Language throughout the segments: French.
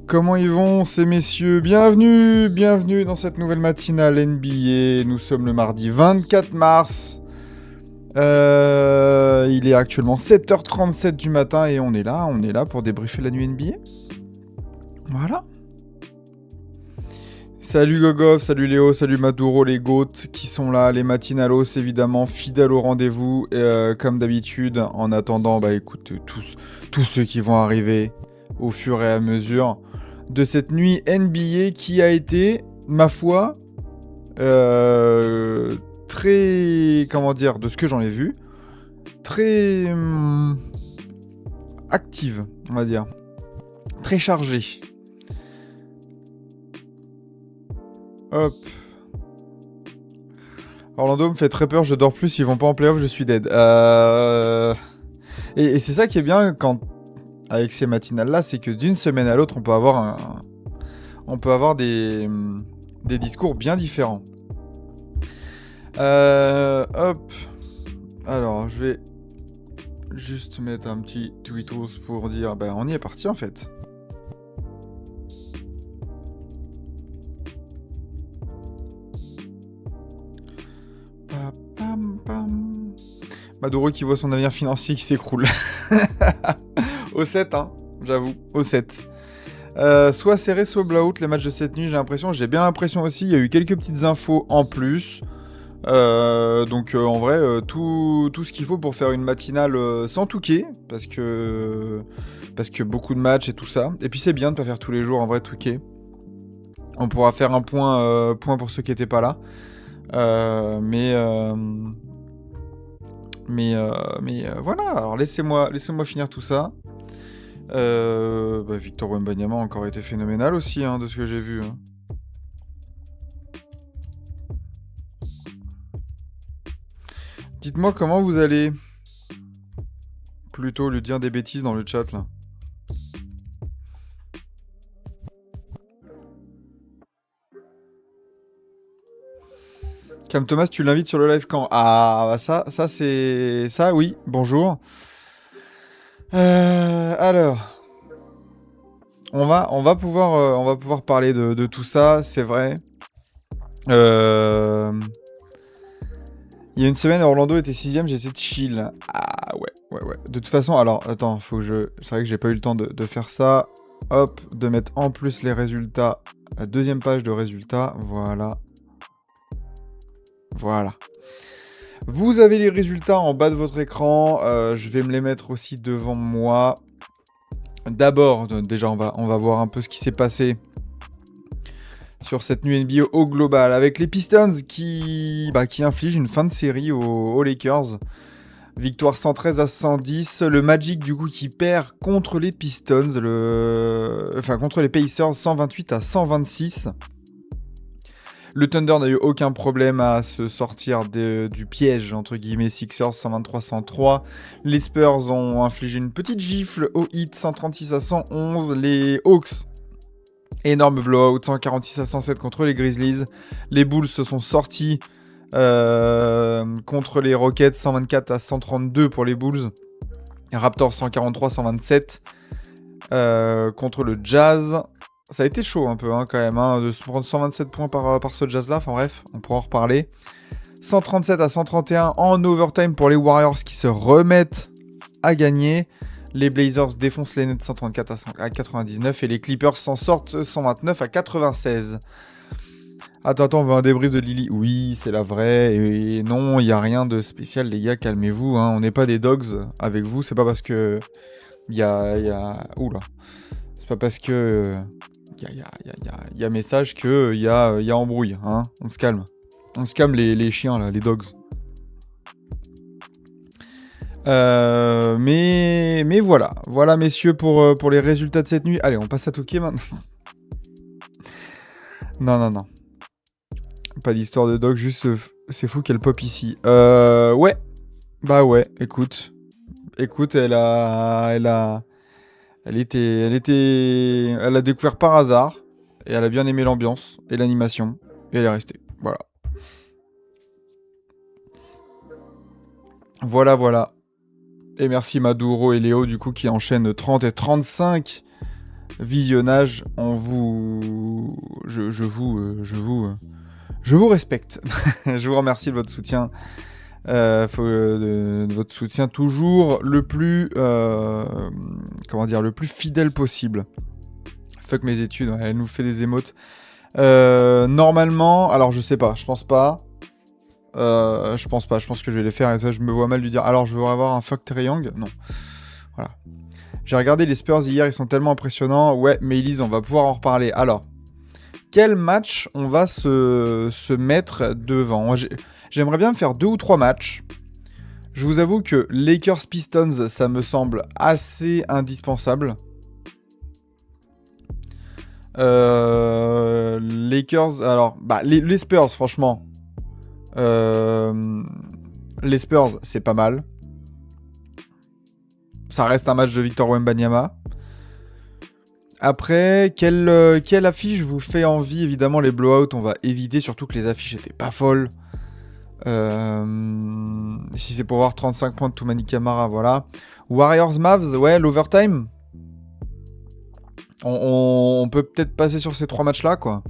Comment ils vont ces messieurs? Bienvenue dans cette nouvelle matinale NBA. Nous sommes le mardi 24 mars. Il est actuellement 7h37 du matin et on est là pour débriefer la nuit NBA. Voilà. Salut Gogov, salut Léo, salut Maduro, les GOAT qui sont là, les matinalos évidemment, fidèles au rendez-vous, comme d'habitude. En attendant, écoute, tous ceux qui vont arriver au fur et à mesure de cette nuit NBA qui a été, ma foi, très, comment dire, de ce que j'en ai vu, très active, on va dire, très chargée. Hop. Orlando me fait très peur, je dors plus, ils vont pas en playoff, je suis dead. Et c'est ça qui est bien avec ces matinales-là, c'est que d'une semaine à l'autre, on peut avoir des discours bien différents. Hop. Alors, je vais juste mettre un petit tweetos pour dire, on y est parti en fait. Maduro qui voit son avenir financier qui s'écroule. Au 7, hein, j'avoue, au 7. Soit serré, soit blowout, les matchs de cette nuit, j'ai bien l'impression aussi, il y a eu quelques petites infos en plus. Donc en vrai, tout ce qu'il faut pour faire une matinale sans touquet, parce que beaucoup de matchs et tout ça. Et puis c'est bien de pas faire tous les jours en vrai touquet. On pourra faire un point pour ceux qui n'étaient pas là. Mais voilà, alors laissez-moi finir tout ça. Victor Wembanyama a encore été phénoménal aussi, hein, de ce que j'ai vu. Hein. Dites-moi comment vous allez. Plutôt lui dire des bêtises dans le chat, là. Cam Thomas, tu l'invites sur le live quand? Ah, ça c'est... Ça, oui, bonjour. Alors... On va pouvoir parler de tout ça, c'est vrai. Il y a une semaine, Orlando était 6ème, j'étais chill. Ah ouais. De toute façon, alors, attends, c'est vrai que j'ai pas eu le temps de faire ça. Hop, de mettre en plus les résultats. La deuxième page de résultats, voilà. Vous avez les résultats en bas de votre écran. Je vais me les mettre aussi devant moi. D'abord, déjà, on va voir un peu ce qui s'est passé sur cette nuit NBA au global, avec les Pistons qui infligent une fin de série aux Lakers. Victoire 113-110. Le Magic, du coup, qui perd contre les Pistons, contre les Pacers, 128-126. Le Thunder n'a eu aucun problème à se sortir du piège, entre guillemets, Sixers 123-103. Les Spurs ont infligé une petite gifle au Heat 136-111. Les Hawks, énorme blowout 146-107 contre les Grizzlies. Les Bulls se sont sortis contre les Rockets 124-132 pour les Bulls. Raptors 143-127 contre le Jazz. Ça a été chaud un peu quand même, de se prendre 127 points par ce Jazz-là. Enfin bref, on pourra en reparler. 137-131 en overtime pour les Warriors qui se remettent à gagner. Les Blazers défoncent les Nets 134-99 et les Clippers s'en sortent 129-96. Attends, on veut un débrief de Lily. Oui, c'est la vraie. Et non, il n'y a rien de spécial, les gars, calmez-vous. Hein. On n'est pas des dogs avec vous. C'est pas parce que... Oula. C'est pas parce que... Il y a message qu'il y a embrouille. Hein. On se calme. On se calme les chiens, là, les dogs. Mais voilà. Voilà, messieurs, pour les résultats de cette nuit. Allez, on passe à Touquet maintenant. Non. Pas d'histoire de dog, juste c'est fou qu'elle pop ici. Ouais. Bah ouais, écoute, elle a découvert par hasard et elle a bien aimé l'ambiance et l'animation et elle est restée. Voilà. Et merci Maduro et Léo du coup qui enchaînent 30 et 35 visionnage. Je vous respecte. Je vous remercie de votre soutien. De votre soutien toujours le plus le plus fidèle possible. Fuck mes études, ouais, elle nous fait des émotes. Normalement, alors je sais pas, je pense pas. Je pense que je vais les faire et ça je me vois mal lui dire. Alors je veux avoir un fuck Triangle. Non. Voilà. J'ai regardé les Spurs hier, ils sont tellement impressionnants. Ouais, mais Elise, on va pouvoir en reparler. Alors, quel match on va se mettre devant? J'aimerais bien faire 2 ou 3 matchs. Je vous avoue que Lakers-Pistons, ça me semble assez indispensable. Lakers, alors, les Spurs, franchement. Les Spurs, c'est pas mal. Ça reste un match de Victor Wembanyama. Après, quelle affiche vous fait envie? Évidemment, les blowouts, on va éviter, surtout que les affiches étaient pas folles. Si c'est pour voir 35 points de Toumani Camara, voilà. Warriors-Mavs, ouais, l'overtime. On peut peut-être passer sur ces 3 matchs-là, quoi.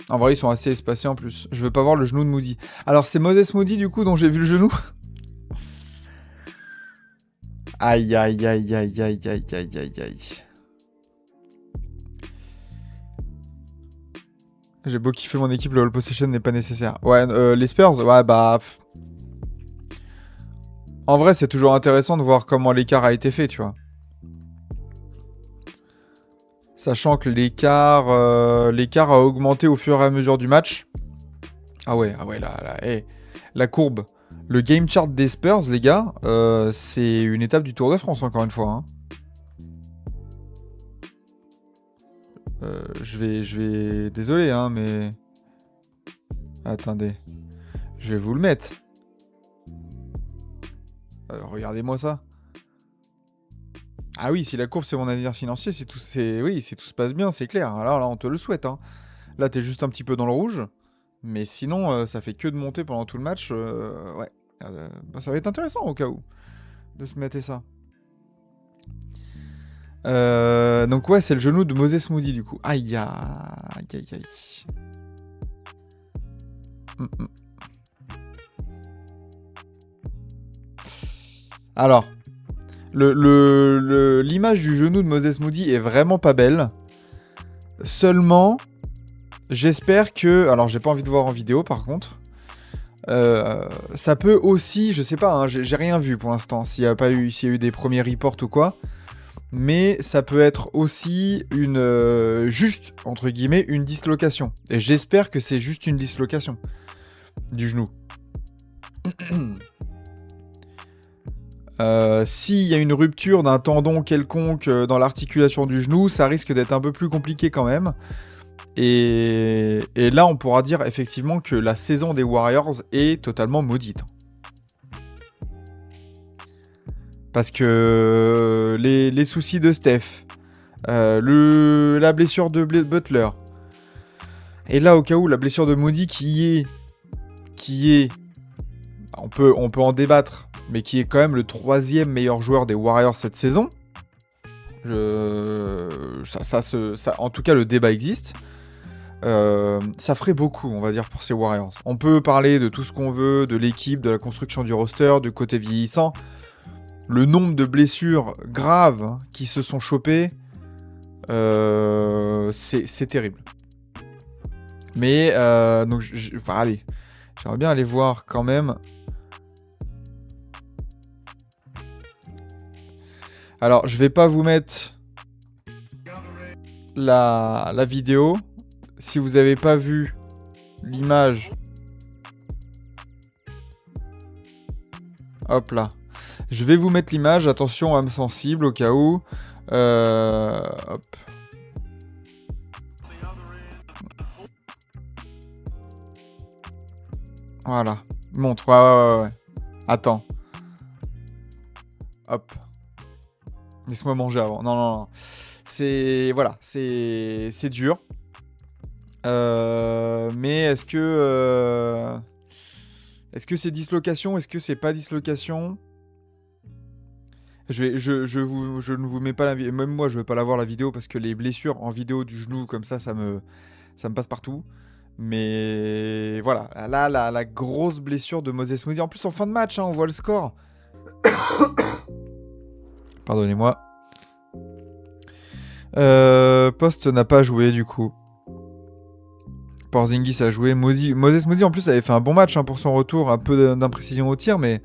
En vrai, ils sont assez espacés en plus. Je veux pas voir le genou de Moody. Alors, c'est Moses Moody, du coup, dont j'ai vu le genou. Aïe, aïe, aïe, aïe, aïe, aïe, aïe, aïe, aïe. J'ai beau kiffer mon équipe, le all possession n'est pas nécessaire. Ouais, les Spurs, ouais, En vrai, c'est toujours intéressant de voir comment l'écart a été fait, tu vois. Sachant que l'écart a augmenté au fur et à mesure du match. Ah ouais, là, la courbe. Le game chart des Spurs, les gars, c'est une étape du Tour de France, encore une fois. Hein. Je vais... Désolé, hein, mais... Attendez. Je vais vous le mettre. Regardez-moi ça. Ah oui, si la courbe c'est mon avenir financier, si tout se passe bien, c'est clair. Alors là, on te le souhaite. Hein. Là, t'es juste un petit peu dans le rouge. Mais sinon, ça fait que de monter pendant tout le match. Ouais. Ça va être intéressant au cas où. De se mettre ça. Donc ouais, c'est le genou de Moses Moody du coup. Aïe, aïe, aïe, aïe. Alors, l'image du genou de Moses Moody est vraiment pas belle. Seulement, j'espère que... Alors, j'ai pas envie de voir en vidéo, par contre. Ça peut aussi... Je sais pas, hein, j'ai rien vu pour l'instant. S'il y a eu des premiers reports ou quoi. Mais ça peut être aussi une... juste, entre guillemets, une dislocation. Et j'espère que c'est juste une dislocation du genou. S'il y a une rupture d'un tendon quelconque dans l'articulation du genou, ça risque d'être un peu plus compliqué quand même. Et là, on pourra dire effectivement que la saison des Warriors est totalement maudite. Parce que les soucis de Steph, la blessure de Butler, et là, au cas où, la blessure de Moody qui est... On peut en débattre, mais qui est quand même le 3e meilleur joueur des Warriors cette saison. En tout cas, le débat existe. Ça ferait beaucoup, on va dire, pour ces Warriors. On peut parler de tout ce qu'on veut, de l'équipe, de la construction du roster, du côté vieillissant. Le nombre de blessures graves qui se sont chopées, c'est terrible. Mais, donc, allez, j'aimerais bien aller voir quand même. Alors, je vais pas vous mettre la vidéo. Si vous avez pas vu l'image... Hop là. Je vais vous mettre l'image. Attention, âme sensible au cas où. Hop. Voilà. Montre. Ouais. Attends. Hop. Laisse-moi manger avant. Non. C'est... Voilà. C'est dur. Mais est-ce que... Est-ce que c'est dislocation? Est-ce que c'est pas dislocation? Je ne vous mets pas la vidéo. Même moi, je veux pas la voir la vidéo parce que les blessures en vidéo du genou comme ça me passe partout. Mais voilà, là, la grosse blessure de Moses Moody. En plus, en fin de match, hein, on voit le score. Pardonnez-moi. Post n'a pas joué du coup. Porzingis a joué. Moses Moody en plus avait fait un bon match hein, pour son retour. Un peu d'imprécision au tir, mais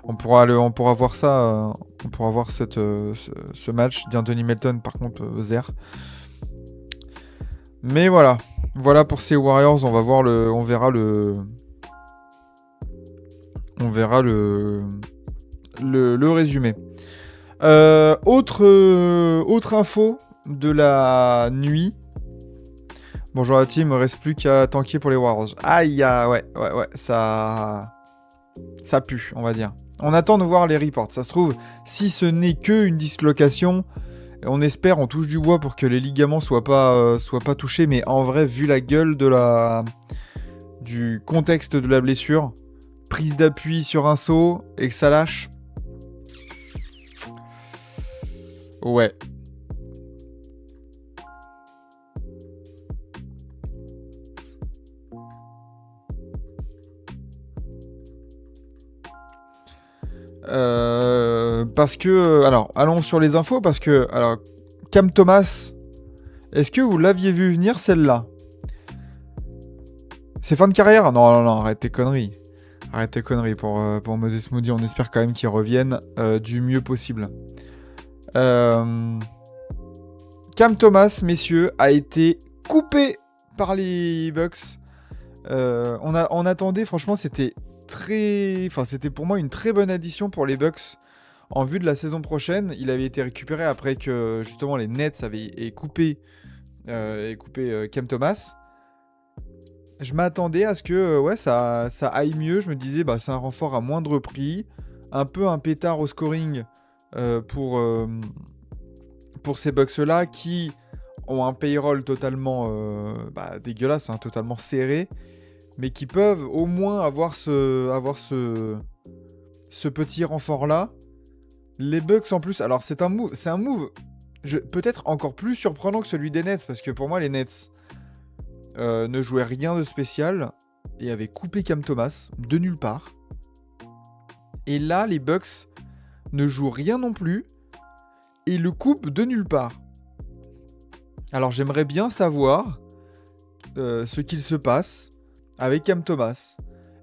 on pourra voir ça. On pourra voir ce match d'Anthony Melton par contre zère. Mais voilà. Voilà pour ces Warriors. On verra le résumé. Autre info de la nuit. Bonjour la team, il ne reste plus qu'à tanker pour les Warriors. Aïe, ouais, ça pue, on va dire. On attend de voir les reports. Ça se trouve, si ce n'est qu'une dislocation, on espère, on touche du bois pour que les ligaments soient pas touchés. Mais en vrai, vu la gueule du contexte de la blessure, prise d'appui sur un saut et que ça lâche. Ouais. Parce que... Alors, allons sur les infos, parce que... Alors, Cam Thomas, est-ce que vous l'aviez vu venir, celle-là? C'est fin de carrière? Non, arrête tes conneries. Arrête tes conneries pour Moses Moody. On espère quand même qu'il revienne du mieux possible. Cam Thomas, messieurs, a été coupé par les Bucks. On attendait, franchement, c'était pour moi une très bonne addition pour les Bucks en vue de la saison prochaine. Il avait été récupéré après que justement les Nets avaient coupé Cam Thomas. Je m'attendais à ce que ça aille mieux. Je me disais c'est un renfort à moindre prix, un peu un pétard au scoring pour ces Bucks là qui ont un payroll totalement dégueulasse, hein, totalement serré, mais qui peuvent au moins avoir ce petit renfort-là. Les Bucks en plus, alors c'est un move peut-être encore plus surprenant que celui des Nets, parce que pour moi les Nets ne jouaient rien de spécial et avaient coupé Cam Thomas de nulle part. Et là, les Bucks ne jouent rien non plus et le coupent de nulle part. Alors j'aimerais bien savoir ce qu'il se passe avec Cam Thomas.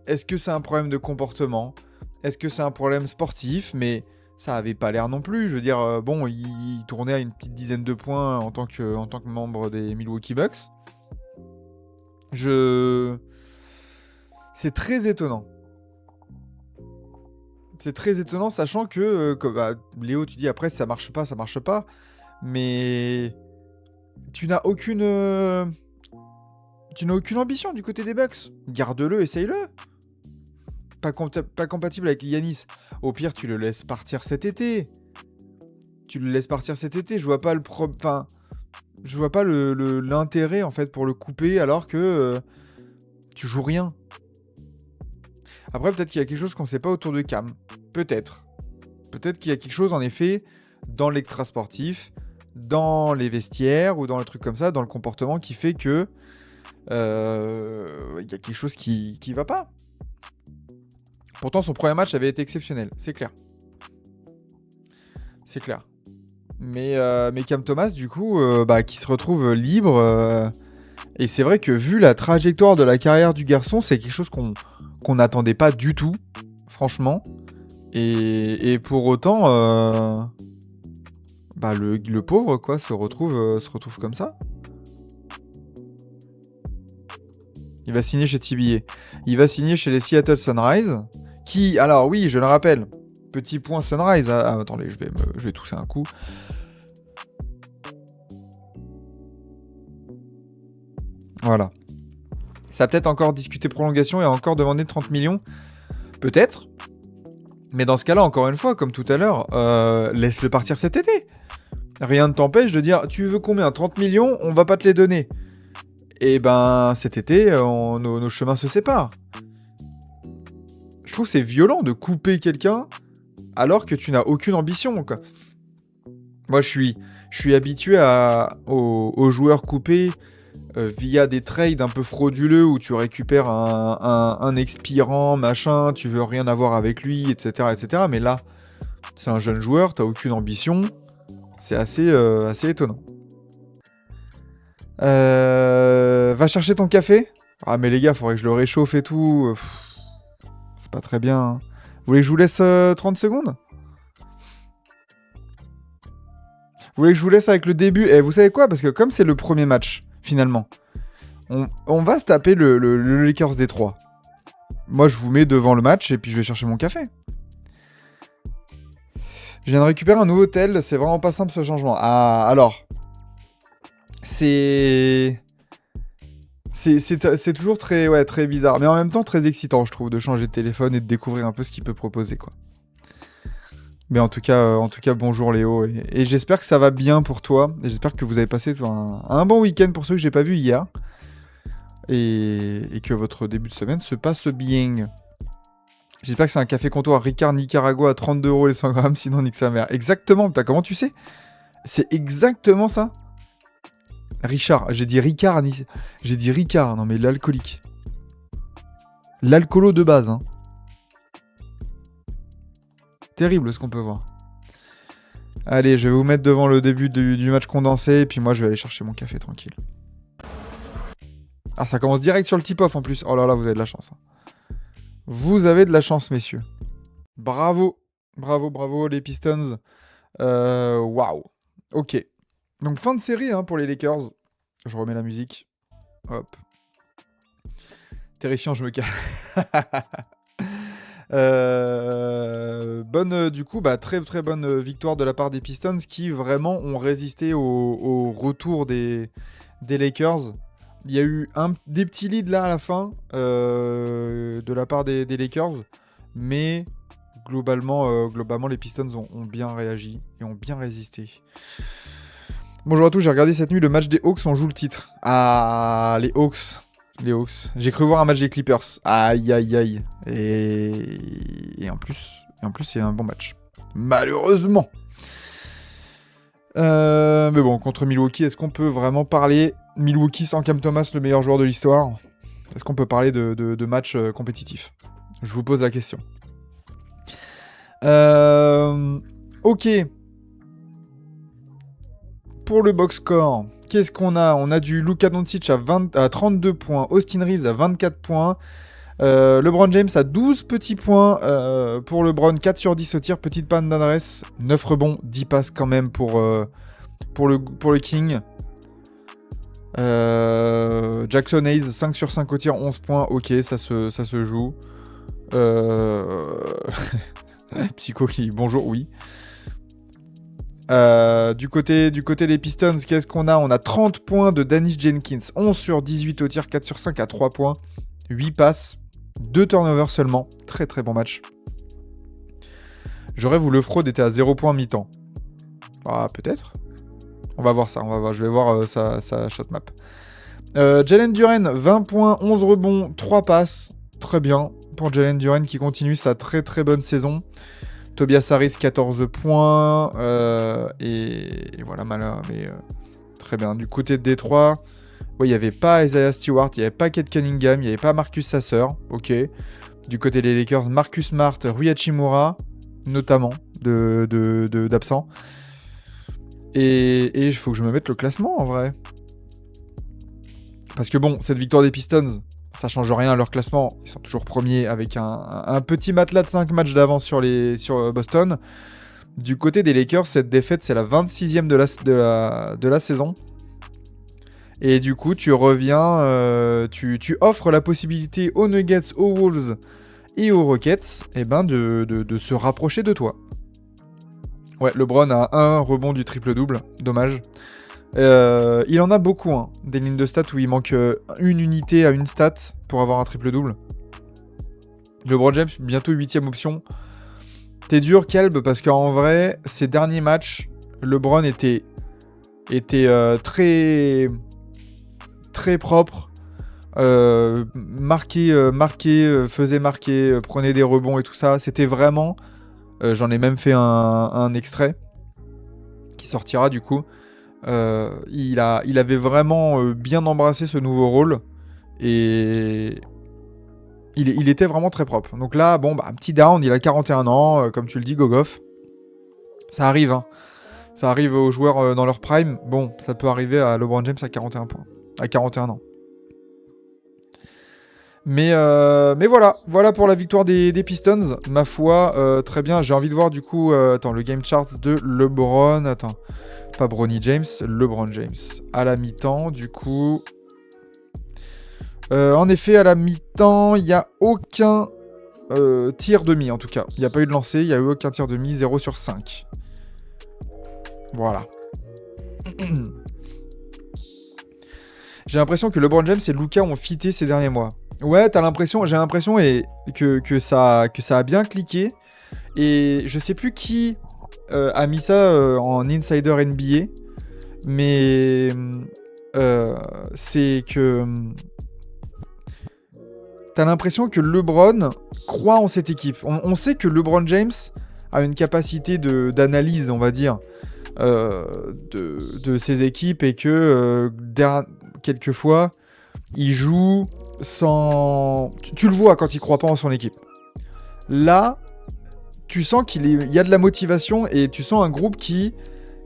Est-ce que c'est un problème de comportement? Est-ce que c'est un problème sportif? Mais ça avait pas l'air non plus. Je veux dire, il tournait à une petite dizaine de points en tant que membre des Milwaukee Bucks. C'est très étonnant. C'est très étonnant, sachant que, Léo, tu dis après, ça marche pas. Mais tu n'as aucune ambition du côté des Bucks. Garde-le, essaye-le. Pas compatible avec Giannis. Au pire, tu le laisses partir cet été. Je vois pas je vois pas l'intérêt en fait pour le couper alors que tu joues rien. Après, peut-être qu'il y a quelque chose qu'on sait pas autour de Cam. Peut-être qu'il y a quelque chose en effet dans l'extra sportif, dans les vestiaires ou dans le truc comme ça, dans le comportement qui fait que il y a quelque chose qui va pas. Pourtant, son premier match avait été exceptionnel, c'est clair. Mais Cam Thomas, du coup, qui se retrouve libre. Et c'est vrai que vu la trajectoire de la carrière du garçon, c'est quelque chose qu'on n'attendait pas du tout, franchement. Et pour autant, le pauvre, quoi, se retrouve comme ça. Il va signer chez TBA. Il va signer chez les Seattle Sunrise. Qui, alors oui, je le rappelle, petit point Sunrise. Attendez, je vais tousser un coup. Voilà. Ça a peut-être encore discuté prolongation et encore demandé 30 millions. Peut-être. Mais dans ce cas-là, encore une fois, comme tout à l'heure, laisse-le partir cet été. Rien ne t'empêche de dire, tu veux combien? 30 millions, on va pas te les donner. Et cet été, nos chemins se séparent. Je trouve que c'est violent de couper quelqu'un alors que tu n'as aucune ambition, quoi. Moi, je suis habitué aux joueurs coupés via des trades un peu frauduleux où tu récupères un expirant, machin, tu veux rien avoir avec lui, etc., etc. Mais là, c'est un jeune joueur, t'as aucune ambition. C'est assez étonnant. Va chercher ton café. Ah, mais les gars, faudrait que je le réchauffe et tout. C'est pas très bien. Hein. Vous voulez que je vous laisse 30 secondes? Vous voulez que je vous laisse avec le début? Et vous savez quoi? Parce que comme c'est le premier match, finalement, on va se taper le Lakers Détroit. Moi, je vous mets devant le match et puis je vais chercher mon café. Je viens de récupérer un nouveau tel. C'est vraiment pas simple ce changement. Ah, alors. C'est toujours très bizarre. Mais en même temps, très excitant, je trouve, de changer de téléphone et de découvrir un peu ce qu'il peut proposer, quoi. Mais en tout cas, bonjour Léo. Et j'espère que ça va bien pour toi. Et j'espère que vous avez passé un bon week-end pour ceux que j'ai pas vu hier. Et que votre début de semaine se passe bien. J'espère que c'est un café comptoir Ricard Nicaragua à 32 € les 100 grammes, sinon nique sa mère. Exactement, putain, comment tu sais? C'est exactement ça. Richard, j'ai dit Ricard, j'ai dit Ricard, non mais l'alcoolique. L'alcoolo de base, hein. Terrible ce qu'on peut voir. Allez, je vais vous mettre devant le début du match condensé, et puis moi je vais aller chercher mon café tranquille. Ah, ça commence direct sur le tip-off en plus. Oh là là, vous avez de la chance. Hein. Vous avez de la chance, messieurs. Bravo. Bravo, les Pistons. Waouh. Ok. Donc fin de série hein, pour les Lakers. Je remets la musique. Hop. Terrifiant, je me casse. Du coup, très très bonne victoire de la part des Pistons qui vraiment ont résisté au retour des Lakers. Il y a eu des petits leads là à la fin de la part des Lakers, mais globalement les Pistons ont bien réagi et ont bien résisté. Bonjour à tous, j'ai regardé cette nuit le match des Hawks, on joue le titre. Ah, les Hawks. J'ai cru voir un match des Clippers. Aïe. Et en plus, c'est un bon match. Malheureusement. Mais bon, contre Milwaukee, est-ce qu'on peut vraiment parler Milwaukee sans Cam Thomas, le meilleur joueur de l'histoire? Est-ce qu'on peut parler de match compétitif? Je vous pose la question. Ok. Pour le box score, qu'est-ce qu'on a? On a du Luka Doncic à 32 points, Austin Reeves à 24 points, LeBron James à 12 petits points, pour LeBron 4 sur 10 au tir, petite panne d'adresse, 9 rebonds, 10 passes quand même pour le King. Jackson Hayes 5 sur 5 au tir, 11 points, ok, ça se joue. Psycho qui, bonjour, oui. Du côté des Pistons, qu'est-ce qu'on a? On a 30 points de Dennis Jenkins, 11 sur 18 au tir, 4 sur 5 à 3 points, 8 passes, 2 turnovers seulement. Très très bon match. Je rêve où le fraude était à 0 points mi-temps. Ah, peut-être. On va voir ça, je vais voir sa shot map. Jalen Duren, 20 points, 11 rebonds, 3 passes. Très bien pour Jalen Duren qui continue sa très très bonne saison. Tobias Harris, 14 points. Et voilà, mais très bien. Du côté de Détroit, il n'y avait pas Isaiah Stewart, il n'y avait pas Kate Cunningham, il n'y avait pas Marcus Sasser. Ok. Du côté des Lakers, Marcus Smart, Rui Hachimura, notamment, d'absents. Et il faut que je me mette le classement, en vrai. Parce que bon, cette victoire des Pistons, ça change rien à leur classement. Ils sont toujours premiers avec un petit matelas de 5 matchs d'avance sur Boston. Du côté des Lakers, cette défaite, c'est la 26e de la saison. Et du coup, tu reviens, tu offres la possibilité aux Nuggets, aux Wolves et aux Rockets de se rapprocher de toi. Ouais, LeBron a un rebond du triple-double. Dommage. Il en a beaucoup, hein, des lignes de stats où il manque une unité à une stat pour avoir un triple-double. LeBron James, bientôt 8ème option. T'es dur, Calb, parce qu'en vrai, ces derniers matchs, LeBron était très, très propre. Faisait marquer, prenait des rebonds et tout ça. C'était vraiment J'en ai même fait un extrait qui sortira du coup. Il avait vraiment bien embrassé ce nouveau rôle. Et il était vraiment très propre. Donc là, bon, bah, un petit down, il a 41 ans, comme tu le dis, Gogoff. Ça arrive, hein. Ça arrive aux joueurs dans leur prime. Bon, ça peut arriver à LeBron James à 41 points. À 41 ans. Mais voilà pour la victoire des Pistons. Ma foi, très bien. J'ai envie de voir du coup attends, le game chart de LeBron. Attends, pas Bronny James, LeBron James. À la mi-temps, du coup. En effet, à la mi-temps, il n'y a aucun tir demi en tout cas. Il n'y a pas eu de lancer, il n'y a eu aucun tir demi, 0 sur 5. Voilà. J'ai l'impression que LeBron James et Luka ont fité ces derniers mois. Ouais, j'ai l'impression que ça a bien cliqué. Et je sais plus qui a mis ça en insider NBA. Mais c'est que t'as l'impression que LeBron croit en cette équipe. On sait que LeBron James a une capacité d'analyse, on va dire, de ses équipes et que quelquefois, il joue sans... Tu le vois quand il croit pas en son équipe. Là, tu sens il y a de la motivation et tu sens un groupe qui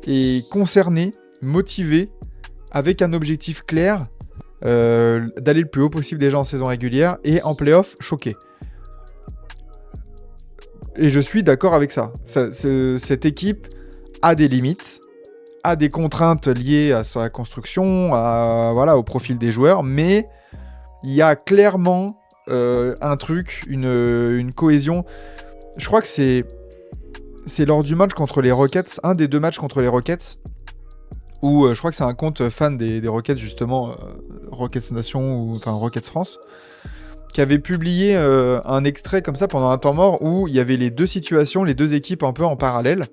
est concerné, motivé, avec un objectif clair, d'aller le plus haut possible déjà en saison régulière et en playoff, choqué. Et je suis d'accord avec ça. Cette équipe a des limites, a des contraintes liées à sa construction, au profil des joueurs, mais il y a clairement un truc, une cohésion. Je crois que c'est lors du match contre les Rockets, un des deux matchs contre les Rockets, où je crois que c'est un compte fan des Rockets, justement, Rockets Nation, ou enfin Rockets France, qui avait publié un extrait comme ça pendant un temps mort où il y avait les deux situations, les deux équipes un peu en parallèle.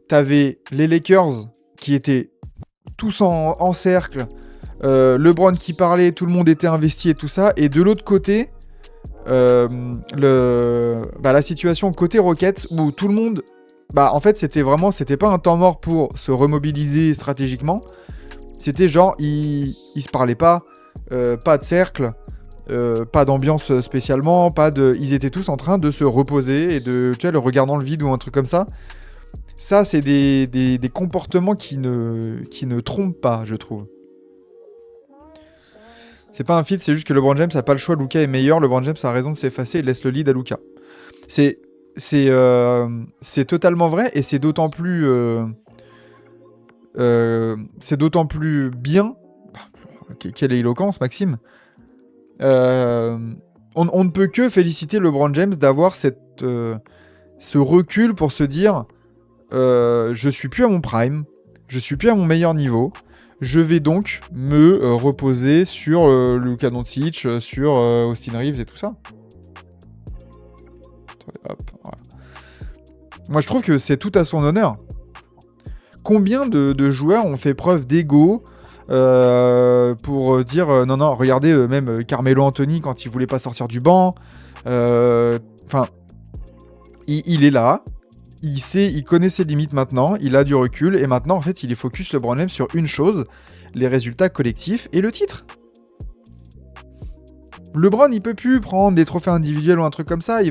T'avais les Lakers qui étaient tous en cercle, LeBron qui parlait, tout le monde était investi et tout ça, et de l'autre côté, la situation côté Rockets où tout le monde, en fait c'était pas un temps mort pour se remobiliser stratégiquement, c'était genre ils se parlaient pas, pas de cercle, pas d'ambiance spécialement, ils étaient tous en train de se reposer et de, tu vois, le regard dans le vide ou un truc comme ça. Ça, c'est des comportements qui ne trompent pas, je trouve. C'est pas un feat, c'est juste que LeBron James a pas le choix, Luka est meilleur, LeBron James a raison de s'effacer et laisse le lead à Luka. C'est totalement vrai et c'est d'autant plus bien. Quelle éloquence, Maxime. On ne peut que féliciter LeBron James d'avoir ce recul pour se dire je suis plus à mon prime, je suis plus à mon meilleur niveau, je vais donc me reposer sur Luka Doncic, sur Austin Reeves et tout ça. Hop, voilà. Moi je trouve que c'est tout à son honneur. Combien de joueurs ont fait preuve d'ego pour dire non, regardez, même Carmelo Anthony quand il voulait pas sortir du banc, enfin, il est là, il connaît ses limites maintenant, il a du recul, et maintenant, en fait, il est focus LeBron James sur une chose, les résultats collectifs et le titre. LeBron, il peut plus prendre des trophées individuels ou un truc comme ça,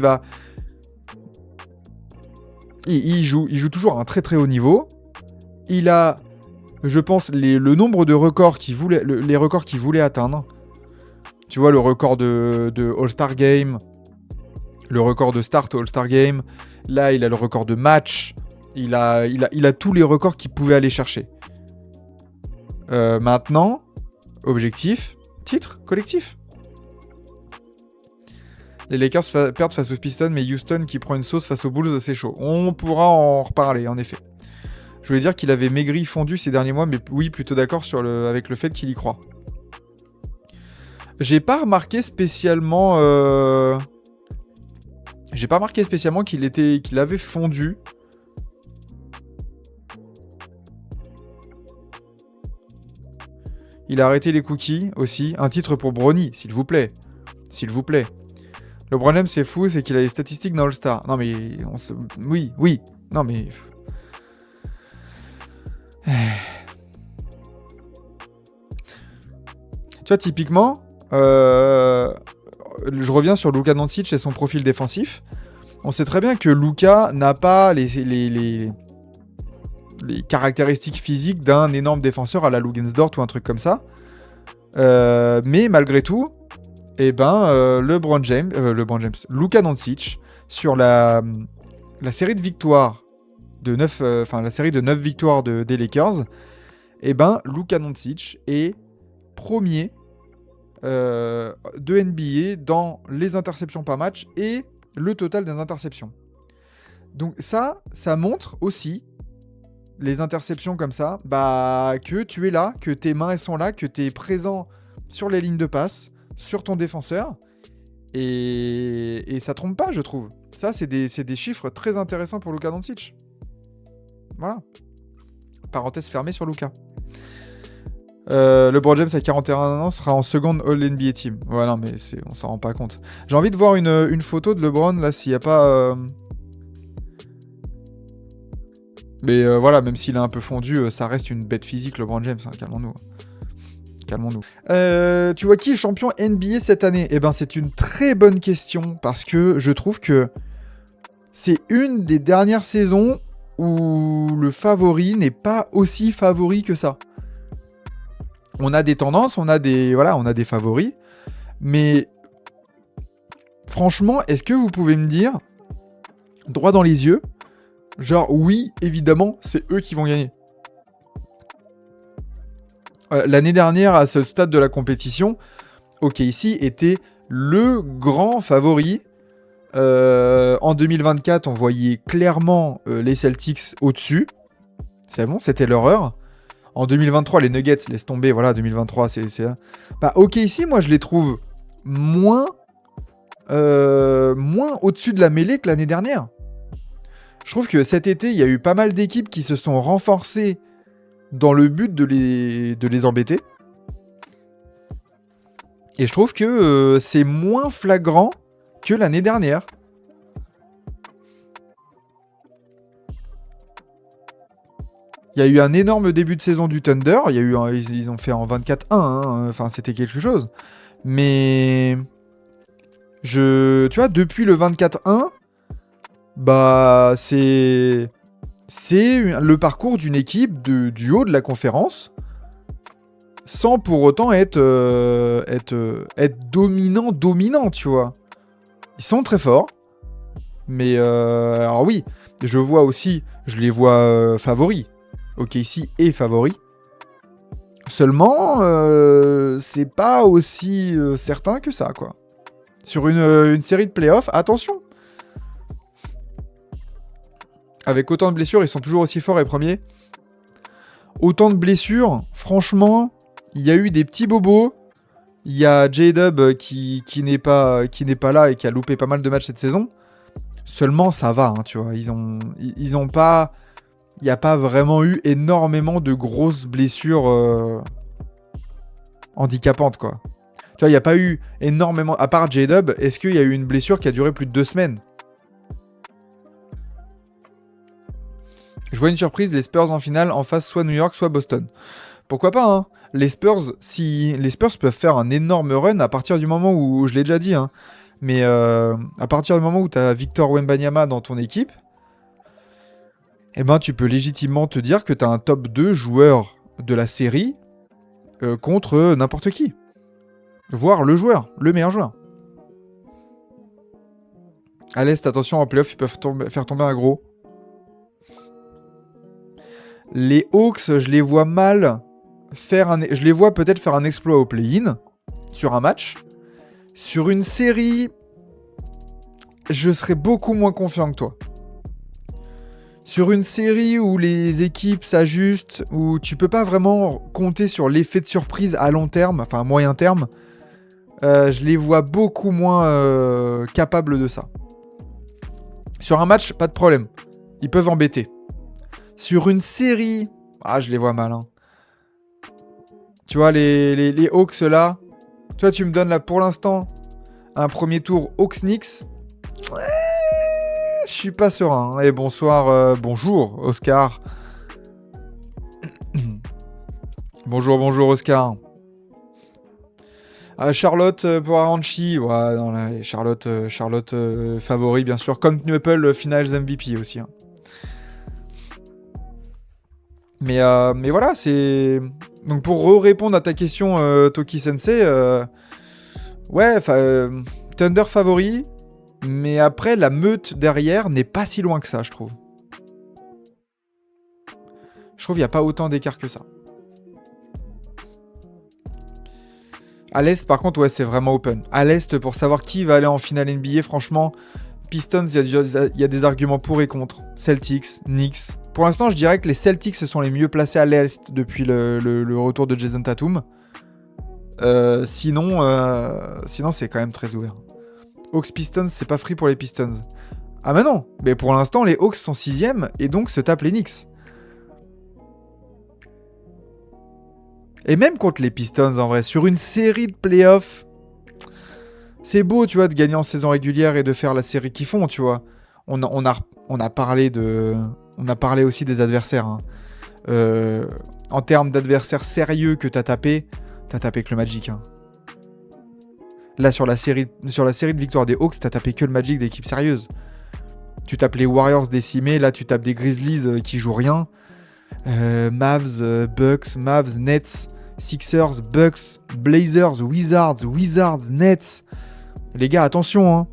il joue toujours à un très très haut niveau. Il a, je pense, le nombre de records les records qu'il voulait atteindre. Tu vois, le record de All-Star Game, le record de start All-Star Game. Là, il a le record de match. Il a tous les records qu'il pouvait aller chercher. Maintenant, objectif, titre, collectif. Les Lakers perdent face aux Pistons, mais Houston qui prend une sauce face aux Bulls, c'est chaud. On pourra en reparler, en effet. Je voulais dire qu'il avait maigri, fondu ces derniers mois, mais oui, plutôt d'accord avec le fait qu'il y croit. J'ai pas remarqué spécialement qu'il avait fondu. Il a arrêté les cookies aussi. Un titre pour Bronny, s'il vous plaît. S'il vous plaît. Le problème, c'est fou, c'est qu'il a les statistiques dans All-Star. Non, mais... Oui. Non, mais... Tu vois, typiquement, je reviens sur Luka Doncic et son profil défensif. On sait très bien que Luka n'a pas les caractéristiques physiques d'un énorme défenseur à la Luguensdorf ou un truc comme ça. Mais malgré tout, Luka Doncic, sur la série de victoires de 9, la série de 9 victoires des Lakers, Luka Doncic est premier de NBA dans les interceptions par match et le total des interceptions. Donc ça montre aussi, les interceptions comme ça, que tu es là, que tes mains elles sont là, que tu es présent sur les lignes de passe, sur ton défenseur, et ça trompe pas, je trouve. Ça, c'est des chiffres très intéressants pour Luka Doncic. Voilà. Parenthèse fermée sur Luka. LeBron James à 41 ans sera en seconde All-NBA Team. Ouais, non, mais on s'en rend pas compte. J'ai envie de voir une photo de LeBron, là, s'il n'y a pas... Mais voilà, même s'il est un peu fondu, ça reste une bête physique, LeBron James, hein, calmons-nous. Tu vois qui est champion NBA cette année ? C'est une très bonne question, parce que je trouve que c'est une des dernières saisons où le favori n'est pas aussi favori que ça. On a des tendances, on a des favoris, mais franchement, est-ce que vous pouvez me dire, droit dans les yeux, genre oui, évidemment, c'est eux qui vont gagner. L'année dernière, à ce stade de la compétition, OKC était le grand favori. En 2024, on voyait clairement les Celtics au-dessus. C'est bon, c'était leur heure. En 2023, les Nuggets, laisse tomber, voilà, 2023, c'est... OKC, moi, je les trouve moins au-dessus de la mêlée que l'année dernière. Je trouve que cet été, il y a eu pas mal d'équipes qui se sont renforcées dans le but de les embêter. Et je trouve que c'est moins flagrant que l'année dernière. Il y a eu un énorme début de saison du Thunder. Ils ont fait en 24-1. Hein. Enfin, c'était quelque chose. Mais... tu vois, depuis le 24-1, c'est le parcours d'une équipe du haut de la conférence, sans pour autant être dominant, tu vois. Ils sont très forts. Mais, alors oui, je les vois favoris. OKC est favori. Seulement, c'est pas aussi certain que ça, quoi. Sur une série de playoffs, attention. Avec autant de blessures, ils sont toujours aussi forts et premiers. Autant de blessures, franchement, il y a eu des petits bobos. Il y a J-Dub qui n'est pas là et qui a loupé pas mal de matchs cette saison. Seulement, ça va, hein, tu vois. Ils ont pas... Il n'y a pas vraiment eu énormément de grosses blessures handicapantes, quoi. Tu vois, il n'y a pas eu énormément... À part J-Dub, est-ce qu'il y a eu une blessure qui a duré plus de 2 semaines ? Je vois une surprise, les Spurs en finale, en face soit New York, soit Boston. Pourquoi pas, hein ? Les Spurs peuvent faire un énorme run à partir du moment où... Je l'ai déjà dit, hein. Mais à partir du moment où tu as Victor Wembanyama dans ton équipe, tu peux légitimement te dire que tu as un top 2 joueur de la série contre n'importe qui. Voire le meilleur joueur. À l'Est, attention, en playoff, ils peuvent faire tomber un gros. Les Hawks, je les vois mal je les vois peut-être faire un exploit au play-in sur un match. Sur une série, je serais beaucoup moins confiant que toi. Sur une série où les équipes s'ajustent, où tu peux pas vraiment compter sur l'effet de surprise à long terme, enfin à moyen terme, je les vois beaucoup moins capables de ça. Sur un match, pas de problème. Ils peuvent embêter. Sur une série, je les vois mal. Hein. Tu vois, les Hawks là, toi tu me donnes là pour l'instant Un premier tour Hawks-Knicks. Ouais, je suis pas serein. Et bonsoir, bonjour Oscar. bonjour Oscar. Charlotte pour Aranchi. Ouais, non, là, Charlotte favori, bien sûr. Comme Knuppel, Finals MVP aussi. Hein. Mais voilà, c'est... Donc pour répondre à ta question, Toki Sensei, ouais, Thunder favori, mais après, la meute derrière n'est pas si loin que ça, je trouve. Je trouve qu'il n'y a pas autant d'écart que ça. À l'Est, par contre, ouais, c'est vraiment open. À l'Est, pour savoir qui va aller en finale NBA, franchement, Pistons, il y a des arguments pour et contre. Celtics, Knicks. Pour l'instant, je dirais que les Celtics se sont les mieux placés à l'Est depuis le retour de Jason Tatum. Sinon, c'est quand même très ouvert. Hawks Pistons, c'est pas free pour les Pistons. Ah bah non, mais pour l'instant, les Hawks sont 6ème et donc se tapent les Knicks. Et même contre les Pistons, en vrai, sur une série de playoffs, c'est beau, tu vois, de gagner en saison régulière et de faire la série qu'ils font, tu vois. On a parlé aussi des adversaires. Hein. En termes d'adversaires sérieux que t'as tapé que le Magic. Hein. Là, sur la série de victoires des Hawks, t'as tapé que le Magic d'équipes sérieuses. Tu tapes les Warriors décimés, là tu tapes des Grizzlies qui jouent rien. Mavs, Bucks, Mavs, Nets, Sixers, Bucks, Blazers, Wizards, Nets. Les gars, attention, hein.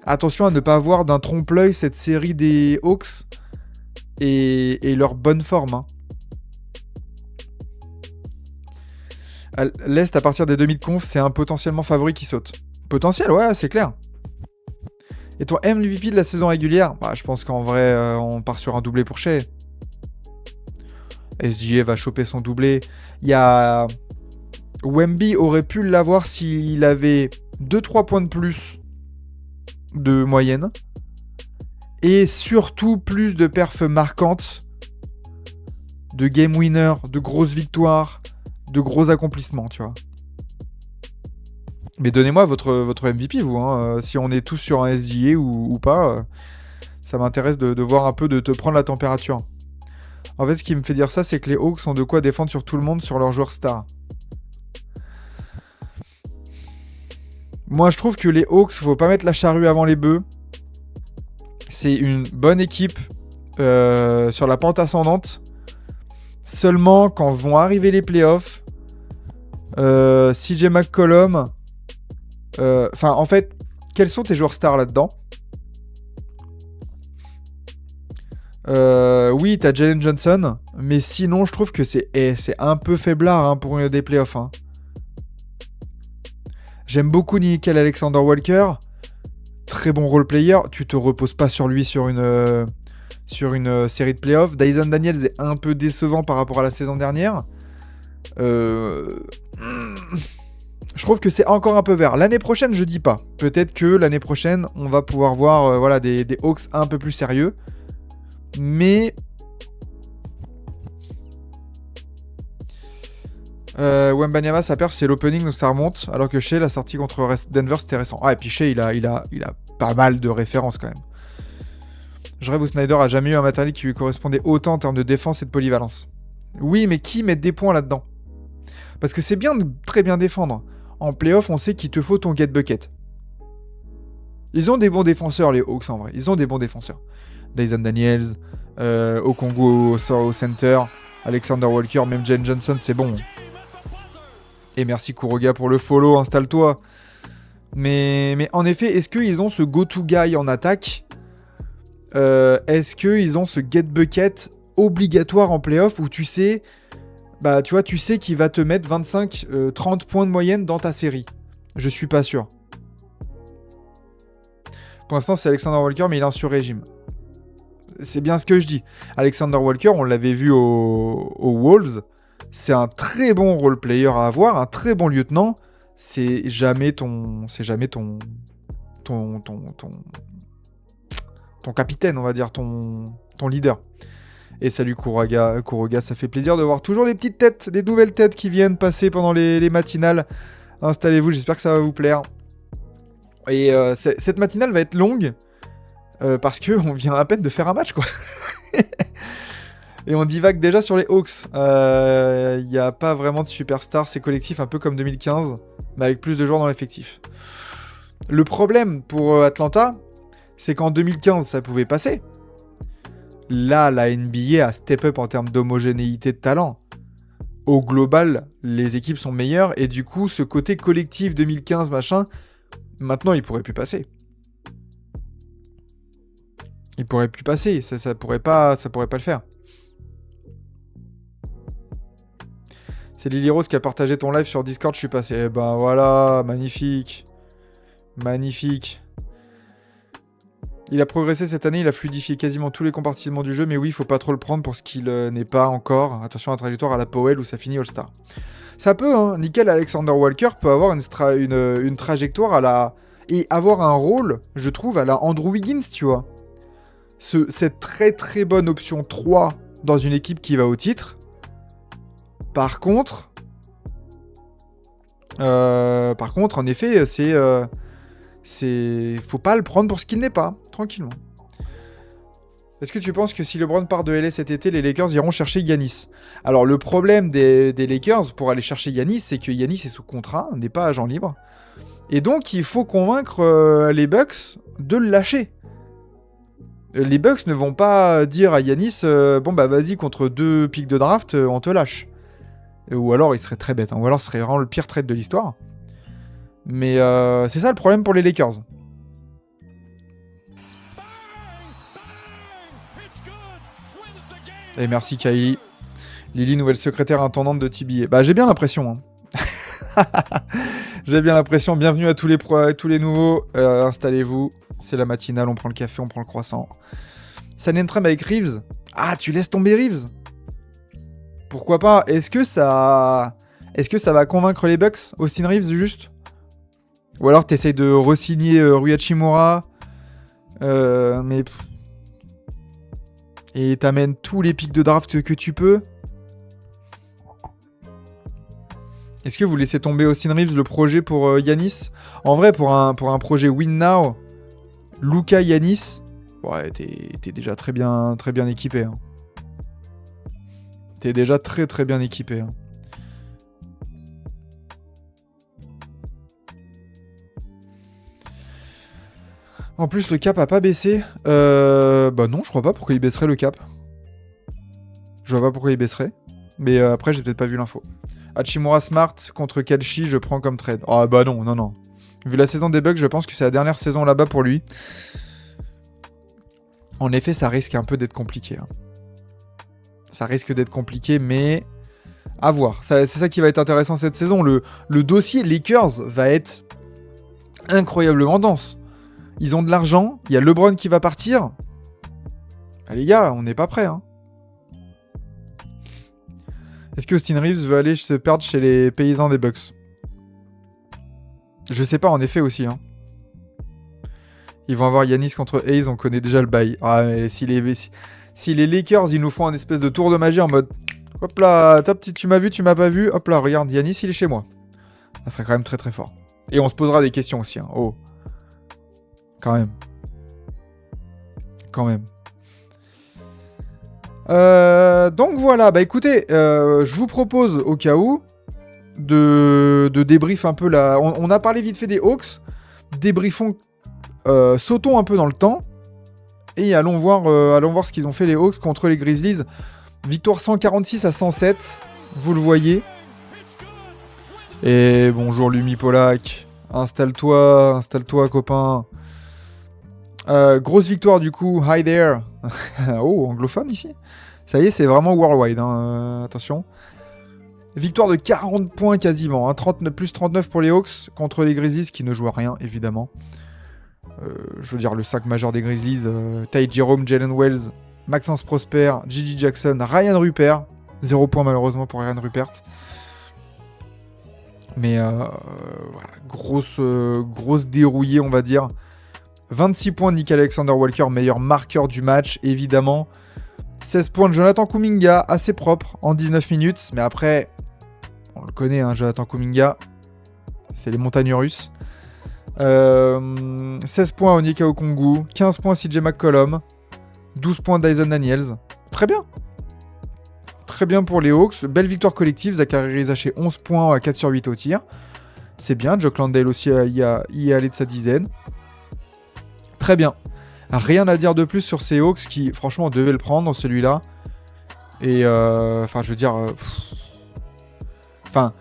Attention à ne pas avoir d'un trompe-l'œil cette série des Hawks et leur bonne forme. Hein. À l'Est, à partir des demi de conf, c'est un potentiellement favori qui saute. Potentiel, ouais, c'est clair. Et ton MVP de la saison régulière, bah, je pense qu'en vrai, on part sur un doublé pour Shea. SGA va choper son doublé. Il y a... Wemby aurait pu l'avoir s'il avait 2-3 points de plus de moyenne. Et surtout plus de perfs marquantes. De game winner, de grosses victoires, de gros accomplissements, tu vois. Mais donnez-moi votre MVP, vous. Hein. Si on est tous sur un SGA ou pas, ça m'intéresse de voir un peu, de te prendre la température. En fait, ce qui me fait dire ça, c'est que les Hawks ont de quoi défendre sur tout le monde, sur leurs joueurs stars. Moi, je trouve que les Hawks, faut pas mettre la charrue avant les bœufs. C'est une bonne équipe sur la pente ascendante. Seulement, quand vont arriver les playoffs, CJ McCollum... en fait, quels sont tes joueurs stars là-dedans ? Oui, t'as Jalen Johnson, mais sinon, je trouve que c'est un peu faiblard hein, pour des playoffs. Hein. J'aime beaucoup Nickel Alexander-Walker. Très bon role-player. Tu te reposes pas sur lui sur une série de playoffs. Dyson Daniels est un peu décevant par rapport à la saison dernière. Je trouve que c'est encore un peu vert. L'année prochaine, je dis pas. Peut-être que l'année prochaine, on va pouvoir voir des Hawks un peu plus sérieux. Mais... Wembanyama, sa perf, c'est l'opening, donc ça remonte. Alors que Shea, la sortie contre Denver, c'était récent. Ah, et puis Shea, il a pas mal de références quand même. Je rêve où Snyder a jamais eu un matériel qui lui correspondait autant en termes de défense et de polyvalence. Oui, mais qui met des points là-dedans ? Parce que c'est bien de très bien défendre. En playoff, on sait qu'il te faut ton get bucket. Ils ont des bons défenseurs, les Hawks, en vrai. Ils ont des bons défenseurs. Dyson Daniels, Okongu au center, Alexander Walker, même Jalen Johnson, c'est bon. Et merci Kuroga pour le follow, installe-toi. Mais en effet, est-ce qu'ils ont ce go-to guy en attaque ? Est-ce qu'ils ont ce get bucket obligatoire en playoff où tu sais qu'il va te mettre 25-30 points de moyenne dans ta série ? Je suis pas sûr. Pour l'instant, c'est Alexander Walker, mais il est en sur-régime. C'est bien ce que je dis. Alexander Walker, on l'avait vu aux Wolves. C'est un très bon role-player à avoir, un très bon lieutenant. C'est jamais ton capitaine, on va dire, ton leader. Et salut Kuroga, ça fait plaisir de voir toujours les petites têtes, des nouvelles têtes qui viennent passer pendant les matinales. Installez-vous, j'espère que ça va vous plaire. Et cette matinale va être longue parce qu'on vient à peine de faire un match, quoi. Et on divague déjà sur les Hawks. Il n'y a pas vraiment de superstar, c'est collectif, un peu comme 2015, mais avec plus de joueurs dans l'effectif. Le problème pour Atlanta, c'est qu'en 2015, ça pouvait passer. Là, la NBA a step up en termes d'homogénéité de talent. Au global, les équipes sont meilleures, et du coup, ce côté collectif 2015, machin, maintenant, il pourrait plus passer. Il pourrait plus passer, ça pourrait pas le faire. C'est Lily Rose qui a partagé ton live sur Discord, je suis passé. Eh ben voilà, magnifique. Magnifique. Il a progressé cette année, il a fluidifié quasiment tous les compartiments du jeu, mais oui, il faut pas trop le prendre pour ce qu'il n'est pas encore. Attention à la trajectoire à la Powell où ça finit All-Star. Ça peut, hein. Nickel Alexander Walker peut avoir une trajectoire à la... Et avoir un rôle, je trouve, à la Andrew Wiggins, tu vois. Cette très très bonne option 3 dans une équipe qui va au titre. Par contre, en effet, faut pas le prendre pour ce qu'il n'est pas, tranquillement. Est-ce que tu penses que si LeBron part de LA cet été, les Lakers iront chercher Giannis? Alors, le problème des Lakers pour aller chercher Giannis, c'est que Giannis est sous contrat, n'est pas agent libre. Et donc, il faut convaincre les Bucks de le lâcher. Les Bucks ne vont pas dire à Giannis, bon bah vas-y, contre 2 pics de draft, on te lâche. Ou alors, il serait très bête, hein. Ou alors, ce serait vraiment le pire trade de l'histoire. Mais c'est ça le problème pour les Lakers. Et merci Kylie. Lily, nouvelle secrétaire intendante de TBA. Bah j'ai bien l'impression. Hein. J'ai bien l'impression. Bienvenue à tous les pros, à tous les nouveaux. Installez-vous. C'est la matinale, on prend le café, on prend le croissant. San Entram avec Reeves. Ah, tu laisses tomber Reeves? Pourquoi pas? Est-ce que ça va convaincre les Bucks, Austin Reeves, juste? Ou alors t'essayes de re-signer Rui Hachimura, mais... Et t'amènes tous les pics de draft que tu peux. Est-ce que vous laissez tomber Austin Reeves, le projet pour Giannis? En vrai, pour un projet Win Now, Luka Giannis, ouais, t'es déjà très bien équipé. Hein. T'es déjà très très bien équipé. Hein. En plus, le cap a pas baissé. Bah non, je crois pas pourquoi il baisserait le cap. Je vois pas pourquoi il baisserait. Mais après, j'ai peut-être pas vu l'info. Hachimura Smart contre Kalshi, je prends comme trade. Ah bah non. Vu la saison des Bucks, je pense que c'est la dernière saison là-bas pour lui. En effet, ça risque un peu d'être compliqué. Hein. Ça risque d'être compliqué, mais... à voir. C'est ça qui va être intéressant cette saison. Le dossier Lakers va être incroyablement dense. Ils ont de l'argent, il y a LeBron qui va partir. Ah, les gars, on n'est pas prêts. Hein. Est-ce que Austin Reeves veut aller se perdre chez les paysans des Bucks? Je sais pas, en effet aussi. Hein. Ils vont avoir Giannis contre Hayes, on connaît déjà le bail. Ah, mais si les Lakers, ils nous font un espèce de tour de magie en mode... Hop là, top, tu m'as vu, tu m'as pas vu. Hop là, regarde, Giannis, il est chez moi. Ça serait quand même très très fort. Et on se posera des questions aussi. Hein. Oh. Quand même. Donc voilà, bah écoutez, je vous propose au cas où de débrief un peu là. On a parlé vite fait des Hawks. Débriefons, sautons un peu dans le temps et allons voir ce qu'ils ont fait les Hawks contre les Grizzlies. Victoire 146-107, vous le voyez. Et bonjour Lumi Polak, installe-toi copain. Grosse victoire du coup, hi there. Oh, anglophone ici. Ça y est, c'est vraiment worldwide, hein. Attention. Victoire de 40 points quasiment, hein. Plus 39 pour les Hawks contre les Grizzlies qui ne jouent à rien, évidemment. Je veux dire, le 5 majeur des Grizzlies, Ty Jerome, Jalen Wells, Maxence Prosper, Gigi Jackson, Ryan Rupert. 0 points malheureusement pour Ryan Rupert. Mais voilà, grosse dérouillée, on va dire. 26 points de Nick Alexander Walker, meilleur marqueur du match, évidemment. 16 points de Jonathan Kuminga, assez propre, en 19 minutes. Mais après, on le connaît, hein, Jonathan Kuminga. C'est les montagnes russes. 16 points Onyeka Okongwu, 15 points CJ McCollum, 12 points Dyson Daniels. Très bien. Très bien pour les Hawks. Belle victoire collective. Zachary Rizaché 11 points à 4 sur 8 au tir. C'est bien. Jock Landale aussi y est allé de sa dizaine. Très bien. Rien à dire de plus sur ces Hawks qui, franchement, devaient le prendre, celui-là. Et, enfin, je veux dire... Enfin,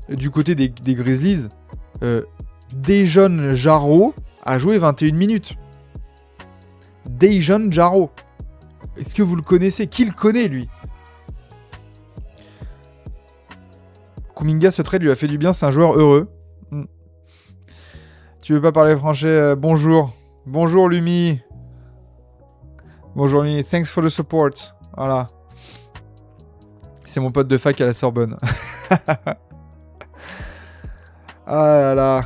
du côté des Grizzlies, Dejon Jarreau a joué 21 minutes. Dejon Jarreau. Est-ce que vous le connaissez? Qui le connaît, lui? Kuminga, ce trade lui a fait du bien, c'est un joueur heureux. Tu veux pas parler français? Bonjour. Bonjour, Lumi. Bonjour, Lumi. Thanks for the support. Voilà. C'est mon pote de fac à la Sorbonne. Ah là là.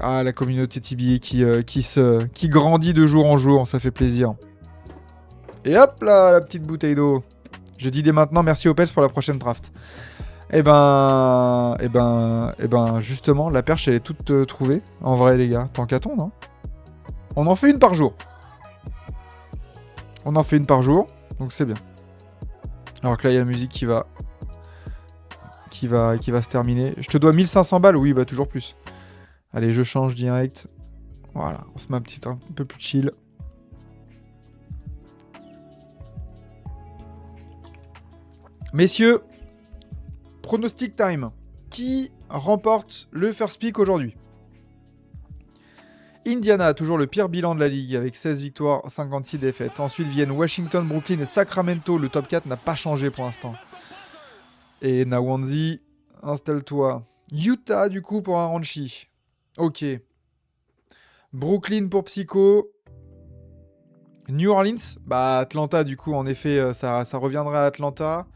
Ah, la communauté TBA qui grandit de jour en jour, ça fait plaisir. Et hop là, la petite bouteille d'eau. Je dis dès maintenant merci Opels pour la prochaine draft. Eh ben, justement, la perche, elle est toute trouvée. En vrai, les gars, tant qu'à-t-on, non? On en fait une par jour. On en fait une par jour, donc c'est bien. Alors que là, il y a la musique qui va se terminer. Je te dois 1500 balles? Oui, bah toujours plus. Allez, je change direct. Voilà, on se met un peu plus chill. Messieurs, pronostic time. Qui remporte le first pick aujourd'hui? Indiana a toujours le pire bilan de la ligue avec 16 victoires, 56 défaites. Ensuite viennent Washington, Brooklyn et Sacramento. Le top 4 n'a pas changé pour l'instant. Et Nawanzi, installe-toi. Utah du coup pour Aranchi. Ok. Brooklyn pour Psycho. New Orleans. Bah Atlanta du coup en effet ça reviendra à Atlanta.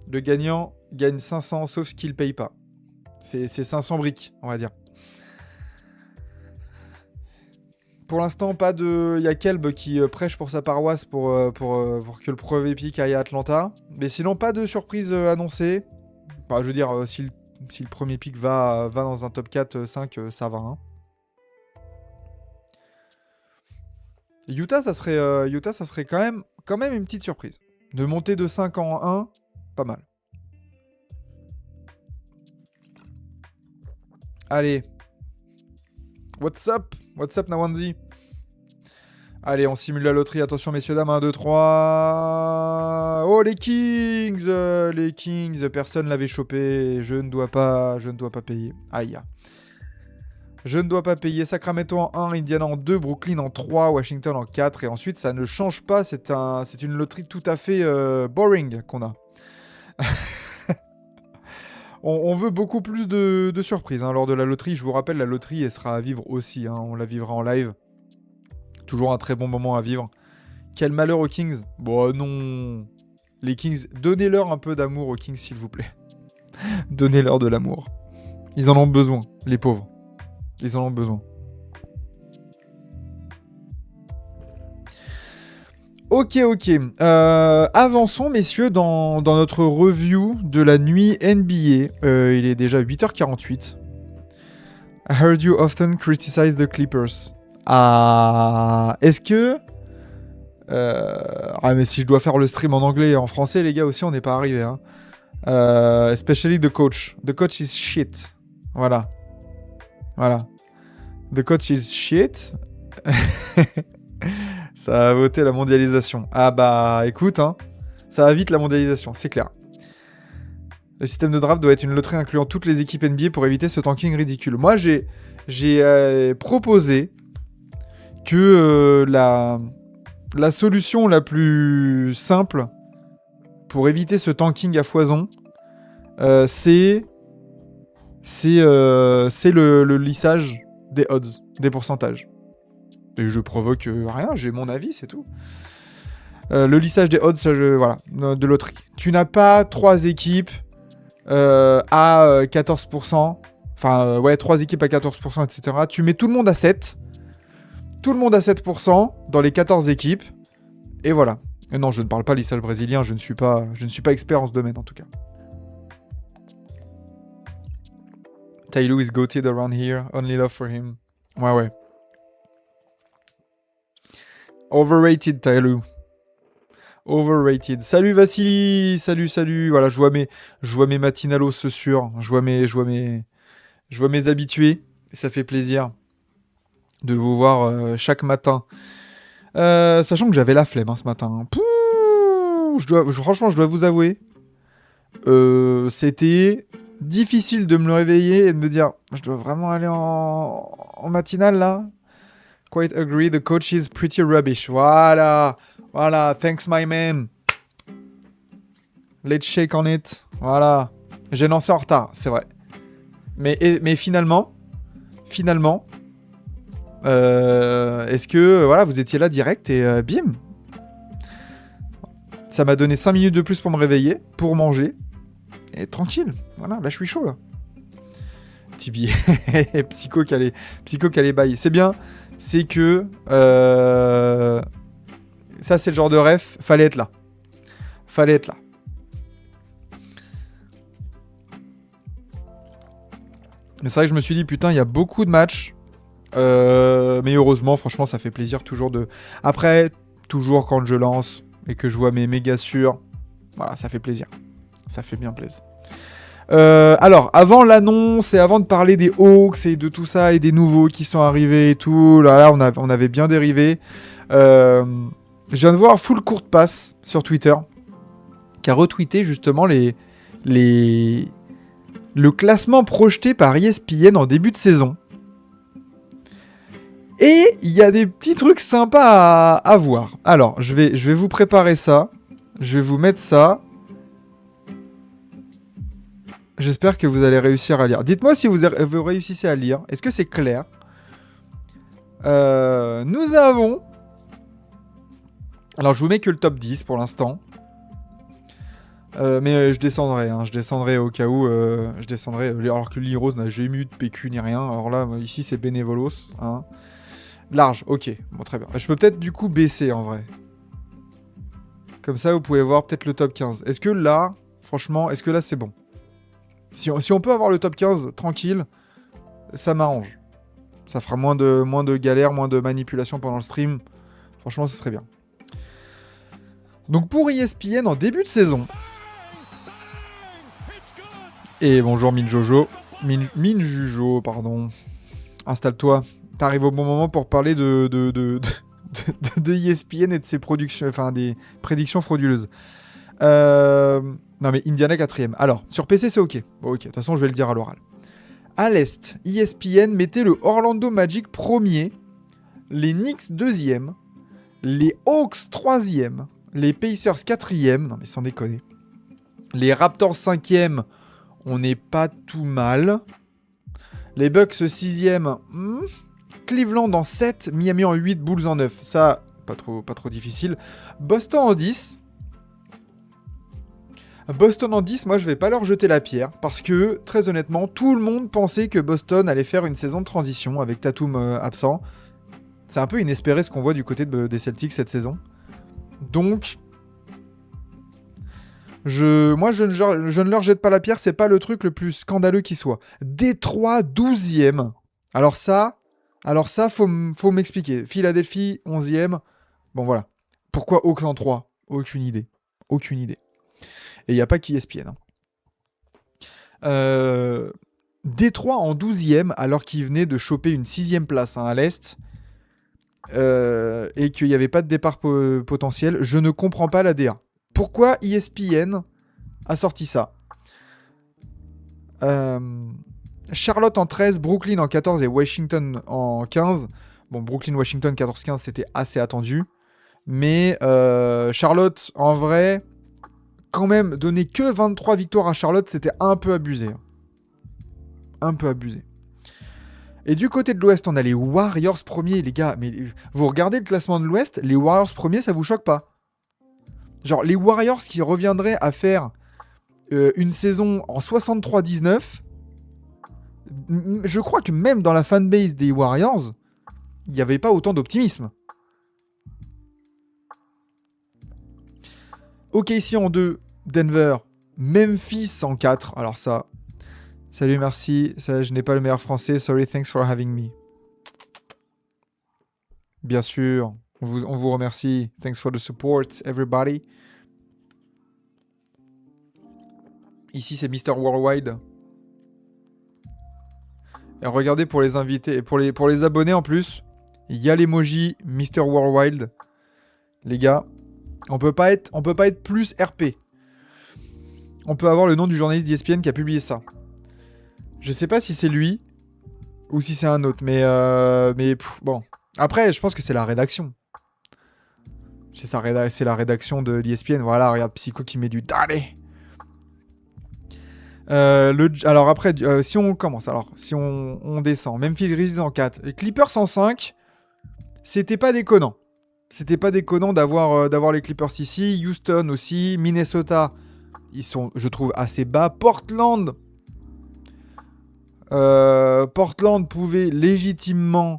Le gagnant gagne 500 sauf qu'il paye pas. C'est 500 briques on va dire. Pour l'instant pas de... Il y a Kelb qui prêche pour sa paroisse pour que le premier pick aille à Atlanta. Mais sinon pas de surprise annoncée. Bah, je veux dire si le premier pick va dans un top 4, 5, ça va. Hein. Utah, ça serait quand même une petite surprise. De monter de 5 en 1, pas mal. Allez. What's up Nawanzi? Allez, on simule la loterie. Attention, messieurs, dames. 1, 2, 3. Oh, les Kings. Les Kings. Personne l'avait chopé. Je ne dois pas payer. Aïe. Je ne dois pas payer. Sacramento en 1, Indiana en 2, Brooklyn en 3, Washington en 4. Et ensuite, ça ne change pas. C'est une loterie tout à fait boring qu'on a. on veut beaucoup plus de surprises lors de la loterie. Je vous rappelle, la loterie, elle sera à vivre aussi. On la vivra en live. Toujours un très bon moment à vivre. Quel malheur aux Kings. Bon, non. Les Kings, donnez-leur un peu d'amour aux Kings, s'il vous plaît. Donnez-leur de l'amour. Ils en ont besoin, les pauvres. Ils en ont besoin. Ok. Avançons, messieurs, dans notre review de la nuit NBA. Il est déjà 8h48. I heard you often criticize the Clippers. Ah, est-ce que... Ah, mais si je dois faire le stream en anglais et en français, les gars, aussi, on n'est pas arrivé. Hein. Especially the coach. The coach is shit. Voilà. The coach is shit. Ça va voter la mondialisation. Ah bah, écoute, hein, ça va vite la mondialisation, c'est clair. Le système de draft doit être une loterie incluant toutes les équipes NBA pour éviter ce tanking ridicule. Moi, j'ai proposé que la solution la plus simple pour éviter ce tanking à foison, c'est le lissage des odds, des pourcentages. Et je provoque rien, j'ai mon avis, c'est tout. Le lissage des odds, voilà, de loterie. Tu n'as pas 3 équipes à 14%. Enfin, ouais, 3 équipes à 14%, etc. Tu mets tout le monde à 7. Tout le monde à 7% dans les 14 équipes. Et voilà. Et non, je ne parle pas lissage brésilien, je ne suis pas expert en ce domaine, en tout cas. Ty Lue is goated around here. Only love for him. Ouais. Overrated, Ty Lue. Overrated. Salut Vassili. Salut. Voilà, je vois mes matinalos, ce sûr. Je vois mes habitués. Et ça fait plaisir de vous voir chaque matin. Sachant que j'avais la flemme ce matin. Franchement, je dois vous avouer. C'était difficile de me le réveiller et de me dire je dois vraiment aller en matinale là. Quite agree, the coach is pretty rubbish. Voilà, thanks my man. Let's shake on it. Voilà. J'ai lancé en retard, c'est vrai. Mais finalement, est-ce que voilà, vous étiez là direct et bim. Ça m'a donné 5 minutes de plus pour me réveiller, pour manger. Et tranquille, voilà, là je suis chaud là. Tibi, Psycho calé bail. C'est bien, c'est que ça c'est le genre de ref, fallait être là. Mais c'est vrai que je me suis dit putain, il y a beaucoup de matchs. Mais heureusement, franchement, ça fait plaisir toujours de. Après, toujours quand je lance et que je vois mes méga sûrs, voilà, ça fait plaisir. Ça fait bien plaisir. Alors, avant l'annonce et avant de parler des Hawks et de tout ça et des nouveaux qui sont arrivés et tout, là on avait bien dérivé. Je viens de voir Full Court Pass sur Twitter qui a retweeté justement le classement projeté par ESPN en début de saison. Et il y a des petits trucs sympas à voir. Alors, je vais vous préparer ça. Je vais vous mettre ça. J'espère que vous allez réussir à lire. Dites-moi si vous réussissez à lire. Est-ce que c'est clair ? Nous avons... Alors, je vous mets que le top 10 pour l'instant. Mais je descendrai. Je descendrai au cas où. Je descendrai. Alors que l'Heroes n'a jamais eu de PQ ni rien. Alors là, ici, c'est Benevolos. Large, ok. Bon, très bien. Je peux peut-être du coup baisser en vrai. Comme ça, vous pouvez voir peut-être le top 15. Est-ce que là, franchement, c'est bon ? Si on peut avoir le top 15 tranquille, ça m'arrange. Ça fera moins de galères, moins de manipulation pendant le stream. Franchement, ce serait bien. Donc pour ESPN en début de saison. Et bonjour Minjujo, pardon. Installe-toi. T'arrives au bon moment pour parler de ESPN et de ses productions, enfin des prédictions frauduleuses. Non mais Indiana 4ème. Alors, sur PC c'est ok. Bon, ok, de toute façon je vais le dire à l'oral. À l'Est, ESPN mettait le Orlando Magic premier, les Knicks 2ème, les Hawks 3ème, les Pacers 4ème, non mais sans déconner. Les Raptors 5ème, on n'est pas tout mal. Les Bucks 6ème, Cleveland en 7, Miami en 8, Bulls en 9. Ça, pas trop difficile. Boston en 10. Boston en 10, moi je vais pas leur jeter la pierre parce que, très honnêtement, tout le monde pensait que Boston allait faire une saison de transition avec Tatum absent. C'est un peu inespéré ce qu'on voit du côté des Celtics cette saison. Donc, je ne leur jette pas la pierre, c'est pas le truc le plus scandaleux qui soit. Détroit 12ème. Alors ça, faut m'expliquer. Philadelphie 11ème. Bon voilà. Pourquoi Hawks en 3 ? Aucune idée. Et il n'y a pas qu'ESPN. Détroit en 12ème, alors qu'il venait de choper une 6ème place à l'Est, et qu'il n'y avait pas de départ potentiel. Je ne comprends pas la DA. Pourquoi ESPN a sorti ça ? Charlotte en 13, Brooklyn en 14 et Washington en 15. Bon, Brooklyn-Washington 14-15, c'était assez attendu. Mais Charlotte, en vrai... Quand même, donner que 23 victoires à Charlotte, c'était un peu abusé. Et du côté de l'Ouest, on a les Warriors premiers, les gars. Mais vous regardez le classement de l'Ouest, les Warriors premiers, ça vous choque pas ? Genre, les Warriors qui reviendraient à faire une saison en 63-19, je crois que même dans la fanbase des Warriors, il n'y avait pas autant d'optimisme. OKC en 2, Denver, Memphis en 4, alors ça, Salut, merci. Ça, je n'ai pas le meilleur français. Sorry, thanks for having me. Bien sûr. On vous remercie. Thanks for the support, everybody. Ici, c'est Mr. Worldwide. Et regardez pour les invités, pour les abonnés en plus, il y a l'emoji Mr. Worldwide. Les gars, on peut pas être plus RP. On peut avoir le nom du journaliste d'ESPN qui a publié ça. Je sais pas si c'est lui ou si c'est un autre, mais bon. Après, je pense que c'est la rédaction. C'est la rédaction de d'ESPN. Voilà, regarde Psycho qui met du dale. Alors après, si on commence, si on descend, Memphis Grizzlies en 4, les Clippers en 5, c'était pas déconnant. C'était pas déconnant d'avoir les Clippers ici, Houston aussi, Minnesota, ils sont, je trouve, assez bas. Portland pouvait légitimement...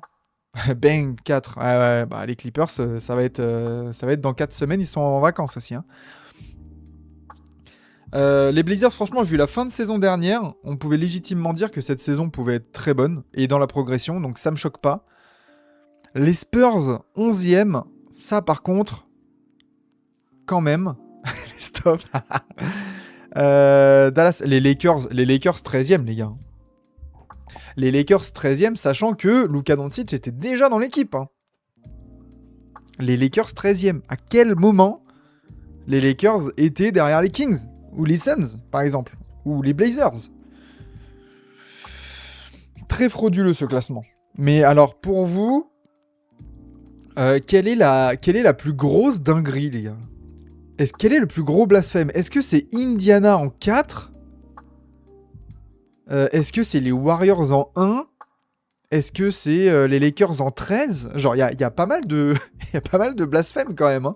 Bang, 4. Ouais, bah, les Clippers, ça va être dans 4 semaines, ils sont en vacances aussi, hein. Les Blazers, franchement, vu la fin de saison dernière, on pouvait légitimement dire que cette saison pouvait être très bonne et dans la progression, donc ça me choque pas. Les Spurs, 11e, ça par contre, quand même, stop. Dallas, les Lakers 13e, les gars. Les Lakers 13e, sachant que Luka Doncic était déjà dans l'équipe, hein. Les Lakers 13e, à quel moment les Lakers étaient derrière les Kings ? Ou les Suns, par exemple. Ou les Blazers. Très frauduleux, ce classement. Mais alors, pour vous, quelle est la plus grosse dinguerie, les gars ? Quel est le plus gros blasphème ? Est-ce que c'est Indiana en 4 ? Est-ce que c'est les Warriors en 1 ? Est-ce que c'est les Lakers en 13 ? Genre, il y a pas mal de... Il y a pas mal de blasphèmes, quand même, hein.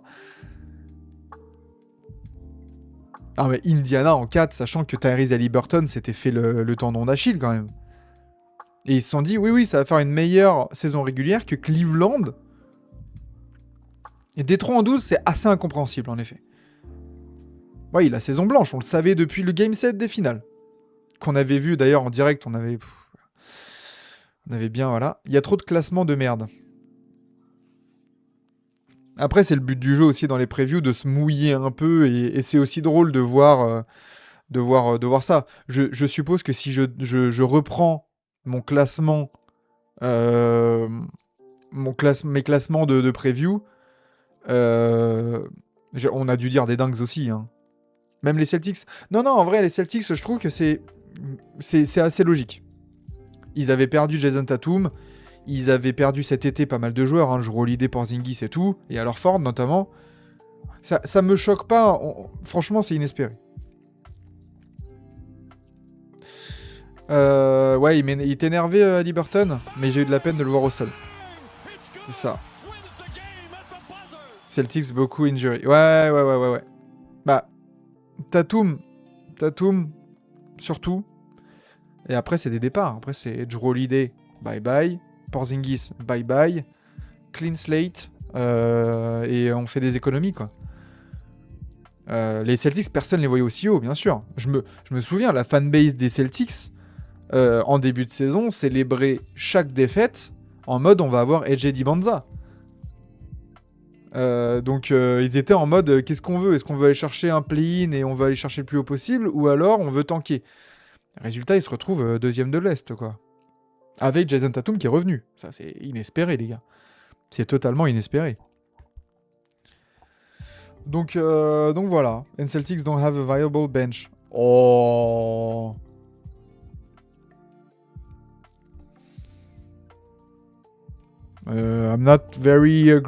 Ah mais Indiana en 4, sachant que Tyrese Haliburton s'était fait le tendon d'Achille quand même. Et ils se sont dit, oui, ça va faire une meilleure saison régulière que Cleveland. Et Détroit en 12, c'est assez incompréhensible en effet. Oui, la saison blanche, on le savait depuis le Game 7 des finales. Qu'on avait vu d'ailleurs en direct, on avait bien, voilà. Il y a trop de classements de merde. Après, c'est le but du jeu aussi dans les previews de se mouiller un peu et c'est aussi drôle de voir ça. Je suppose que si je reprends mon classement, mes classements de preview, on a dû dire des dingues aussi, hein. Même les Celtics. Non, en vrai, les Celtics, je trouve que c'est assez logique. Ils avaient perdu Jason Tatum. Ils avaient perdu cet été pas mal de joueurs, hein, Jrue Holiday, Porzingis et tout, et alors Ford notamment. Ça me choque pas, franchement c'est inespéré. Ouais, il est énervé Haliburton, mais j'ai eu de la peine de le voir au sol. C'est ça. Celtics, beaucoup injury. Ouais. Bah, Tatum, surtout. Et après c'est des départs, après c'est Jrue Holiday, bye. Porzingis, bye. Clean slate. Et on fait des économies, quoi. Les Celtics, personne ne les voyait aussi haut, bien sûr. Je me souviens, la fanbase des Celtics, en début de saison, célébrait chaque défaite en mode on va avoir AJ Dibanza. Donc ils étaient en mode qu'est-ce qu'on veut ? Est-ce qu'on veut aller chercher un play-in et on veut aller chercher le plus haut possible ? Ou alors on veut tanker ? Résultat, ils se retrouvent deuxième de l'Est, quoi. Avec Jason Tatum qui est revenu. Ça, c'est inespéré, les gars. C'est totalement inespéré. Donc voilà. And Celtics don't have a viable bench. Oh. I'm not very I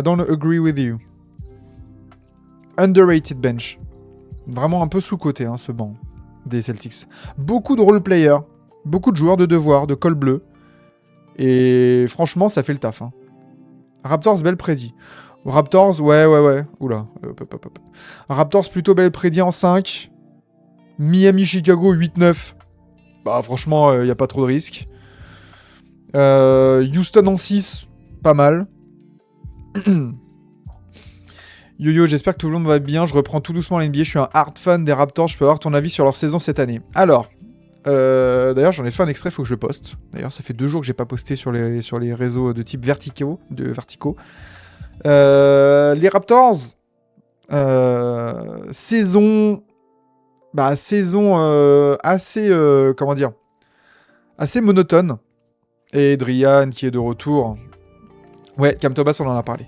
don't agree with you. Underrated bench. Vraiment un peu sous-coté, hein, ce banc des Celtics. Beaucoup de role-players. Beaucoup de joueurs de devoir, de col bleu. Et franchement, ça fait le taf, hein. Raptors, belle prédit. Raptors, ouais. Oula. Hop. Raptors, plutôt belle prédit en 5. Miami, Chicago, 8-9. Bah, franchement, il n'y a pas trop de risques. Houston en 6. Pas mal. Yo, j'espère que tout le monde va bien. Je reprends tout doucement l'NBA. Je suis un hard fan des Raptors. Je peux avoir ton avis sur leur saison cette année. Alors, D'ailleurs, j'en ai fait un extrait, faut que je le poste. D'ailleurs, ça fait 2 jours que j'ai pas posté sur les réseaux de type verticaux. Les Raptors, saison assez, comment dire, assez monotone. Et Drian qui est de retour. Ouais, Cam Thomas, on en a parlé.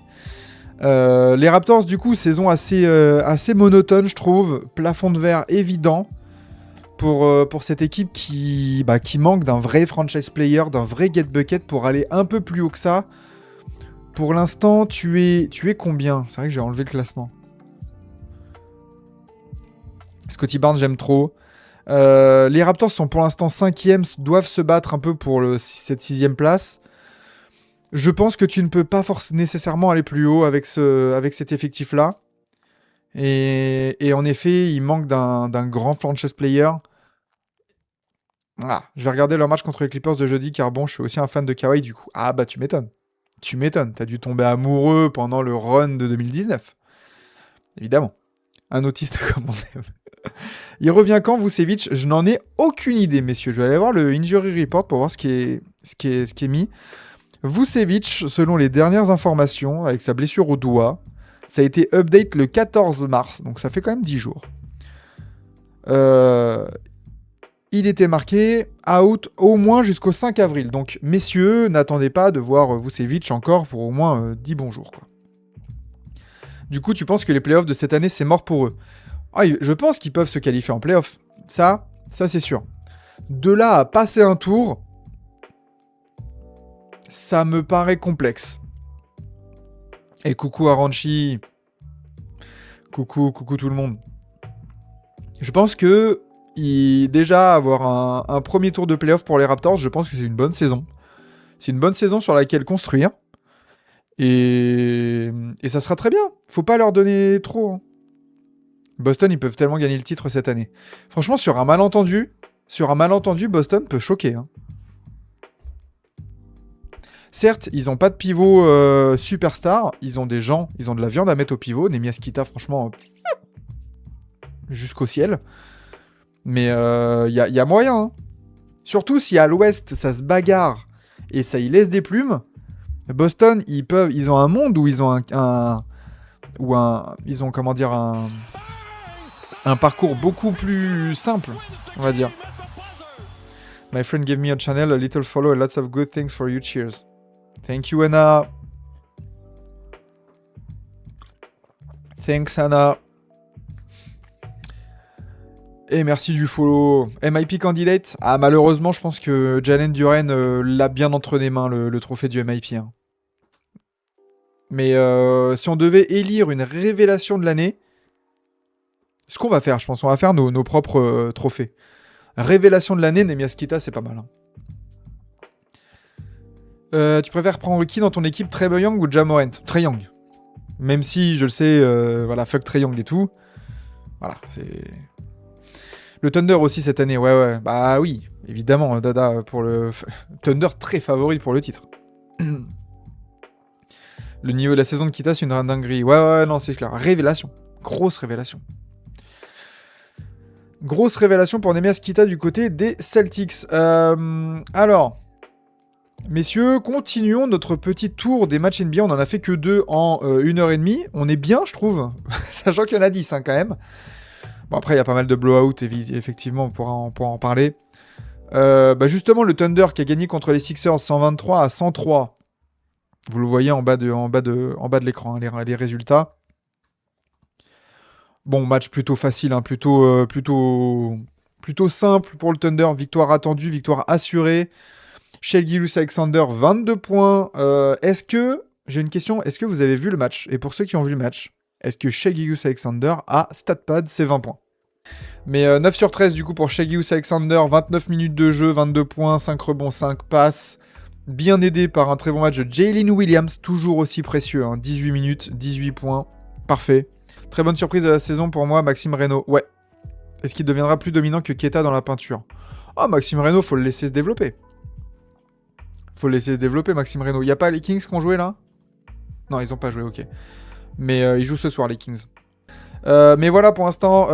Les Raptors, du coup, saison assez monotone, je trouve. Plafond de verre évident pour cette équipe qui manque d'un vrai franchise player, d'un vrai get bucket pour aller un peu plus haut que ça. Pour l'instant, tu es combien? C'est vrai que j'ai enlevé le classement. Scotty Barnes, j'aime trop. Les Raptors sont pour l'instant 5e, doivent se battre un peu pour cette 6e place. Je pense que tu ne peux pas nécessairement aller plus haut avec cet effectif-là. Et en effet, il manque d'un grand franchise player. Ah, je vais regarder leur match contre les Clippers de jeudi, car bon, je suis aussi un fan de Kawhi du coup. Ah bah tu m'étonnes. Tu m'étonnes, t'as dû tomber amoureux pendant le run de 2019. Évidemment. Un autiste comme on aime. Il revient quand, Vucevic? Je n'en ai aucune idée, messieurs. Je vais aller voir le injury report pour voir ce qui est mis. Vucevic, selon les dernières informations, avec sa blessure au doigt, ça a été update le 14 mars, donc ça fait quand même 10 jours. Il était marqué out au moins jusqu'au 5 avril. Donc, messieurs, n'attendez pas de voir Vucevic encore pour au moins 10 bons jours, quoi. Du coup, tu penses que les playoffs de cette année, c'est mort pour eux? Je pense qu'ils peuvent se qualifier en playoffs. Ça c'est sûr. De là à passer un tour, ça me paraît complexe. Et coucou Aranchi. Coucou tout le monde. Je pense que déjà avoir un premier tour de playoff pour les Raptors, je pense que c'est une bonne saison. C'est une bonne saison sur laquelle construire. Et ça sera très bien. Faut pas leur donner trop. Hein. Boston, ils peuvent tellement gagner le titre cette année. Franchement, sur un malentendu, Boston peut choquer. Hein. Certes, ils n'ont pas de pivot superstar. Ils ont de la viande à mettre au pivot. Neemias Queta, franchement, jusqu'au ciel. Mais y a moyen. Hein. Surtout si à l'ouest, ça se bagarre et ça y laisse des plumes. Boston, ils ont un monde où ils ont un parcours beaucoup plus simple, on va dire. My friend gave me a channel, a little follow, and lots of good things for you. Cheers. Thank you, Anna. Thanks, Anna. Et merci du follow. MIP candidate. Ah, malheureusement, je pense que Jalen Duren l'a bien entre les mains, le trophée du MIP. Hein. Mais si on devait élire une révélation de l'année, ce qu'on va faire, je pense, on va faire nos propres trophées. Révélation de l'année, Neemias Queta, c'est pas mal. Hein. Tu préfères prendre qui dans ton équipe, Trae Young ou Ja Morant? Trae Young. Même si, je le sais, voilà, fuck Trae Young et tout. Voilà, c'est... Le Thunder aussi cette année, ouais. Bah oui, évidemment, Dada pour le... Thunder très favori pour le titre. Le niveau de la saison de Queta, c'est une dinguerie. Ouais, non, c'est clair. Révélation. Grosse révélation. Grosse révélation pour Neemias Queta du côté des Celtics. Alors, messieurs, continuons notre petit tour des matchs NBA. On en a fait que 2 en 1h30. On est bien, je trouve. Sachant qu'il y en a 10 hein, quand même. Bon, après, il y a pas mal de blowout, effectivement, on pourra en parler. Justement, le Thunder qui a gagné contre les Sixers 123 à 103. Vous le voyez en bas de l'écran, hein, les résultats. Bon, match plutôt facile, hein, plutôt simple pour le Thunder. Victoire attendue, victoire assurée. Shai Gilgeous-Alexander, 22 points. J'ai une question, est-ce que vous avez vu le match? Et pour ceux qui ont vu le match, est-ce que Shai Gilgeous-Alexander a StatPad ses 20 points? Mais 9 sur 13 du coup pour Shai Gilgeous-Alexander, 29 minutes de jeu, 22 points, 5 rebonds, 5 passes. Bien aidé par un très bon match de Jalen Williams, toujours aussi précieux, hein, 18 minutes, 18 points, parfait. Très bonne surprise de la saison pour moi, Maxime Reynaud. Ouais. Est-ce qu'il deviendra plus dominant que Queta dans la peinture? Ah, Maxime Reynaud, faut le laisser se développer. Maxime Reynaud. Y a pas les Kings qui ont joué là? Non, ils ont pas joué, ok. Mais ils jouent ce soir, les Kings. Mais voilà pour l'instant,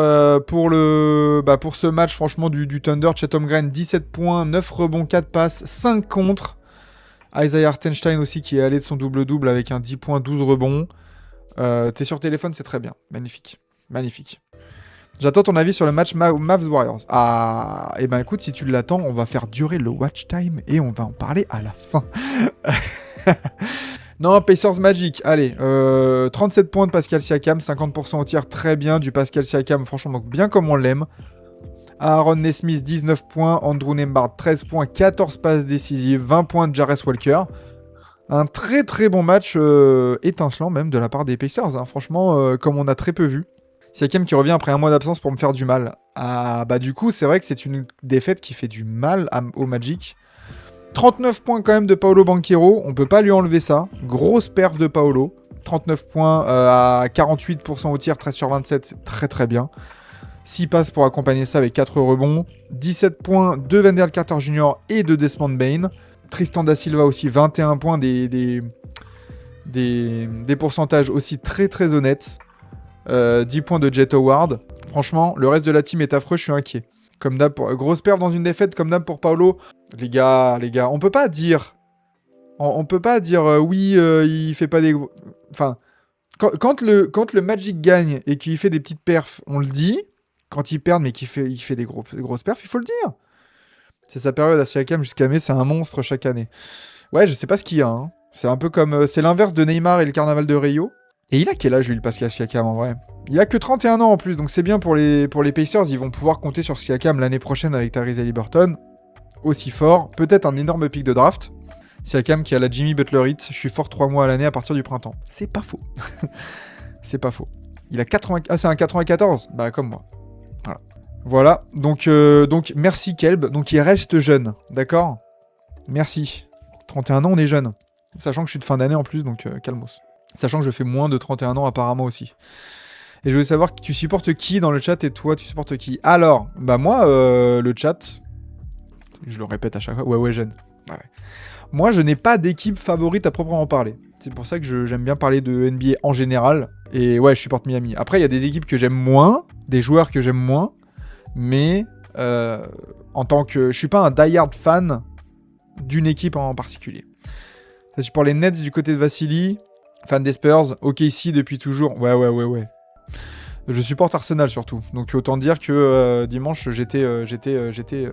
pour ce match franchement du Thunder, Chet Holmgren 17 points, 9 rebonds, 4 passes, 5 contre. Isaiah Hartenstein aussi qui est allé de son double-double avec un 10 points, 12 rebonds. T'es sur téléphone, c'est très bien. Magnifique. Magnifique. J'attends ton avis sur le match Mavs Warriors. Ah, et ben écoute, si tu l'attends, on va faire durer le watch time et on va en parler à la fin. Non, Pacers Magic, allez, 37 points de Pascal Siakam, 50% au tir, très bien, du Pascal Siakam, franchement, donc bien comme on l'aime. Aaron Nesmith, 19 points, Andrew Nembhard, 13 points, 14 passes décisives, 20 points de Jarrett Walker. Un très très bon match, étincelant même, de la part des Pacers, hein. Franchement, comme on a très peu vu. Siakam qui revient après un mois d'absence pour me faire du mal. Ah, bah du coup, c'est vrai que c'est une défaite qui fait du mal au Magic. 39 points quand même de Paolo Banchero, on peut pas lui enlever ça. Grosse perf de Paolo. 39 points à 48% au tir, 13 sur 27, très très bien. 6 passes pour accompagner ça avec 4 rebonds. 17 points de Wendell Carter Jr. et de Desmond Bane. Tristan da Silva aussi, 21 points, des pourcentages aussi très très honnêtes. 10 points de Jet Howard. Franchement, le reste de la team est affreux, je suis inquiet. Comme d'hab, grosse perf dans une défaite, comme d'hab pour Paolo. Les gars, on peut pas dire... On peut pas dire, oui, il fait pas des... Enfin, quand le Magic gagne et qu'il fait des petites perfs, on le dit. Quand il perd, mais qu'il fait des grosses perfs, il faut le dire. C'est sa période à Siakam jusqu'à mai, c'est un monstre chaque année. Ouais, je sais pas ce qu'il y a, hein. C'est un peu comme... c'est l'inverse de Neymar et le carnaval de Rio. Et il a quel âge, lui, le Pascal Siakam, en vrai? Il a que 31 ans en plus, donc c'est bien pour les Pacers. Ils vont pouvoir compter sur Siakam l'année prochaine avec Tyrese Haliburton. Aussi fort. Peut-être un énorme pic de draft. Siakam qui a la Jimmy Butler hit. Je suis fort 3 mois à l'année à partir du printemps. C'est pas faux. C'est pas faux. Il a 80... Ah, c'est un 94? Bah, comme moi. Voilà. Donc merci Kelb. Donc, il reste jeune. D'accord? Merci. 31 ans, on est jeune. Sachant que je suis de fin d'année en plus, donc calmos. Sachant que je fais moins de 31 ans apparemment aussi. Et je voulais savoir tu supportes qui dans le chat et toi tu supportes qui? Alors, bah moi, le chat, je le répète à chaque fois, ouais, jeune. Ouais. Moi, je n'ai pas d'équipe favorite à proprement parler. C'est pour ça que j'aime bien parler de NBA en général. Et ouais, je supporte Miami. Après, il y a des équipes que j'aime moins, des joueurs que j'aime moins, mais en tant que... Je suis pas un die-hard fan d'une équipe en particulier. Ça supporte les Nets du côté de Vassili. Fan des Spurs, OKC depuis toujours. Ouais. Je supporte Arsenal surtout. Donc autant dire que dimanche, j'étais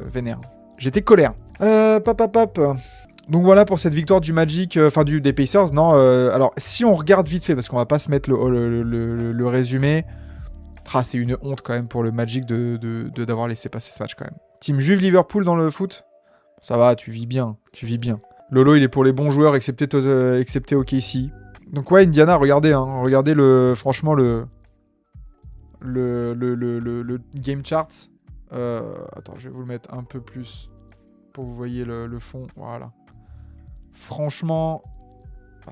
vénère. J'étais colère. Donc voilà pour cette victoire du Magic, des Pacers. Non, alors si on regarde vite fait, parce qu'on va pas se mettre le résumé. C'est une honte quand même pour le Magic d'avoir laissé passer ce match quand même. Team Juve Liverpool dans le foot. Ça va, tu vis bien. Lolo, il est pour les bons joueurs, excepté OKC. Donc ouais, Indiana, regardez franchement le game chart. Attends, je vais vous le mettre un peu plus pour que vous voyez le fond. Voilà. Franchement,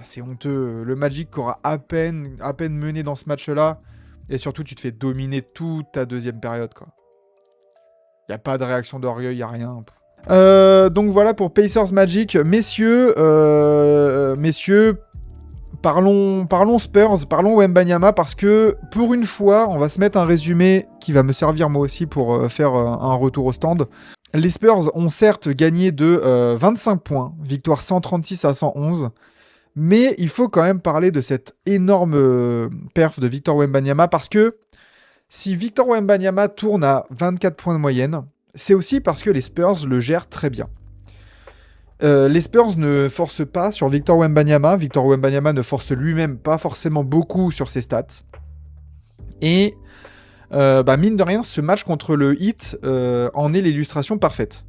c'est honteux. Le Magic aura à peine mené dans ce match-là. Et surtout, tu te fais dominer toute ta deuxième période, quoi. Y a pas de réaction d'orgueil, y a rien. Donc voilà pour Pacers Magic. Messieurs, parlons Spurs, parlons Wembanyama, parce que pour une fois, on va se mettre un résumé qui va me servir moi aussi pour faire un retour au stand. Les Spurs ont certes gagné de 25 points, victoire 136-111, mais il faut quand même parler de cette énorme perf de Victor Wembanyama, parce que si Victor Wembanyama tourne à 24 points de moyenne, c'est aussi parce que les Spurs le gèrent très bien. Les Spurs ne forcent pas sur Victor Wembanyama. Victor Wembanyama ne force lui-même pas forcément beaucoup sur ses stats. Et mine de rien, ce match contre le Heat en est l'illustration parfaite.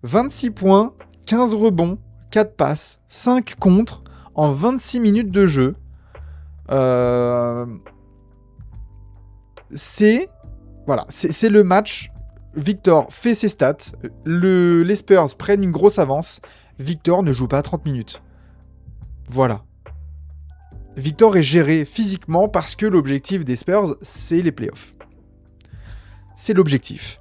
26 points, 15 rebonds, 4 passes, 5 contres en 26 minutes de jeu. C'est le match. Victor fait ses stats, les Spurs prennent une grosse avance, Victor ne joue pas 30 minutes. Voilà. Victor est géré physiquement parce que l'objectif des Spurs, c'est les playoffs. C'est l'objectif.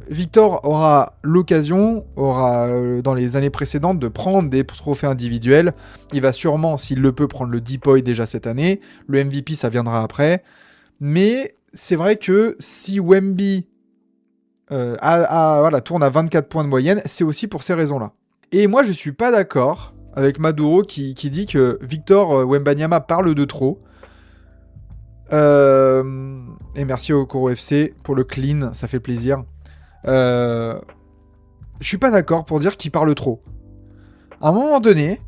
Victor aura l'occasion, dans les années précédentes, de prendre des trophées individuels. Il va sûrement, s'il le peut, prendre le Deepoy déjà cette année. Le MVP, ça viendra après. Mais c'est vrai que si Wemby tourne à 24 points de moyenne, c'est aussi pour ces raisons-là. Et moi, je suis pas d'accord avec Maduro qui dit que Victor Wembanyama parle de trop. Et merci au Koro FC pour le clean, ça fait plaisir. Je suis pas d'accord pour dire qu'il parle trop. À un moment donné,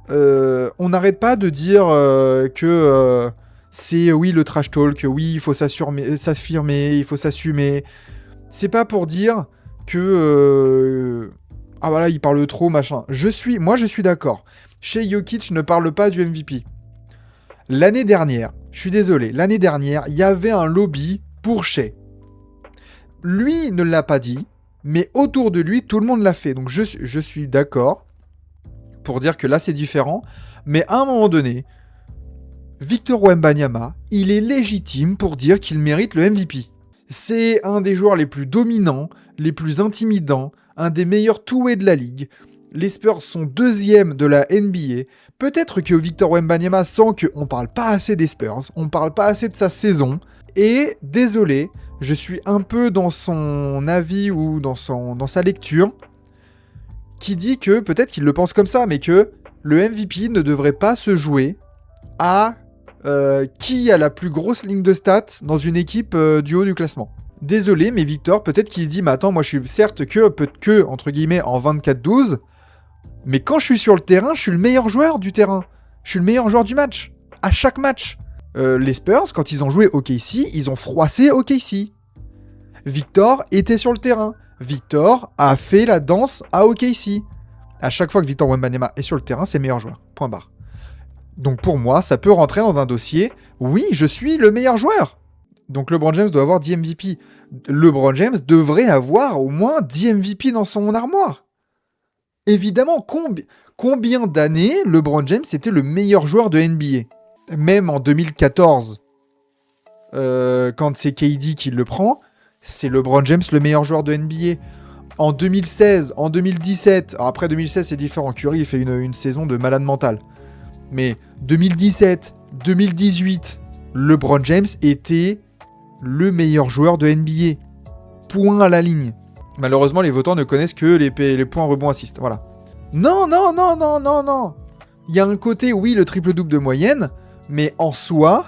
on n'arrête pas de dire que c'est oui le trash talk, oui il faut s'affirmer, il faut s'assumer. C'est pas pour dire que il parle trop machin. Moi je suis d'accord. Shai Jokic ne parle pas du MVP. L'année dernière, je suis désolé, l'année dernière, il y avait un lobby pour Shai. Lui ne l'a pas dit, mais autour de lui, tout le monde l'a fait. Donc je suis d'accord pour dire que là, c'est différent. Mais à un moment donné, Victor Wembanyama, il est légitime pour dire qu'il mérite le MVP. C'est un des joueurs les plus dominants, les plus intimidants, un des meilleurs two-way de la ligue. Les Spurs sont deuxième de la NBA. Peut-être que Victor Wembanyama sent qu'on parle pas assez des Spurs, on parle pas assez de sa saison. Et désolé, je suis un peu dans son avis ou dans sa lecture qui dit que, peut-être qu'il le pense comme ça, mais que le MVP ne devrait pas se jouer à qui a la plus grosse ligne de stats dans une équipe du haut du classement. Désolé, mais Victor, peut-être qu'il se dit, mais attends, moi je suis certes que entre guillemets, en 24-12, mais quand je suis sur le terrain, je suis le meilleur joueur du terrain. Je suis le meilleur joueur du match. À chaque match. Les Spurs, quand ils ont joué OKC, ils ont froissé OKC. Victor était sur le terrain. Victor a fait la danse à OKC. À chaque fois que Victor Wembanyama est sur le terrain, c'est le meilleur joueur. Point barre. Donc pour moi, ça peut rentrer dans un dossier. Oui, je suis le meilleur joueur. Donc LeBron James doit avoir 10 MVP. LeBron James devrait avoir au moins 10 MVP dans son armoire. Évidemment, combien d'années LeBron James était le meilleur joueur de NBA ? Même en 2014, quand c'est KD qui le prend, c'est LeBron James le meilleur joueur de NBA. En 2016, en 2017, alors après 2016 c'est différent, Curry il fait une saison de malade mental. Mais 2017, 2018, LeBron James était le meilleur joueur de NBA. Point à la ligne. Malheureusement, les votants ne connaissent que les points rebonds assist. Voilà. Non. Il y a un côté, oui, le triple-double de moyenne, mais en soi,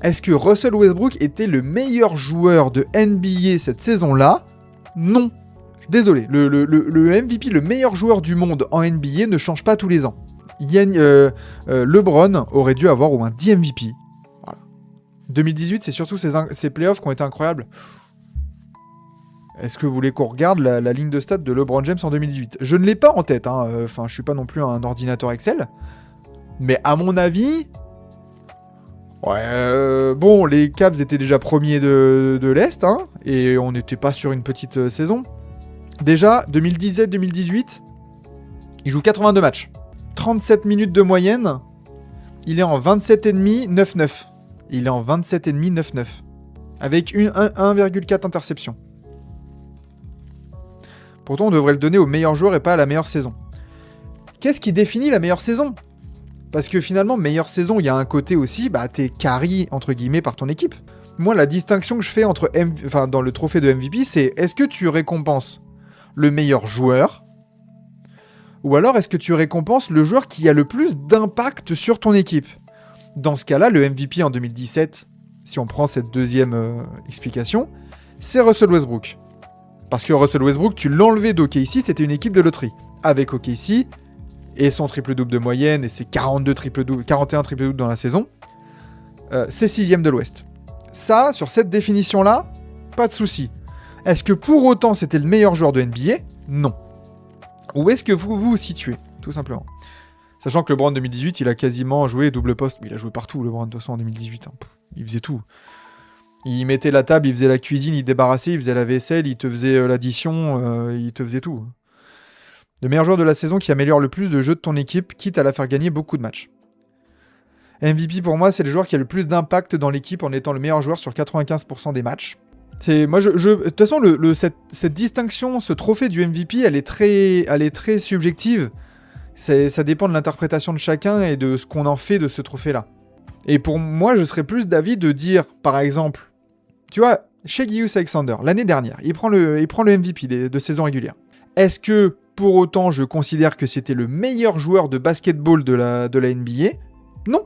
est-ce que Russell Westbrook était le meilleur joueur de NBA cette saison-là ? Non. Désolé, le MVP, le meilleur joueur du monde en NBA, ne change pas tous les ans. LeBron aurait dû avoir au moins 10 MVP. Voilà. 2018, c'est surtout ces playoffs qui ont été incroyables. Est-ce que vous voulez qu'on regarde la ligne de stats de LeBron James en 2018 ? Je ne l'ai pas en tête, je suis pas non plus un ordinateur Excel. Mais à mon avis... les Cavs étaient déjà premiers de l'Est, et on n'était pas sur une petite saison. Déjà, 2017-2018, il joue 82 matchs. 37 minutes de moyenne, il est en 27,5, 9-9. Il est en 27,5, 9-9. Avec 1,4 interceptions. Pourtant, on devrait le donner au meilleur joueur et pas à la meilleure saison. Qu'est-ce qui définit la meilleure saison ? Parce que finalement, meilleure saison, il y a un côté aussi, t'es carry, entre guillemets, par ton équipe. Moi, la distinction que je fais dans le trophée de MVP, c'est est-ce que tu récompenses le meilleur joueur, ou alors est-ce que tu récompenses le joueur qui a le plus d'impact sur ton équipe ? Dans ce cas-là, le MVP en 2017, si on prend cette deuxième explication, c'est Russell Westbrook. Parce que Russell Westbrook, tu l'enlevais d'OKC, c'était une équipe de loterie. Avec OKC, et son triple-double de moyenne, et ses 41 triple-doubles dans la saison, c'est 6ème de l'Ouest. Ça, sur cette définition-là, pas de souci. Est-ce que pour autant c'était le meilleur joueur de NBA ? Non. Où est-ce que vous vous situez ? Tout simplement. Sachant que LeBron 2018, il a quasiment joué double poste. Mais il a joué partout, LeBron, de toute façon, en 2018. Il faisait tout. Il mettait la table, il faisait la cuisine, il débarrassait, il faisait la vaisselle, il te faisait l'addition, il te faisait tout. Le meilleur joueur de la saison qui améliore le plus de jeu de ton équipe, quitte à la faire gagner beaucoup de matchs. MVP pour moi, c'est le joueur qui a le plus d'impact dans l'équipe en étant le meilleur joueur sur 95% des matchs. Moi, de toute façon, cette distinction, ce trophée du MVP, elle est très subjective. Ça dépend de l'interprétation de chacun et de ce qu'on en fait de ce trophée-là. Et pour moi, je serais plus d'avis de dire, par exemple, tu vois, Shai Gilgeous-Alexander, l'année dernière, il prend le MVP de saison régulière. Est-ce que, pour autant, je considère que c'était le meilleur joueur de basketball de la NBA? Non.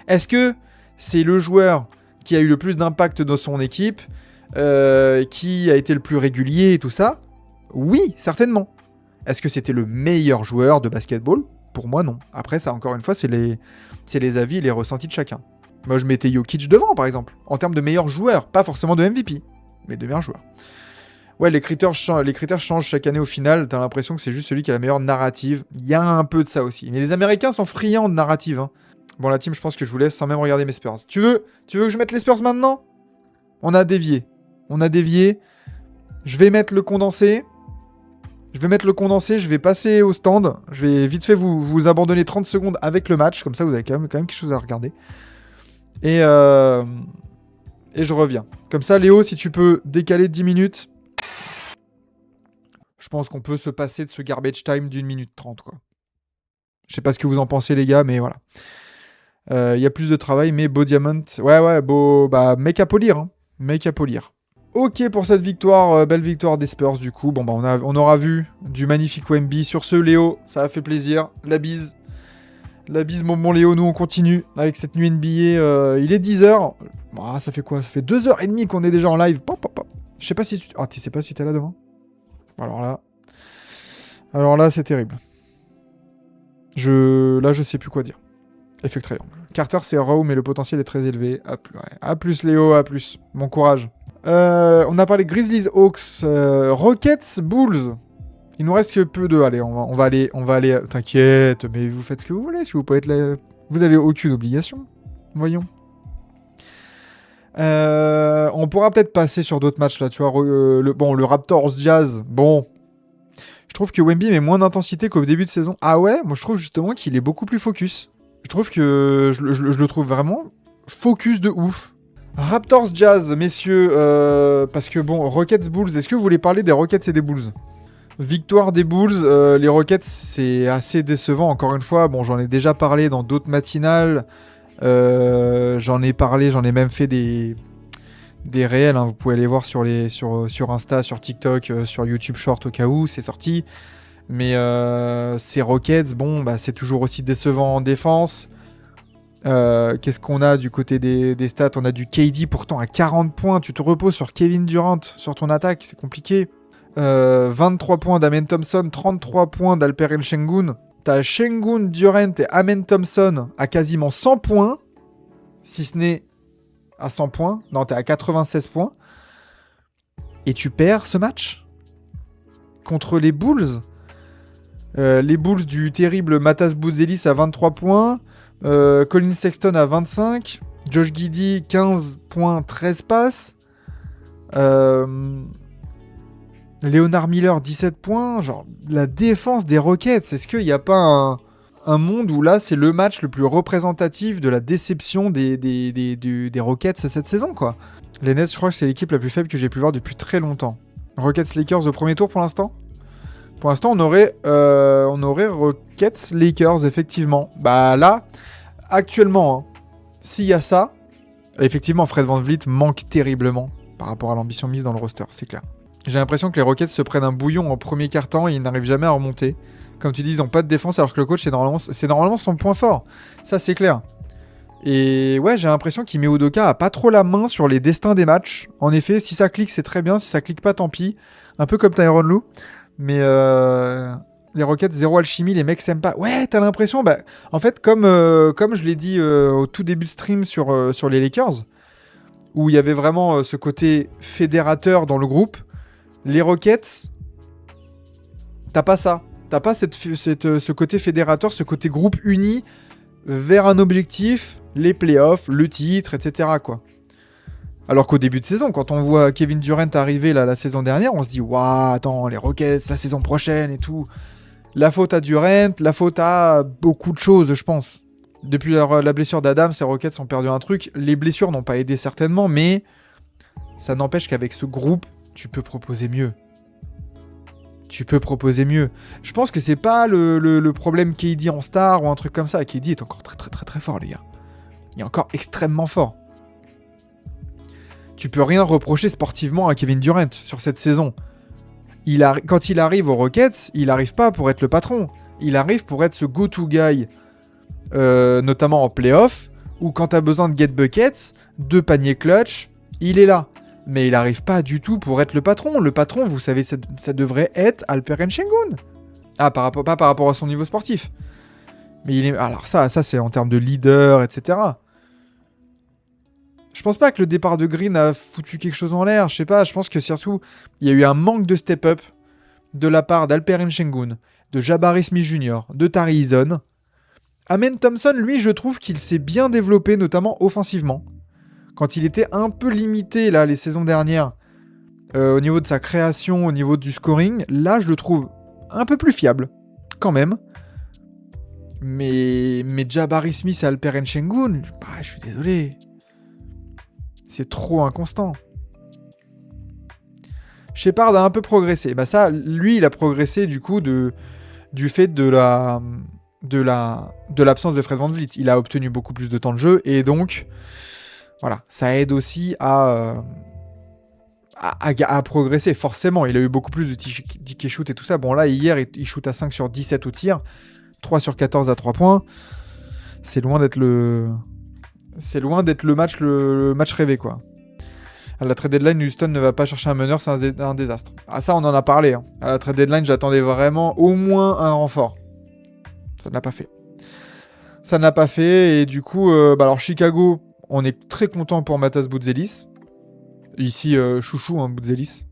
Est-ce que c'est le joueur qui a eu le plus d'impact dans son équipe, qui a été le plus régulier et tout ça? Oui, certainement. Est-ce que c'était le meilleur joueur de basketball? Pour moi, non. Après, ça, encore une fois, c'est les avis et les ressentis de chacun. Moi, je mettais Jokic devant, par exemple, en termes de meilleur joueur. Pas forcément de MVP, mais de meilleur joueur. Ouais, les critères changent chaque année au final. T'as l'impression que c'est juste celui qui a la meilleure narrative. Il y a un peu de ça aussi. Mais les Américains sont friands de narrative. Hein. Bon, la team, je pense que je vous laisse sans même regarder mes Spurs. Tu veux que je mette les Spurs maintenant? On a dévié. Je vais mettre le condensé. Je vais passer au stand. Je vais vite fait vous abandonner 30 secondes avec le match. Comme ça, vous avez quand même quelque chose à regarder. Et je reviens. Comme ça, Léo, si tu peux décaler 10 minutes. Je pense qu'on peut se passer de ce garbage time d'1 minute 30, quoi. Je sais pas ce que vous en pensez, les gars, mais voilà. Il y a plus de travail, mais beau diamant. Ouais, beau. Bah, mec à polir. Hein. Mec à polir. Ok pour cette victoire, belle victoire des Spurs du coup. Bon bah on aura vu du magnifique Wemby. Sur ce, Léo, ça a fait plaisir. La bise. La bise, mon Léo, nous on continue avec cette nuit NBA. Il est 10h. Ah, ça fait quoi? Ça fait 2h30 qu'on est déjà en live. Je sais pas si tu... Ah, tu sais pas si t'es là devant. Alors là, c'est terrible. Là, je sais plus quoi dire. Effet triangle. Carter, c'est raw, mais le potentiel est très élevé. A plus, Léo, a plus. Bon courage. On a parlé Grizzlies, Hawks, Rockets, Bulls. Il nous reste que peu de... Allez, on va aller... T'inquiète, mais vous faites ce que vous voulez. Si vous pouvez être là... Vous avez aucune obligation. Voyons. On pourra peut-être passer sur d'autres matchs, là, tu vois. Le Raptors Jazz, bon... Je trouve que Wemby met moins d'intensité qu'au début de saison. Ah ouais? Moi, je trouve justement qu'il est beaucoup plus focus. Je trouve que... Je le trouve vraiment focus de ouf. Raptors Jazz, messieurs, parce que bon, Rockets Bulls, est-ce que vous voulez parler des Rockets et des Bulls? Victoire des Bulls, les Rockets, c'est assez décevant, encore une fois. Bon, j'en ai déjà parlé dans d'autres matinales. J'en ai même fait des réels, hein. Vous pouvez aller voir sur Insta, sur TikTok, sur YouTube Short au cas où, c'est sorti. Mais ces Rockets, bon, bah, c'est toujours aussi décevant en défense. Qu'est-ce qu'on a du côté des stats? On a du KD pourtant à 40 points. Tu te reposes sur Kevin Durant sur ton attaque, c'est compliqué. 23 points d'Amen Thompson, 33 points d'Alperen Sengun. T'as Sengun, Durant et Amen Thompson à quasiment 100 points. Si ce n'est à 100 points. Non, t'es à 96 points. Et tu perds ce match contre les Bulls. Les Bulls du terrible Matas Bouzelis à 23 points. Colin Sexton à 25. Josh Giddey 15 points, 13 passes. Leonard Miller 17 points. Genre, la défense des Rockets, est-ce qu'il n'y a pas un monde où là c'est le match le plus représentatif de la déception des Rockets cette saison, quoi? Les Nets, je crois que c'est l'équipe la plus faible que j'ai pu voir depuis très longtemps. Rockets Lakers au premier tour pour l'instant. Pour l'instant, on aurait Rockets Lakers, effectivement. Bah là, actuellement, hein, s'il y a ça, effectivement, Fred VanVleet manque terriblement par rapport à l'ambition mise dans le roster, c'est clair. J'ai l'impression que les Rockets se prennent un bouillon en premier quart-temps et ils n'arrivent jamais à remonter. Comme tu dis, ils n'ont pas de défense alors que le coach, c'est normalement son point fort. Ça, c'est clair. Et ouais, j'ai l'impression qu'Ime Udoka a pas trop la main sur les destins des matchs. En effet, si ça clique, c'est très bien. Si ça clique pas, tant pis. Un peu comme Tyronn Lue. Mais les Rockets, zéro alchimie, les mecs s'aiment pas. Ouais, t'as l'impression, bah, en fait, comme je l'ai dit au tout début de stream sur les Lakers, où il y avait vraiment ce côté fédérateur dans le groupe, les Rockets, t'as pas ça. T'as pas ce côté fédérateur, ce côté groupe uni vers un objectif, les playoffs, le titre, etc., quoi. Alors qu'au début de saison, quand on voit Kevin Durant arriver là, la saison dernière, on se dit « Waouh, attends, les Rockets, la saison prochaine et tout. » La faute à Durant, la faute à beaucoup de choses, je pense. Depuis la blessure d'Adams, ces Rockets ont perdu un truc. Les blessures n'ont pas aidé certainement, mais Ça n'empêche qu'avec ce groupe, tu peux proposer mieux. Tu peux proposer mieux. Je pense que c'est pas le problème KD en star ou un truc comme ça. KD est encore très très très très fort, les gars. Il est encore extrêmement fort. Tu peux rien reprocher sportivement à Kevin Durant sur cette saison. Quand il arrive aux Rockets, il arrive pas pour être le patron. Il arrive pour être ce go-to guy, notamment en playoff, où quand t'as besoin de get buckets, de paniers clutch, il est là. Mais il arrive pas du tout pour être le patron. Le patron, vous savez, ça devrait être Alperen Sengun. Ah, pas par rapport à son niveau sportif. Mais alors ça c'est en termes de leader, etc. Je pense pas que le départ de Green a foutu quelque chose en l'air. Je sais pas, je pense que surtout, il y a eu un manque de step-up de la part d'Alperen Sengun, de Jabari Smith Jr., de Tari Eason. Amen Thompson, lui, je trouve qu'il s'est bien développé, notamment offensivement. Quand il était un peu limité, là, les saisons dernières, au niveau de sa création, au niveau du scoring, là, je le trouve un peu plus fiable, quand même. Mais Jabari Smith et Alperen Sengun, bah, je suis désolé. C'est trop inconstant. Shepard a un peu progressé. Bah ça, lui, il a progressé du coup du fait de l'absence de Fred VanVleet. Il a obtenu beaucoup plus de temps de jeu et donc, voilà, ça aide aussi à progresser. Forcément, il a eu beaucoup plus de ticket shoot et tout ça. Bon là, hier, il shoot à 5 sur 17 au tir, 3 sur 14 à 3 points. C'est loin d'être le match rêvé, quoi. À la trade deadline, Houston ne va pas chercher un meneur, c'est un désastre. Ah ça, on en a parlé. Hein. À la trade deadline, j'attendais vraiment au moins un renfort. Ça ne l'a pas fait. Ça ne l'a pas fait, et du coup, alors Chicago, on est très content pour Matas Boutzelis. Ici, chouchou, hein, Boutzelis.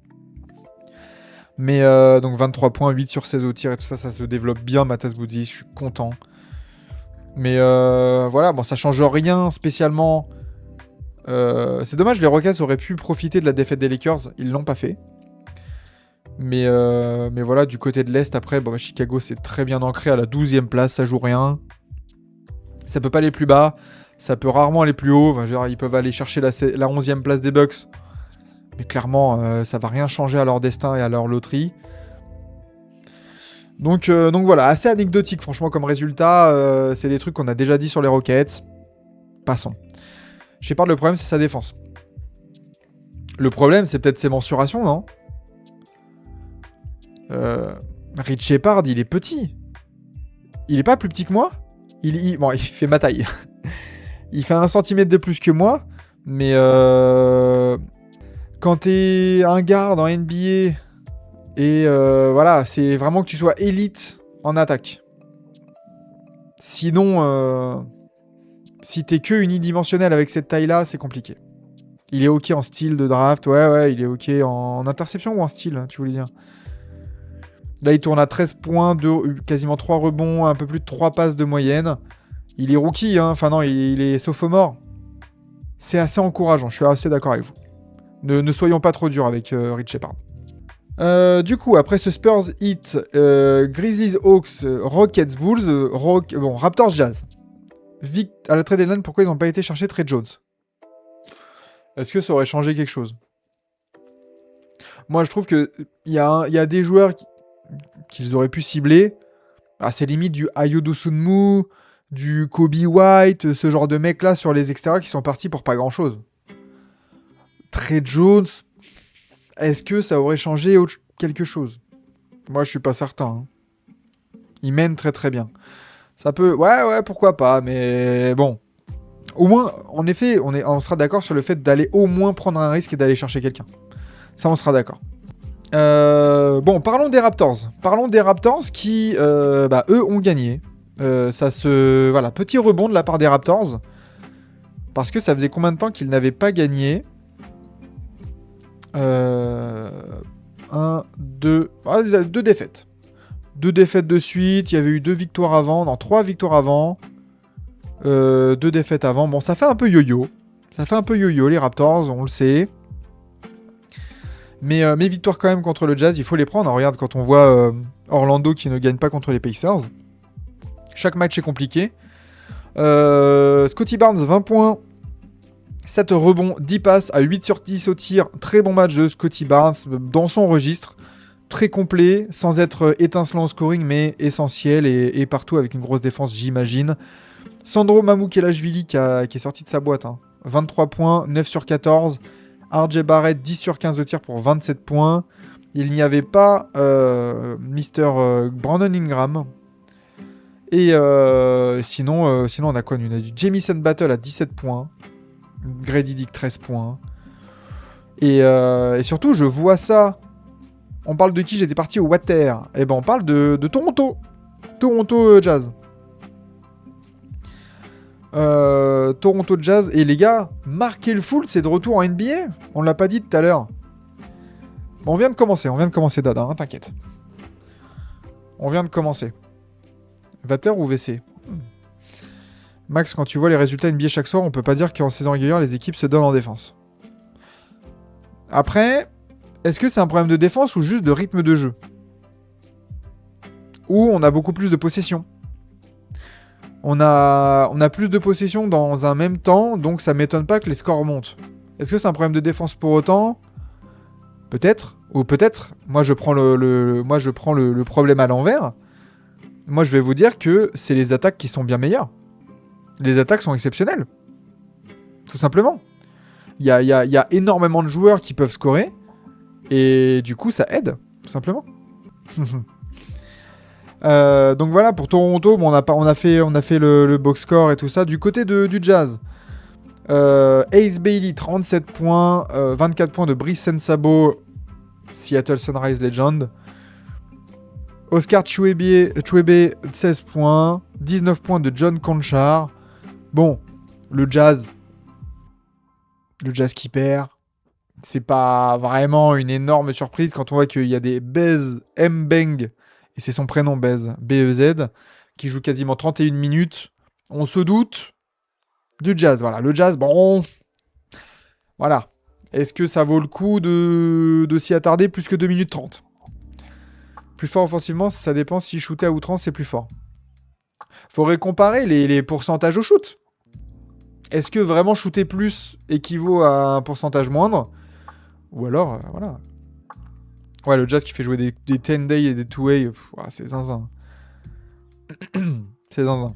Mais donc 23 points, 8 sur 16 au tir et tout ça, ça se développe bien, Matas Boutzelis, je suis content. Mais voilà, bon, ça change rien spécialement. C'est dommage, les Rockets auraient pu profiter de la défaite des Lakers, ils l'ont pas fait. Mais voilà, du côté de l'Est, après, bon, Chicago c'est très bien ancré à la 12e place, ça joue rien. Ça peut pas aller plus bas, ça peut rarement aller plus haut. Enfin, genre, ils peuvent aller chercher la 11e place des Bucks. Mais clairement, ça va rien changer à leur destin et à leur loterie. Donc voilà, assez anecdotique franchement comme résultat. C'est des trucs qu'on a déjà dit sur les Rockets. Passons. Shepard, le problème c'est sa défense. Le problème c'est peut-être ses mensurations, non? Rich Shepard, il est petit. Il est pas plus petit que moi? Bon, il fait ma taille. Il fait 1 cm de plus que moi. Mais quand t'es un garde en NBA... Et voilà, c'est vraiment que tu sois élite en attaque. Sinon, si t'es que unidimensionnel avec cette taille-là, c'est compliqué. Il est OK en style de draft, ouais, il est OK en interception ou en style, tu voulais dire. Là, il tourne à 13 points, quasiment 3 rebonds, un peu plus de 3 passes de moyenne. Il est rookie, hein. Enfin non, il est sophomore. C'est assez encourageant, je suis assez d'accord avec vous. Ne soyons pas trop durs avec Rich Shepard. Du coup, après ce Spurs Heat, Grizzlies Hawks, Rockets Bulls, Raptors Jazz. À la trade deadline, pourquoi ils n'ont pas été chercher Trey Jones? Est-ce que ça aurait changé quelque chose? Moi, je trouve qu'il y a des joueurs qu'ils auraient pu cibler. Ah, c'est limite du Ayo Dosunmu, du Kobe White, ce genre de mecs-là sur les extérieurs qui sont partis pour pas grand-chose. Trey Jones... Est-ce que ça aurait changé quelque chose? Moi, je suis pas certain. Hein. Il mène très très bien. Ça peut... Ouais, pourquoi pas, mais bon. Au moins, en effet, on sera d'accord sur le fait d'aller au moins prendre un risque et d'aller chercher quelqu'un. Ça, on sera d'accord. Bon, parlons des Raptors. Parlons des Raptors qui, eux, ont gagné. Voilà, petit rebond de la part des Raptors. Parce que ça faisait combien de temps qu'ils n'avaient pas gagné? 2 défaites. 2 défaites de suite. Il y avait eu 2 victoires avant. Non, 3 victoires avant. 2 défaites avant. Bon, ça fait un peu yo-yo. Ça fait un peu yo-yo, les Raptors, on le sait. Mais mes victoires quand même contre le Jazz, il faut les prendre. Regarde, quand on voit Orlando qui ne gagne pas contre les Pacers. Chaque match est compliqué. Scottie Barnes, 20 points. 7 rebonds, 10 passes à 8 sur 10 au tir. Très bon match de Scottie Barnes dans son registre. Très complet, sans être étincelant au scoring, mais essentiel et partout avec une grosse défense, j'imagine. Sandro Mamukelashvili qui est sorti de sa boîte. 23 points, 9 sur 14. RJ Barrett, 10 sur 15 de tir pour 27 points. Il n'y avait pas Mr. Brandon Ingram. Et sinon, on a quoi? On a du Jamison Battle à 17 points. Grady Dick, 13 points. Et surtout, je vois ça. On parle de qui? J'étais parti au Water. Eh ben, on parle de Toronto. Toronto Jazz. Toronto Jazz. Et les gars, Markelle Fultz c'est de retour en NBA. On l'a pas dit tout à l'heure. Bon, on vient de commencer, Dada, t'inquiète. On vient de commencer. Water ou VC? Max, quand tu vois les résultats NBA chaque soir, on peut pas dire qu'en saison régulière, les équipes se donnent en défense. Après, est-ce que c'est un problème de défense ou juste de rythme de jeu? Ou on a beaucoup plus de possession? On a plus de possession dans un même temps, donc ça m'étonne pas que les scores montent. Est-ce que c'est un problème de défense pour autant? Peut-être. Ou peut-être, moi je prends le problème à l'envers. Moi je vais vous dire que c'est les attaques qui sont bien meilleures. Les attaques sont exceptionnelles. Tout simplement. Il y a énormément de joueurs qui peuvent scorer. Et du coup, ça aide. Tout simplement. Donc voilà, pour Toronto, bon, on a fait le box score et tout ça. Du côté du Jazz, Ace Bailey, 37 points. 24 points de Brice Sensabo, Seattle Sunrise Legend. Oscar Chouebe, 16 points. 19 points de John Conchar. Bon, le Jazz qui perd, c'est pas vraiment une énorme surprise quand on voit qu'il y a des Bez Mbeng, et c'est son prénom Bez, B-E-Z, qui joue quasiment 31 minutes. On se doute du Jazz. Voilà, le Jazz, bon... Voilà. Est-ce que ça vaut le coup de s'y attarder plus que 2 minutes 30? Plus fort offensivement, ça dépend si shooter à outrance, c'est plus fort. Faudrait comparer les pourcentages au shoot. Est-ce que vraiment shooter plus équivaut à un pourcentage moindre? Ou alors, voilà. Ouais, le Jazz qui fait jouer des 10-day et des 2-way, c'est zinzin. C'est zinzin.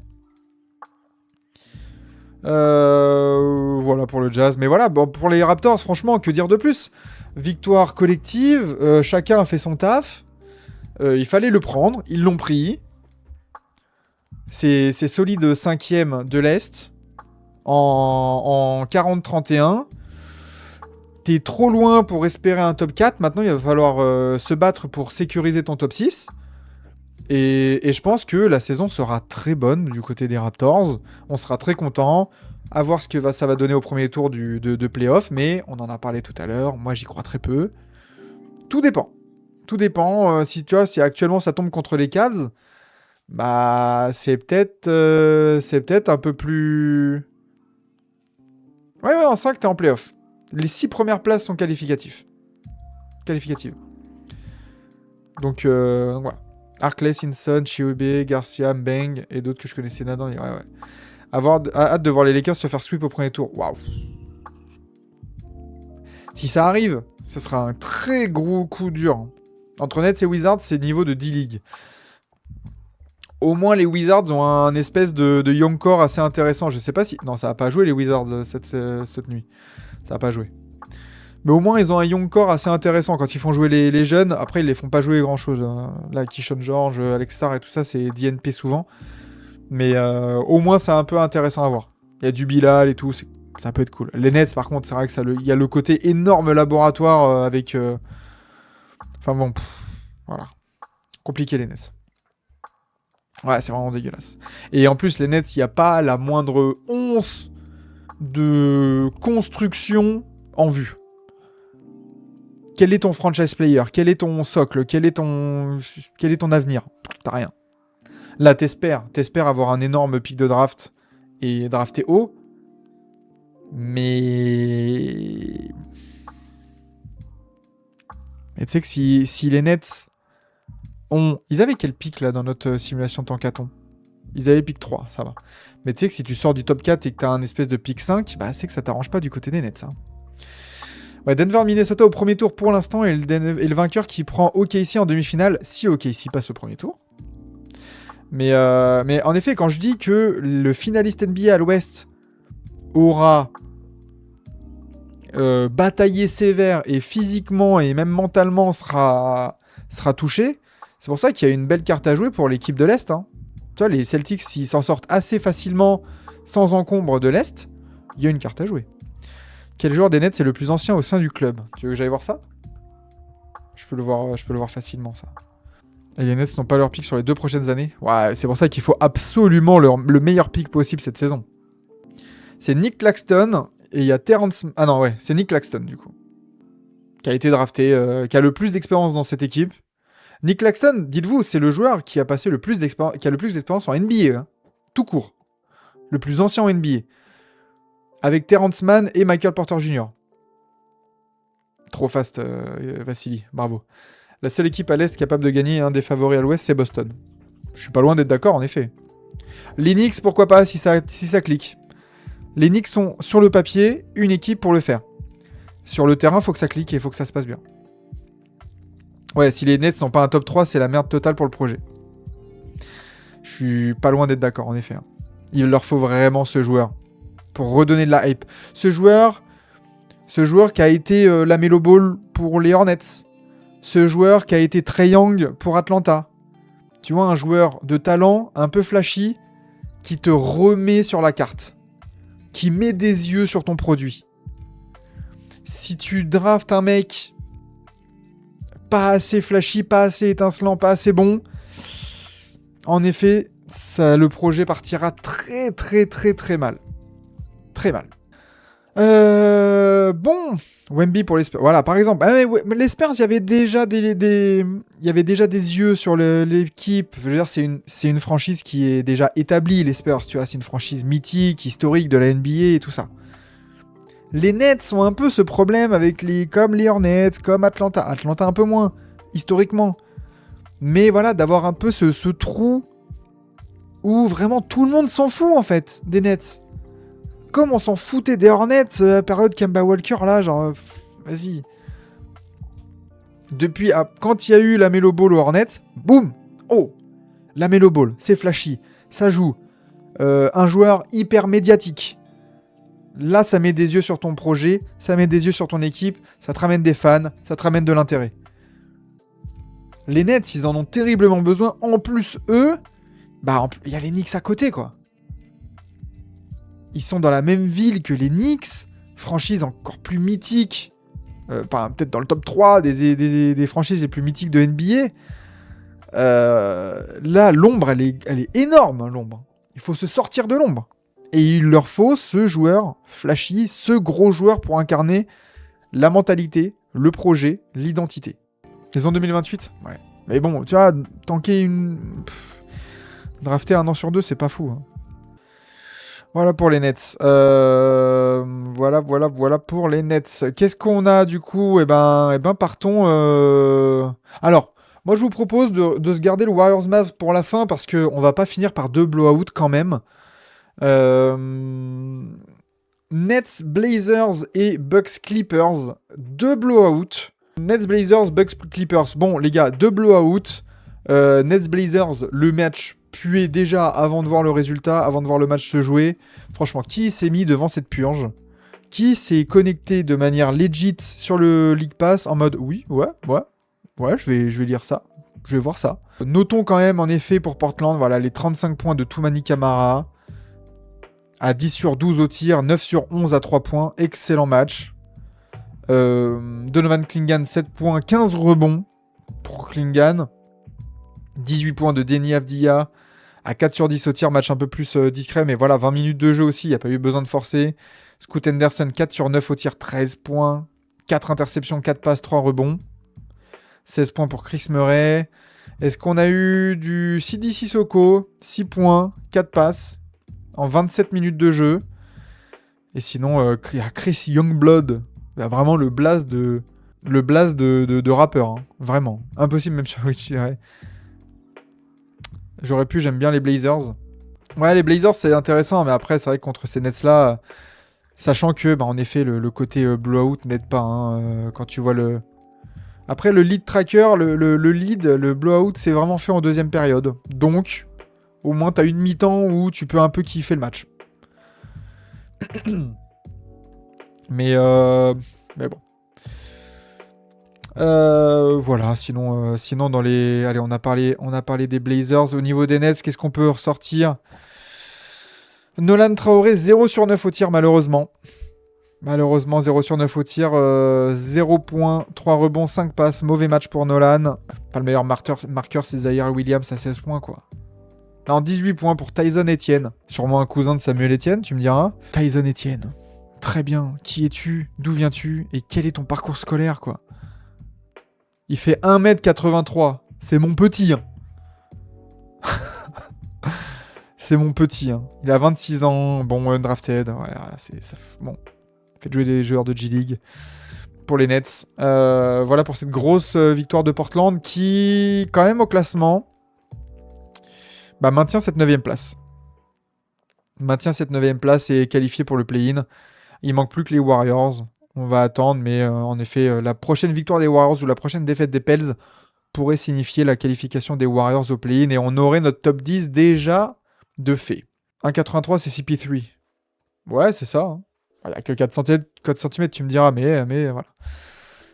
Voilà pour le Jazz. Mais voilà, bon, pour les Raptors, franchement, que dire de plus? Victoire collective, chacun a fait son taf. Il fallait le prendre, ils l'ont pris. C'est solide 5ème de l'Est. En 40-31. T'es trop loin pour espérer un top 4. Maintenant, il va falloir se battre pour sécuriser ton top 6. Et je pense que la saison sera très bonne du côté des Raptors. On sera très content. À voir ce que ça va donner au premier tour de playoff. Mais on en a parlé tout à l'heure. Moi, j'y crois très peu. Tout dépend. Tout dépend. Si tu vois, si actuellement ça tombe contre les Cavs, bah c'est peut-être un peu plus... Ouais, en 5, t'es en playoff. Les 6 premières places sont qualificatives. Donc, voilà. Arkley, Simpson, Chiwebe, Garcia, Mbeng et d'autres que je connaissais là-dedans. Ouais. Hâte de voir les Lakers se faire sweep au premier tour. Waouh. Si ça arrive, ce sera un très gros coup dur. Entre Nets et Wizards, c'est niveau de D-League. Au moins, les Wizards ont un espèce de young core assez intéressant. Je sais pas si... Non, ça va pas jouer, les Wizards, cette nuit. Ça va pas jouer. Mais au moins, ils ont un young core assez intéressant. Quand ils font jouer les jeunes, après, ils les font pas jouer grand-chose. Là, Kishon George, Alex Sarr et tout ça, c'est DNP souvent. Mais au moins, c'est un peu intéressant à voir. Il y a du Bilal et tout, ça peut être cool. Les Nets, par contre, c'est vrai que il y a le côté énorme laboratoire avec... Enfin bon, voilà. Compliqué, les Nets. Ouais, c'est vraiment dégueulasse. Et en plus, les Nets, il n'y a pas la moindre once de construction en vue. Quel est ton franchise player? Quel est ton socle? Quel est ton avenir? T'as rien. Là, t'espères avoir un énorme pic de draft et drafter haut. Mais tu sais que si les Nets ont... Ils avaient quel pic là dans notre simulation Tankathon? Ils avaient pick 3, ça va. Mais tu sais que si tu sors du top 4 et que tu as un espèce de pick 5, bah c'est que ça t'arrange pas du côté des Nets. Hein. Ouais, Denver-Minnesota au premier tour pour l'instant et le vainqueur qui prend OKC en demi-finale si OKC passe au premier tour. Mais en effet, quand je dis que le finaliste NBA à l'Ouest aura bataillé sévère et physiquement et même mentalement sera touché, c'est pour ça qu'il y a une belle carte à jouer pour l'équipe de l'Est. Hein. Tu vois, les Celtics, s'ils s'en sortent assez facilement sans encombre de l'Est, il y a une carte à jouer. Quel joueur des Nets est le plus ancien au sein du club? Tu veux que j'aille voir ça? Je peux le voir facilement, ça. Et les Nets n'ont pas leur pick sur les 2 prochaines années. Ouais, c'est pour ça qu'il faut absolument le meilleur pick possible cette saison. C'est Nick Claxton et il y a Terrence... Ah non, ouais, c'est Nick Claxton, du coup. Qui a été drafté, qui a le plus d'expérience dans cette équipe. Nick Claxton, dites-vous, c'est le joueur qui a passé le plus d'expérience en NBA. Hein. Tout court. Le plus ancien en NBA. Avec Terrence Mann et Michael Porter Jr. Trop fast, Vassili. Bravo. La seule équipe à l'Est capable de gagner un des favoris à l'Ouest, c'est Boston. Je suis pas loin d'être d'accord, en effet. Les Knicks, pourquoi pas, si ça clique. Les Knicks sont, sur le papier, une équipe pour le faire. Sur le terrain, faut que ça clique et il faut que ça se passe bien. Ouais, si les Nets sont pas un top 3, c'est la merde totale pour le projet. Je suis pas loin d'être d'accord, en effet. Il leur faut vraiment ce joueur. Pour redonner de la hype. Ce joueur qui a été la Melo Ball pour les Hornets. Ce joueur qui a été Trae Young pour Atlanta. Tu vois, un joueur de talent, un peu flashy, qui te remet sur la carte. Qui met des yeux sur ton produit. Si tu draftes un mec pas assez flashy, pas assez étincelant, pas assez bon, en effet, le projet partira très très très très mal. Très mal. Bon, Wemby pour les Spurs. Voilà, par exemple. Les Spurs, il y avait déjà des yeux sur l'équipe. Je veux dire, c'est une franchise qui est déjà établie, les Spurs. Tu vois, c'est une franchise mythique, historique de la NBA et tout ça. Les Nets ont un peu ce problème avec comme les Hornets, comme Atlanta. Atlanta un peu moins, historiquement. Mais voilà, d'avoir un peu ce trou où vraiment tout le monde s'en fout, en fait, des Nets. Comme on s'en foutait des Hornets, période Kemba Walker, là, genre, vas-y. Depuis, quand il y a eu la Melo Ball aux Hornets, boum, oh, la Melo Ball, c'est flashy, ça joue. Un joueur hyper médiatique. Là, ça met des yeux sur ton projet, ça met des yeux sur ton équipe, ça te ramène des fans, ça te ramène de l'intérêt. Les Nets, ils en ont terriblement besoin. En plus, eux, bah, il y a les Knicks à côté, quoi. Ils sont dans la même ville que les Knicks, franchise encore plus mythique, peut-être dans le top 3 des franchises les plus mythiques de NBA. Là, l'ombre, elle est énorme, hein, l'ombre. Il faut se sortir de l'ombre. Et il leur faut ce joueur flashy, ce gros joueur pour incarner la mentalité, le projet, l'identité. Saison 2028 ? Ouais. Mais bon, tu vois, tanker drafter 1 an sur 2, c'est pas fou. Hein. Voilà pour les Nets. Voilà pour les Nets. Qu'est-ce qu'on a du coup ? Eh ben, partons. Alors, moi je vous propose de se garder le Warriors Mavs pour la fin parce qu'on va pas finir par 2 blowouts quand même. Nets Blazers et Bucks Clippers. 2 blowouts. Nets Blazers, Bucks Clippers. Bon, les gars, 2 blowouts. Nets Blazers, le match puait déjà avant de voir le résultat, avant de voir le match se jouer. Franchement, qui s'est mis devant cette purge ? Qui s'est connecté de manière legit sur le League Pass en mode oui, ouais, je vais lire ça, je vais voir ça. Notons quand même en effet pour Portland, voilà, les 35 points de Toumani Camara, à 10 sur 12 au tir, 9 sur 11 à 3 points, excellent match. Donovan Clingan, 7 points, 15 rebonds pour Clingan. 18 points de Deni Avdija à 4 sur 10 au tir, match un peu plus discret, mais voilà, 20 minutes de jeu aussi, il n'y a pas eu besoin de forcer. Scoot Henderson, 4 sur 9 au tir, 13 points, 4 interceptions, 4 passes, 3 rebonds. 16 points pour Chris Murray. Est-ce qu'on a eu du Sidi Sissoko, 6 points, 4 passes, en 27 minutes de jeu. Et sinon, il y a Chris Youngblood, il y a vraiment le blast de rappeur, hein. Vraiment. Impossible même sur Twitch, je dirais. J'aurais pu, j'aime bien les Blazers. Ouais, les Blazers, c'est intéressant, mais après, c'est vrai que contre ces Nets-là, sachant que, bah, en effet, le côté blowout n'aide pas. Hein, quand tu vois le... Après, le lead tracker, le lead, le blowout, c'est vraiment fait en deuxième période. Donc, au moins, t'as une mi-temps où tu peux un peu kiffer le match. mais bon. Voilà, sinon dans les... Allez, on a parlé des Blazers. Au niveau des Nets, qu'est-ce qu'on peut ressortir? Nolan Traoré, 0 sur 9 au tir, malheureusement. Malheureusement, 0 sur 9 au tir, 0 points, 3 rebonds, 5 passes. Mauvais match pour Nolan. Pas le meilleur marqueur, c'est Zaire Williams à 16 points, quoi. Non, 18 points pour Tyson Etienne. Sûrement un cousin de Samuel Etienne, tu me diras. Tyson Etienne. Très bien. Qui es-tu? D'où viens-tu? Et quel est ton parcours scolaire, quoi? Il fait 1m83. C'est mon petit, hein. C'est mon petit, hein. Il a 26 ans. Bon, undrafted. Voilà, bon. Fait jouer des joueurs de G-League pour les Nets. Voilà pour cette grosse victoire de Portland qui, quand même au classement, bah, maintient cette 9ème place. Maintient cette 9ème place et est qualifié pour le play-in. Il manque plus que les Warriors. On va attendre, mais en effet, la prochaine victoire des Warriors ou la prochaine défaite des Pels pourrait signifier la qualification des Warriors au play-in et on aurait notre top 10 déjà de fait. 1,83 c'est CP3. Ouais, c'est ça. Hein. Il n'y a que 4 cm, tu me diras, mais voilà.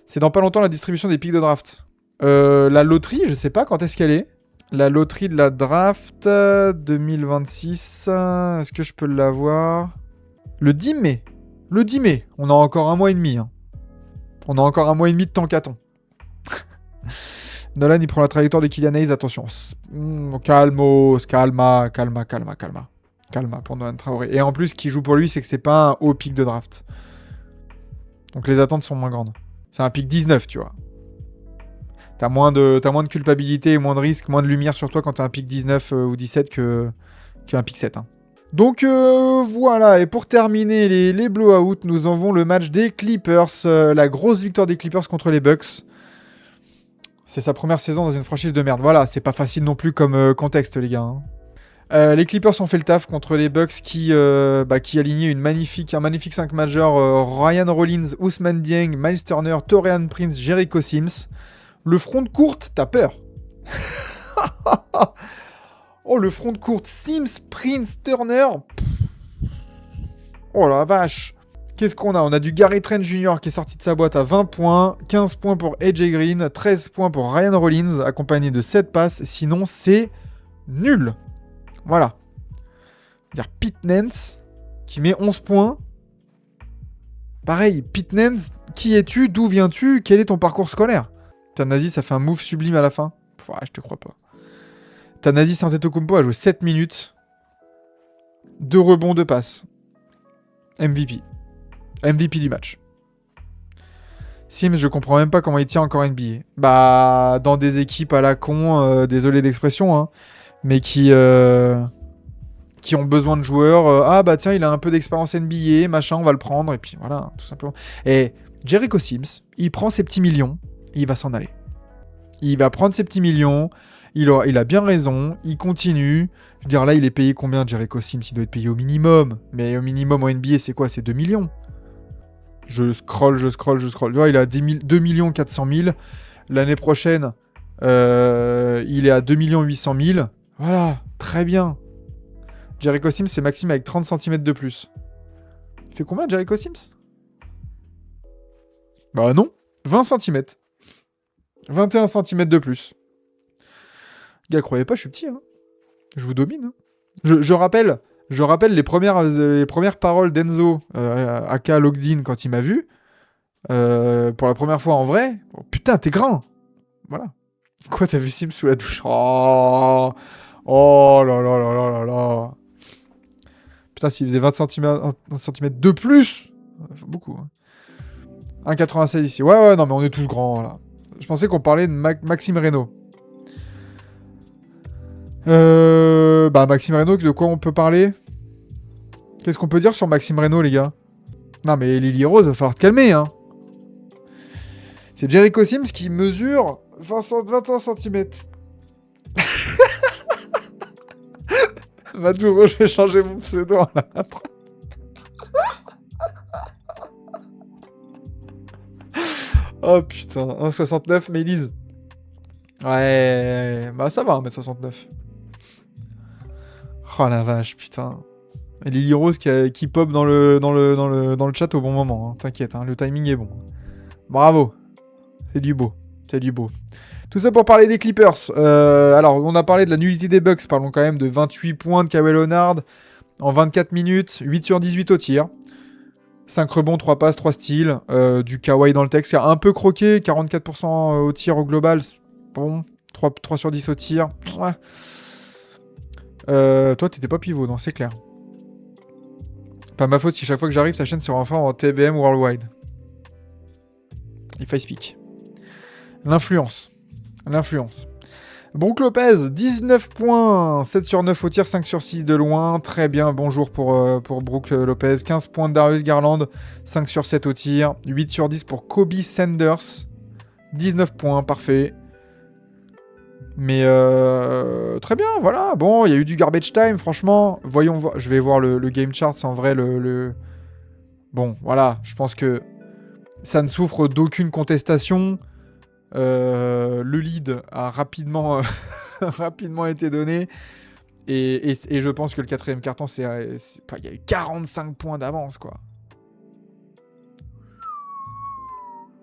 C'est dans pas longtemps la distribution des pics de draft. La loterie, je sais pas quand est-ce qu'elle est. La loterie de la draft 2026, est-ce que je peux l'avoir? Le 10 mai. Le 10 mai. On a encore un mois et demi. Hein. On a encore un mois et demi de temps qu'à-t-on. Nolan, il prend la trajectoire de Killian Hayes. Attention. Calma pour Nolan Traoré. Et en plus, ce qui joue pour lui, c'est que c'est pas un haut pic de draft. Donc les attentes sont moins grandes. C'est un pic 19, tu vois. T'as moins de culpabilité et moins de risque, moins de lumière sur toi quand t'as un pic 19 ou 17 qu'un pic 7. Hein. Donc voilà, et pour terminer les blowouts, nous avons le match des Clippers, la grosse victoire des Clippers contre les Bucks. C'est sa première saison dans une franchise de merde. Voilà, c'est pas facile non plus comme contexte, les gars. Hein. Les Clippers ont fait le taf contre les Bucks qui alignaient un magnifique 5 majeur Ryan Rollins, Ousmane Dieng, Miles Turner, Taurean Prince, Jericho Sims. Le front de courte, t'as peur. Oh, le front de courte, Sims, Prince, Turner. Oh la vache. Qu'est-ce qu'on a? On a du Gary Trent Jr. qui est sorti de sa boîte à 20 points, 15 points pour AJ Green, 13 points pour Ryan Rollins, accompagné de 7 passes. Sinon, c'est nul. Voilà. C'est-à-dire Pete Nance, qui met 11 points. Pareil, Pete Nance, qui es-tu? D'où viens-tu? Quel est ton parcours scolaire? Tanasi, ça fait un move sublime à la fin. Ouais, je te crois pas. Tanasi Antetokounmpo a joué 7 minutes. 2 rebonds, 2 passes. MVP. MVP du match. Sims, je comprends même pas comment il tient encore NBA. Bah, dans des équipes à la con, désolé d'expression, hein, mais qui ont besoin de joueurs. Ah bah tiens, il a un peu d'expérience NBA, machin, on va le prendre, et puis voilà, tout simplement. Et Jericho Sims, il prend ses petits millions, il va s'en aller. Il va prendre ses petits millions, il a bien raison, il continue. Je veux dire, là, il est payé combien, Jericho Sims? Il doit être payé au minimum. Mais au minimum en NBA, c'est quoi? C'est 2 millions. Je scroll. Tu vois, il a 2 400 000. L'année prochaine, il est à 2 800 000. Voilà, très bien. Jericho Sims, c'est Maxime avec 30 cm de plus. Il fait combien, Jericho Sims? Bah non, 20 cm. 21 cm de plus. Gars, croyez pas, je suis petit. Hein. Je vous domine. Hein. Je rappelle les premières paroles d'Enzo, aka Logdin, quand il m'a vu. Pour la première fois en vrai. Oh, putain, t'es grand. Voilà. Quoi, t'as vu Sims sous la douche? Oh là là là là là là. Putain, s'il faisait 20 cm, 1 cm de plus. Faut beaucoup. Hein. 1,96 ici. Ouais, non, mais on est tous grands, là. Je pensais qu'on parlait de Maxime Reynaud. Maxime Reynaud, de quoi on peut parler? Qu'est-ce qu'on peut dire sur Maxime Reynaud, les gars? Non, mais Lily Rose, va falloir te calmer, hein. C'est Jericho Sims qui mesure 21 cm. Maduro, je vais changer mon pseudo en l'âtre. Oh putain, 1,69 Mélise. Ouais, bah ça va, 1m69. Oh la vache, putain. Et Lily Rose qui pop dans le chat au bon moment, hein. T'inquiète, hein, le timing est bon. Bravo. C'est du beau, c'est du beau. Tout ça pour parler des Clippers. Alors, on a parlé de la nullité des Bucks. Parlons quand même de 28 points de Kawhi Leonard en 24 minutes, 8 sur 18 au tir. 5 rebonds, 3 passes, 3 steals. Du Kawhi dans le texte. C'est un peu croqué, 44% au tir au global. Bon, 3 sur 10 au tir. Ouais. Toi, t'étais pas pivot, non, c'est clair. Pas ma faute si chaque fois que j'arrive, sa chaîne sera enfin en TBM Worldwide. If I speak. L'influence. Brook Lopez, 19 points, 7 sur 9 au tir, 5 sur 6 de loin. Très bien, bonjour pour Brook Lopez. 15 points de Darius Garland, 5 sur 7 au tir. 8 sur 10 pour Kobe Sanders. 19 points, parfait. Mais très bien, voilà. Bon, il y a eu du garbage time, franchement. Voyons voir. Je vais voir le game chart, en vrai. Bon, voilà. Je pense que ça ne souffre d'aucune contestation. Le lead a rapidement, rapidement été donné. Et je pense que le quatrième carton, il y a eu 45 points d'avance, quoi.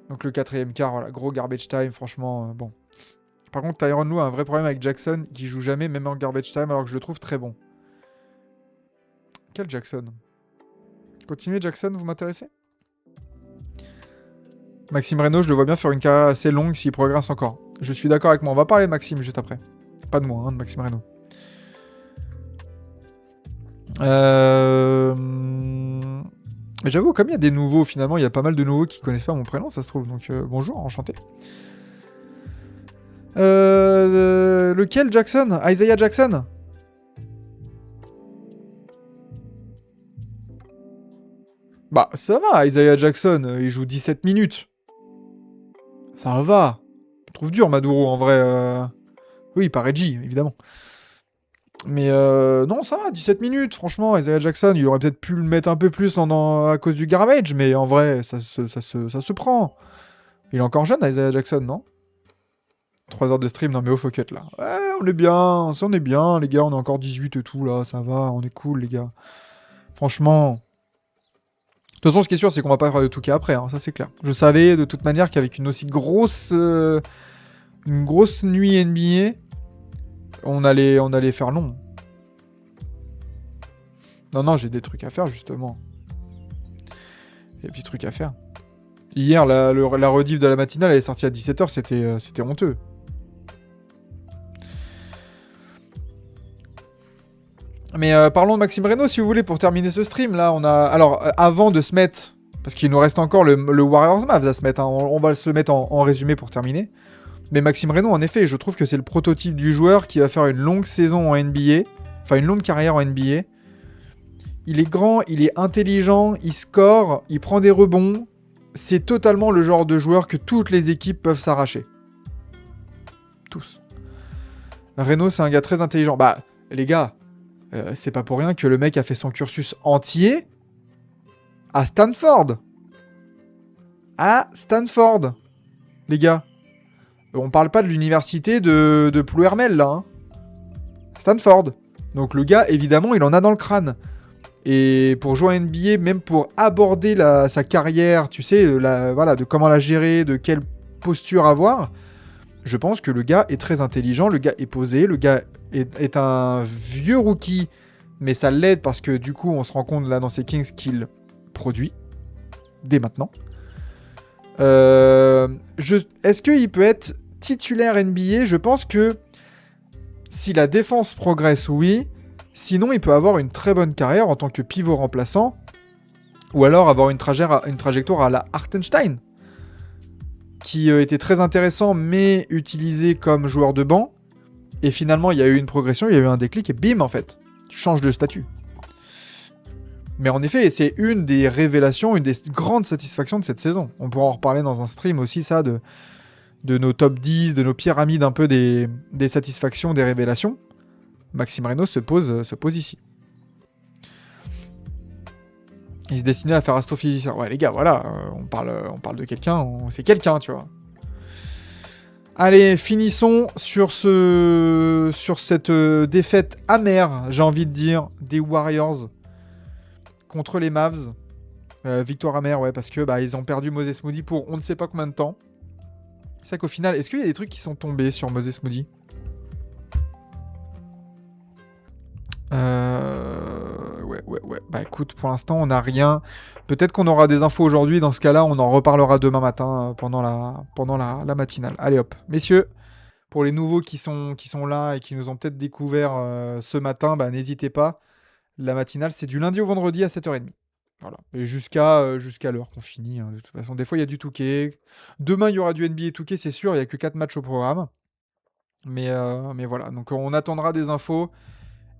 Donc le quatrième quart, voilà, gros garbage time, franchement, bon. Par contre, Tyronn Lue a un vrai problème avec Jackson, qui joue jamais, même en garbage time, alors que je le trouve très bon. Quel Jackson? Continuez Jackson, vous m'intéressez? Maxime Reynaud, je le vois bien faire une carrière assez longue s'il progresse encore. Je suis d'accord avec moi. On va parler de Maxime juste après. Pas de moi, hein, de Maxime Reynaud. Mais j'avoue, comme il y a des nouveaux, finalement, il y a pas mal de nouveaux qui connaissent pas mon prénom, ça se trouve. Donc bonjour, enchanté. Lequel Jackson? Isaiah Jackson? Bah, ça va, Isaiah Jackson, il joue 17 minutes. Ça va. Je trouve dur, Maduro, en vrai. Oui, par Reggie, évidemment. Mais non, ça va, 17 minutes, franchement. Isaiah Jackson, il aurait peut-être pu le mettre un peu plus à cause du garbage, mais en vrai, ça se prend. Il est encore jeune, Isaiah Jackson, non? 3 heures de stream, non mais au fuck là. Ouais, on est bien, les gars, on est encore 18 et tout, là, ça va, on est cool, les gars. Franchement... De toute façon, ce qui est sûr, c'est qu'on va pas parler de 2K après, hein, ça c'est clair. Je savais de toute manière qu'avec une aussi grosse... une grosse nuit NBA, on allait faire long. Non, j'ai des trucs à faire, justement. Il y a des petits trucs à faire. Hier, la rediff de la matinale, elle est sortie à 17h, c'était honteux. Mais parlons de Maxime Reynaud, si vous voulez, pour terminer ce stream. Là, on a... Alors, avant de se mettre... Parce qu'il nous reste encore le Warriors Mavs à se mettre. Hein. On va se le mettre en résumé pour terminer. Mais Maxime Reynaud, en effet, je trouve que c'est le prototype du joueur qui va faire une longue saison en NBA. Enfin, une longue carrière en NBA. Il est grand, il est intelligent, il score, il prend des rebonds. C'est totalement le genre de joueur que toutes les équipes peuvent s'arracher. Tous. Reynaud, c'est un gars très intelligent. Bah, les gars... c'est pas pour rien que le mec a fait son cursus entier à Stanford. À Stanford. Les gars. On parle pas de l'université de Plouermel, là. Hein. Stanford. Donc le gars, évidemment, il en a dans le crâne. Et pour jouer à NBA, même pour aborder sa carrière, tu sais, voilà, de comment la gérer, de quelle posture avoir, je pense que le gars est très intelligent, le gars est posé, le gars est un vieux rookie, mais ça l'aide parce que du coup, on se rend compte là dans ces Kings qu'il produit, dès maintenant. Est-ce qu'il peut être titulaire NBA? Je pense que si la défense progresse, oui. Sinon, il peut avoir une très bonne carrière en tant que pivot remplaçant, ou alors avoir une trajectoire à la Hartenstein, qui était très intéressant, mais utilisé comme joueur de banc. Et finalement, il y a eu une progression, il y a eu un déclic, et bim, en fait, tu changes de statut. Mais en effet, c'est une des révélations, une des grandes satisfactions de cette saison. On pourra en reparler dans un stream aussi, ça, de nos top 10, de nos pyramides un peu des satisfactions, des révélations. Maxime Reynaud se pose ici. Il se destinait à faire astrophysicien. Ouais, les gars, voilà, on parle de quelqu'un, c'est quelqu'un, tu vois. Allez, finissons sur cette défaite amère, j'ai envie de dire, des Warriors contre les Mavs. Victoire amère, ouais, parce que ils ont perdu Moses Moody pour on ne sait pas combien de temps. C'est vrai qu'au final, est-ce qu'il y a des trucs qui sont tombés sur Moses Moody? Ouais. Bah écoute, pour l'instant, on n'a rien. Peut-être qu'on aura des infos aujourd'hui. Dans ce cas-là, on en reparlera demain matin pendant la matinale. Allez hop. Messieurs, pour les nouveaux qui sont là et qui nous ont peut-être découvert ce matin, n'hésitez pas. La matinale, c'est du lundi au vendredi à 7h30. Voilà. Et jusqu'à l'heure qu'on finit. De toute façon, des fois, il y a du Touquet. Demain, il y aura du NBA Touquet, c'est sûr. Il n'y a que 4 matchs au programme. Mais voilà. Donc, on attendra des infos.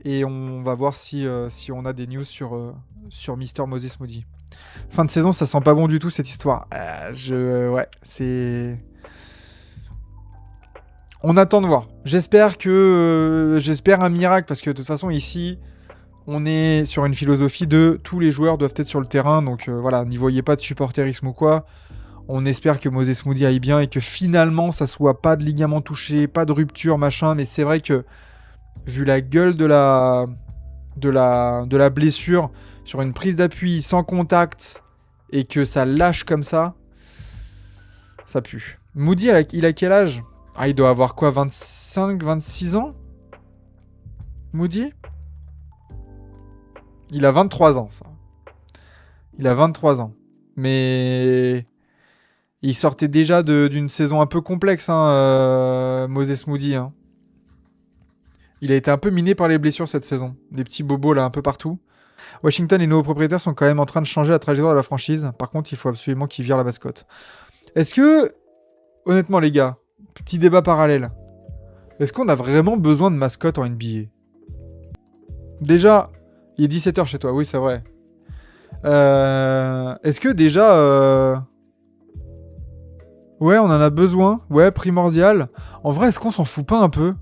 Et on va voir si on a des news sur Mister Moses Moody. Fin de saison, ça sent pas bon du tout cette histoire. Ouais, c'est... On attend de voir. J'espère un miracle, parce que de toute façon, ici, on est sur une philosophie de tous les joueurs doivent être sur le terrain. Donc voilà, n'y voyez pas de supporterisme ou quoi. On espère que Moses Moody aille bien et que finalement, ça soit pas de ligament touché, pas de rupture, machin. Mais c'est vrai que vu la gueule de la blessure sur une prise d'appui sans contact et que ça lâche comme ça pue. Moody, il a quel âge? Il doit avoir quoi, 25, 26 ans? Moody? Il a 23 ans, ça. Il a 23 ans. Mais il sortait déjà d'une saison un peu complexe, Moses Moody, hein. Il a été un peu miné par les blessures cette saison. Des petits bobos là un peu partout. Washington et les nouveaux propriétaires sont quand même en train de changer la trajectoire de la franchise. Par contre, il faut absolument qu'ils virent la mascotte. Est-ce que, honnêtement les gars, petit débat parallèle, est-ce qu'on a vraiment besoin de mascotte en NBA? Déjà, il est 17h chez toi, oui c'est vrai. Est-ce que déjà... Ouais, on en a besoin. Ouais, primordial. En vrai, est-ce qu'on s'en fout pas un peu?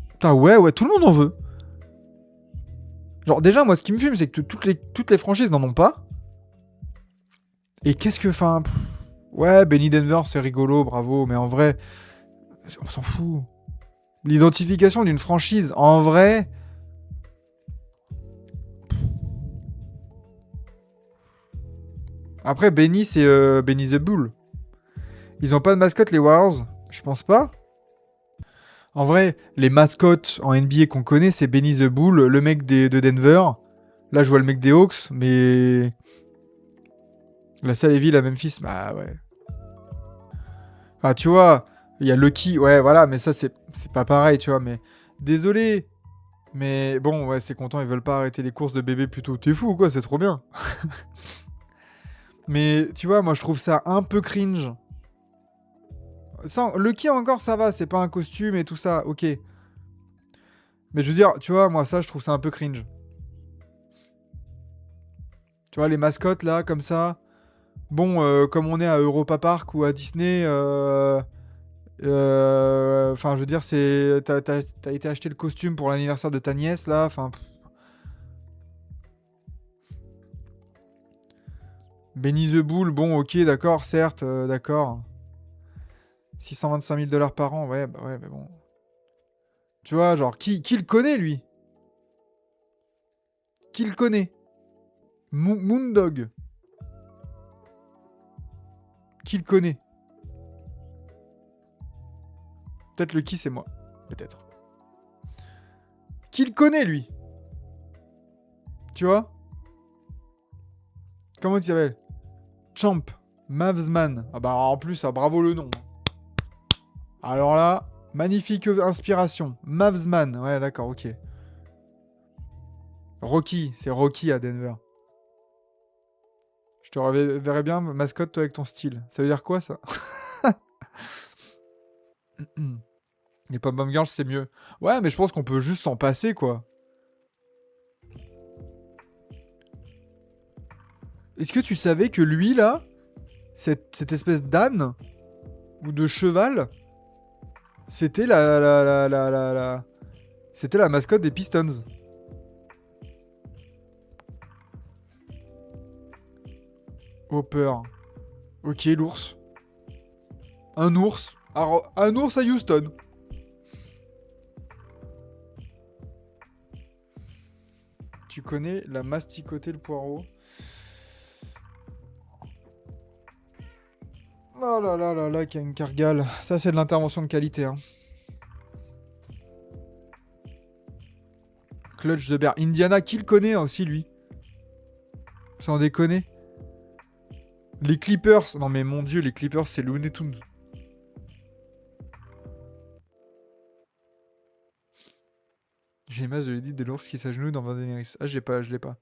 Putain, ouais, tout le monde en veut. Genre, déjà, moi, ce qui me fume, c'est que toutes les franchises n'en ont pas. Et qu'est-ce que... Enfin... Ouais, Benny Denver, c'est rigolo, bravo. Mais en vrai, on s'en fout. L'identification d'une franchise, en vrai... Après, Benny, c'est Benny the Bull. Ils ont pas de mascotte, les Warriors? Je pense pas. En vrai, les mascottes en NBA qu'on connaît, c'est Benny the Bull, le mec de Denver. Là, je vois le mec des Hawks, mais... La salle est ville à Memphis, bah ouais. Ah, tu vois, il y a Lucky, ouais, voilà, mais ça, c'est pas pareil, tu vois, mais... Désolé, mais bon, ouais, c'est content, ils veulent pas arrêter les courses de bébés plutôt. T'es fou ou quoi? C'est trop bien. Mais, tu vois, moi, je trouve ça un peu cringe. Lucky, encore, ça va, c'est pas un costume et tout ça, ok. Mais je veux dire, tu vois, moi, ça, je trouve ça un peu cringe. Tu vois, les mascottes, là, comme ça... Bon, comme on est à Europa Park ou à Disney, enfin, je veux dire, t'as été acheter le costume pour l'anniversaire de ta nièce, là, enfin... Benny the Bull, bon, ok, d'accord, certes, d'accord. 625 000 $ par an, ouais, bah ouais, mais bon... Tu vois, genre, qui le connaît, lui? Qui le connaît? Moondog. Qui le connaît? Peut-être le qui, c'est moi. Peut-être. Qui le connaît, lui? Tu vois? Comment tu t'appelles? Champ. Mavsman. Ah bah en plus, bravo le nom. Alors là, magnifique inspiration. Mavsman. Ouais, d'accord, ok. Rocky. C'est Rocky à Denver. Je te verrais bien mascotte, toi, avec ton style. Ça veut dire quoi, ça? Les Pom-Pom Girls, c'est mieux. Ouais, mais je pense qu'on peut juste s'en passer, quoi. Est-ce que tu savais que lui, là, cette espèce d'âne ou de cheval, c'était C'était la mascotte des Pistons. Hopper. Ok, l'ours. Un ours. Un ours à Houston. Tu connais la masticotée, le poireau? Oh là là là là, Ken Cargal. Ça, c'est de l'intervention de qualité. Hein. Clutch de Bear. Indiana, qui le connaît hein, aussi, lui? Sans déconner. Les Clippers. Non, mais mon dieu, les Clippers, c'est Looney Tunes. J'ai l'image de l'édite de l'ours qui s'agenouille dans Vandaneris. Ah, je l'ai pas.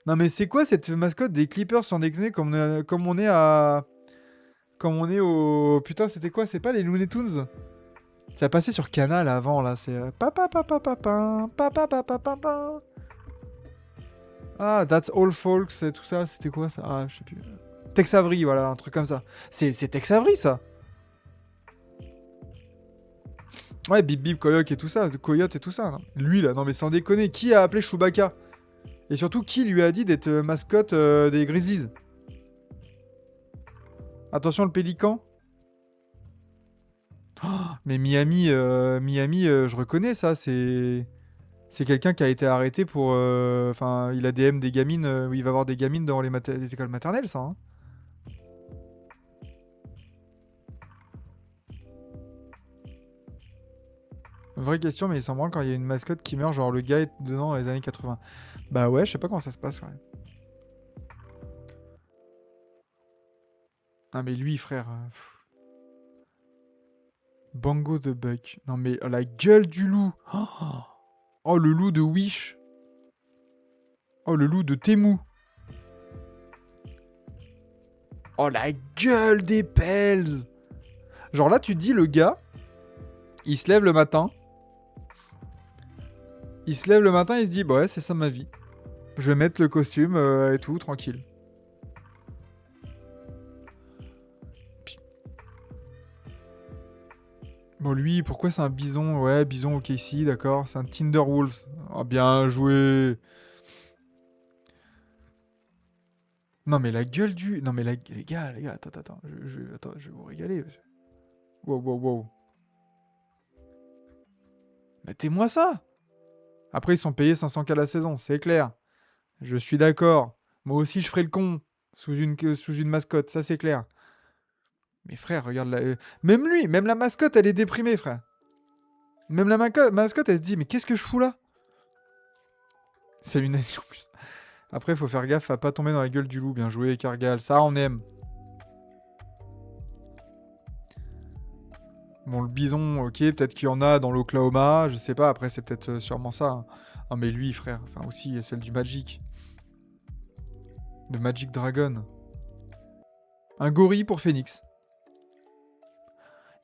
Non, mais c'est quoi cette mascotte des Clippers sans déconner comme on est à. Comme on est au. Putain, c'était quoi? C'est pas les Looney Tunes? Ça a passé sur Canal avant, là. C'est. Papa, papa, papa, papa, papa, papa. Ah, That's All Folks et tout ça. C'était quoi ça? Ah, je sais plus. Tex Avery, voilà, un truc comme ça. C'est Tex Avery, ça. Ouais, Bip Bip, Coyote et tout ça. Coyote et tout ça. Non. Lui, là, non mais sans déconner. Qui a appelé Chewbacca? Et surtout, qui lui a dit d'être mascotte des Grizzlies? Attention, le pélican. Oh, mais Miami, je reconnais ça. C'est quelqu'un qui a été arrêté pour... Enfin, il a des M des gamines... il va avoir des gamines dans les écoles maternelles, ça. Hein. Vraie question, mais il semble quand il y a une mascotte qui meurt, genre le gars est dedans dans les années 80. Bah ouais, je sais pas comment ça se passe, ouais. Non mais lui, frère... Bango the Buck. Non mais la gueule du loup. Oh, le loup de Wish. Oh, le loup de Temu. Oh, la gueule des Pels. Genre là, tu te dis, le gars, il se lève le matin. Il se lève le matin, il se dit, bah ouais, c'est ça ma vie. Je vais mettre le costume et tout, tranquille. Bon, lui, pourquoi c'est un bison? Ouais, bison OKC, d'accord. C'est un Tinderwolves. Ah, bien joué. Non, mais la gueule du... Non, mais les gars, attends. Attends, je vais vous régaler. Wow. Mettez-moi ça. Après, ils sont payés 500K la saison, c'est clair. Je suis d'accord. Moi aussi, je ferai le con sous une mascotte, ça c'est clair. Mais frère, regarde la... Même lui, même la mascotte, elle est déprimée, frère. Même la mascotte, elle se dit, mais qu'est-ce que je fous là? Salut Nation. Après, faut faire gaffe à pas tomber dans la gueule du loup. Bien joué, Cargal. Ça, on aime. Bon, le bison, ok, peut-être qu'il y en a dans l'Oklahoma, je sais pas, après c'est peut-être sûrement ça. Hein. Ah mais lui, frère, enfin aussi celle du Magic. De Magic Dragon. Un gorille pour Phoenix.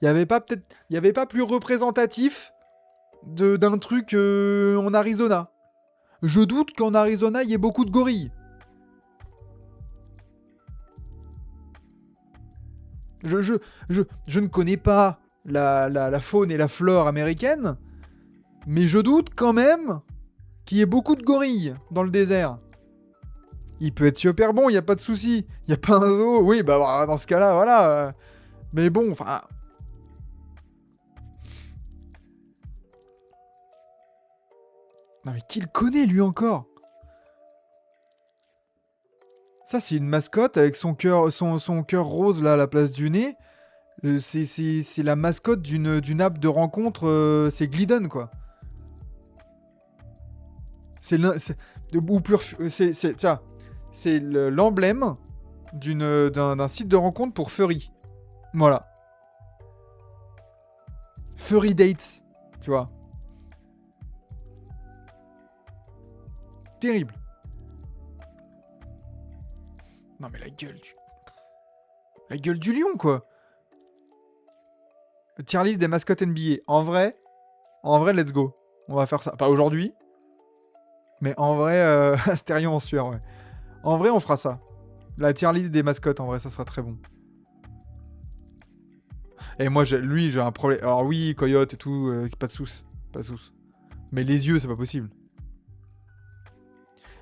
Il y avait pas plus représentatif d'un truc en Arizona. Je doute qu'en Arizona, il y ait beaucoup de gorilles. Je ne connais pas la faune et la flore américaine, mais je doute quand même qu'il y ait beaucoup de gorilles dans le désert. Il peut être super bon, il n'y a pas de souci. Il n'y a pas un zoo. Oui, bah dans ce cas-là, voilà. Mais bon, enfin... Non mais qui le connaît, lui, encore? Ça, c'est une mascotte avec son cœur rose, là, à la place du nez. C'est la mascotte d'une app de rencontre. C'est Glidden, quoi. C'est l'emblème d'un site de rencontre pour furry. Voilà. Furry dates, tu vois. Terrible. Non mais la gueule du lion, quoi. Tier list des mascottes NBA. En vrai, let's go. On va faire ça. Pas aujourd'hui. Mais en vrai, Astérion en sueur, ouais. En vrai, on fera ça. La tier list des mascottes, en vrai, ça sera très bon. Et moi, lui, j'ai un problème. Alors oui, Coyote et tout, pas de sous. Mais les yeux, c'est pas possible.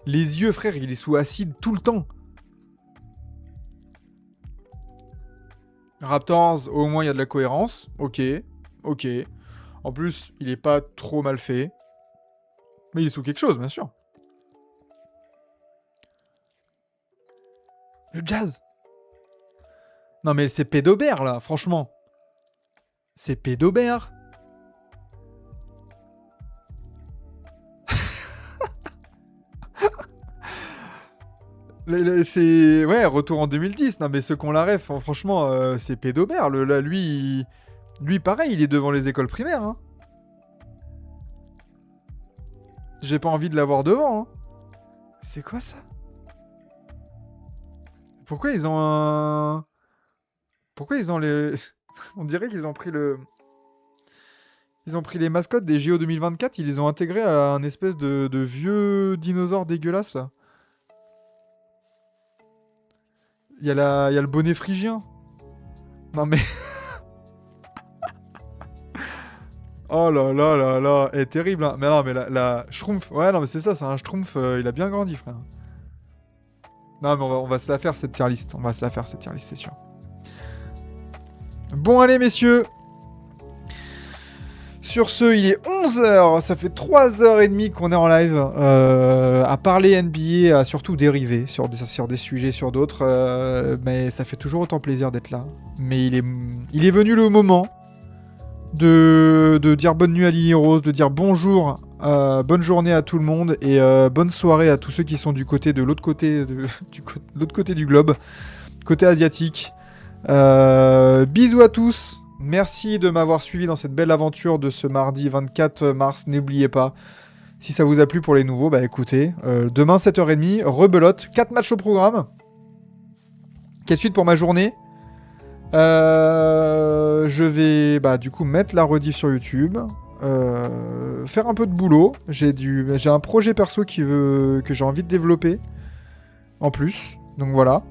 Les yeux, frère, il est sous acide tout le temps. Raptors, au moins, il y a de la cohérence. Ok. Ok. En plus, il est pas trop mal fait. Mais il est sous quelque chose, bien sûr. Le Jazz. Non, mais c'est pédobert, là, franchement. C'est pédobert. C'est... Ouais, retour en 2010. Non, mais ceux qu'on la ref, franchement, c'est pédobert. Là, lui, pareil, il est devant les écoles primaires. Hein. J'ai pas envie de l'avoir devant. Hein. C'est quoi ça? Pourquoi ils ont un... Pourquoi ils ont les... On dirait qu'ils ont pris le... Ils ont pris les mascottes des JO 2024, ils les ont intégrés à un espèce de vieux dinosaure dégueulasse, là. Il y a le bonnet phrygien. Non, mais... Oh là là là là, terrible, hein. Mais non, mais la Schtroumpf... Ouais, non, mais c'est ça, c'est un Schtroumpf, il a bien grandi, frère. Non, mais on va se la faire, cette tier list. On va se la faire, cette tier list, c'est sûr. Bon, allez, messieurs. Sur ce, il est 11h, ça fait 3h30 qu'on est en live à parler NBA, à surtout dériver sur des sujets, sur d'autres, mais ça fait toujours autant plaisir d'être là. Mais il est venu le moment de dire bonne nuit à Lily Rose, de dire bonjour, bonne journée à tout le monde et bonne soirée à tous ceux qui sont du côté de l'autre côté, l'autre côté du globe, côté asiatique. Bisous à tous. Merci de m'avoir suivi dans cette belle aventure de ce mardi 24 mars. N'oubliez pas, si ça vous a plu pour les nouveaux, bah écoutez, demain 7h30, rebelote, 4 matchs au programme. Quelle suite pour ma journée? Je vais du coup mettre la rediff sur YouTube, faire un peu de boulot. J'ai un projet perso que j'ai envie de développer en plus. Donc voilà.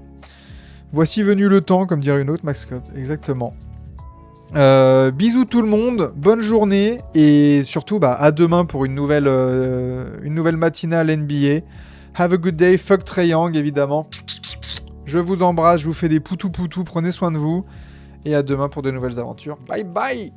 Voici venu le temps, comme dirait une autre, Max Scott. Exactement. Bisous tout le monde, bonne journée et surtout à demain pour une nouvelle matinale NBA. Have a good day, fuck Trae Young évidemment. Je vous embrasse, je vous fais des poutou poutou, prenez soin de vous et à demain pour de nouvelles aventures. Bye bye.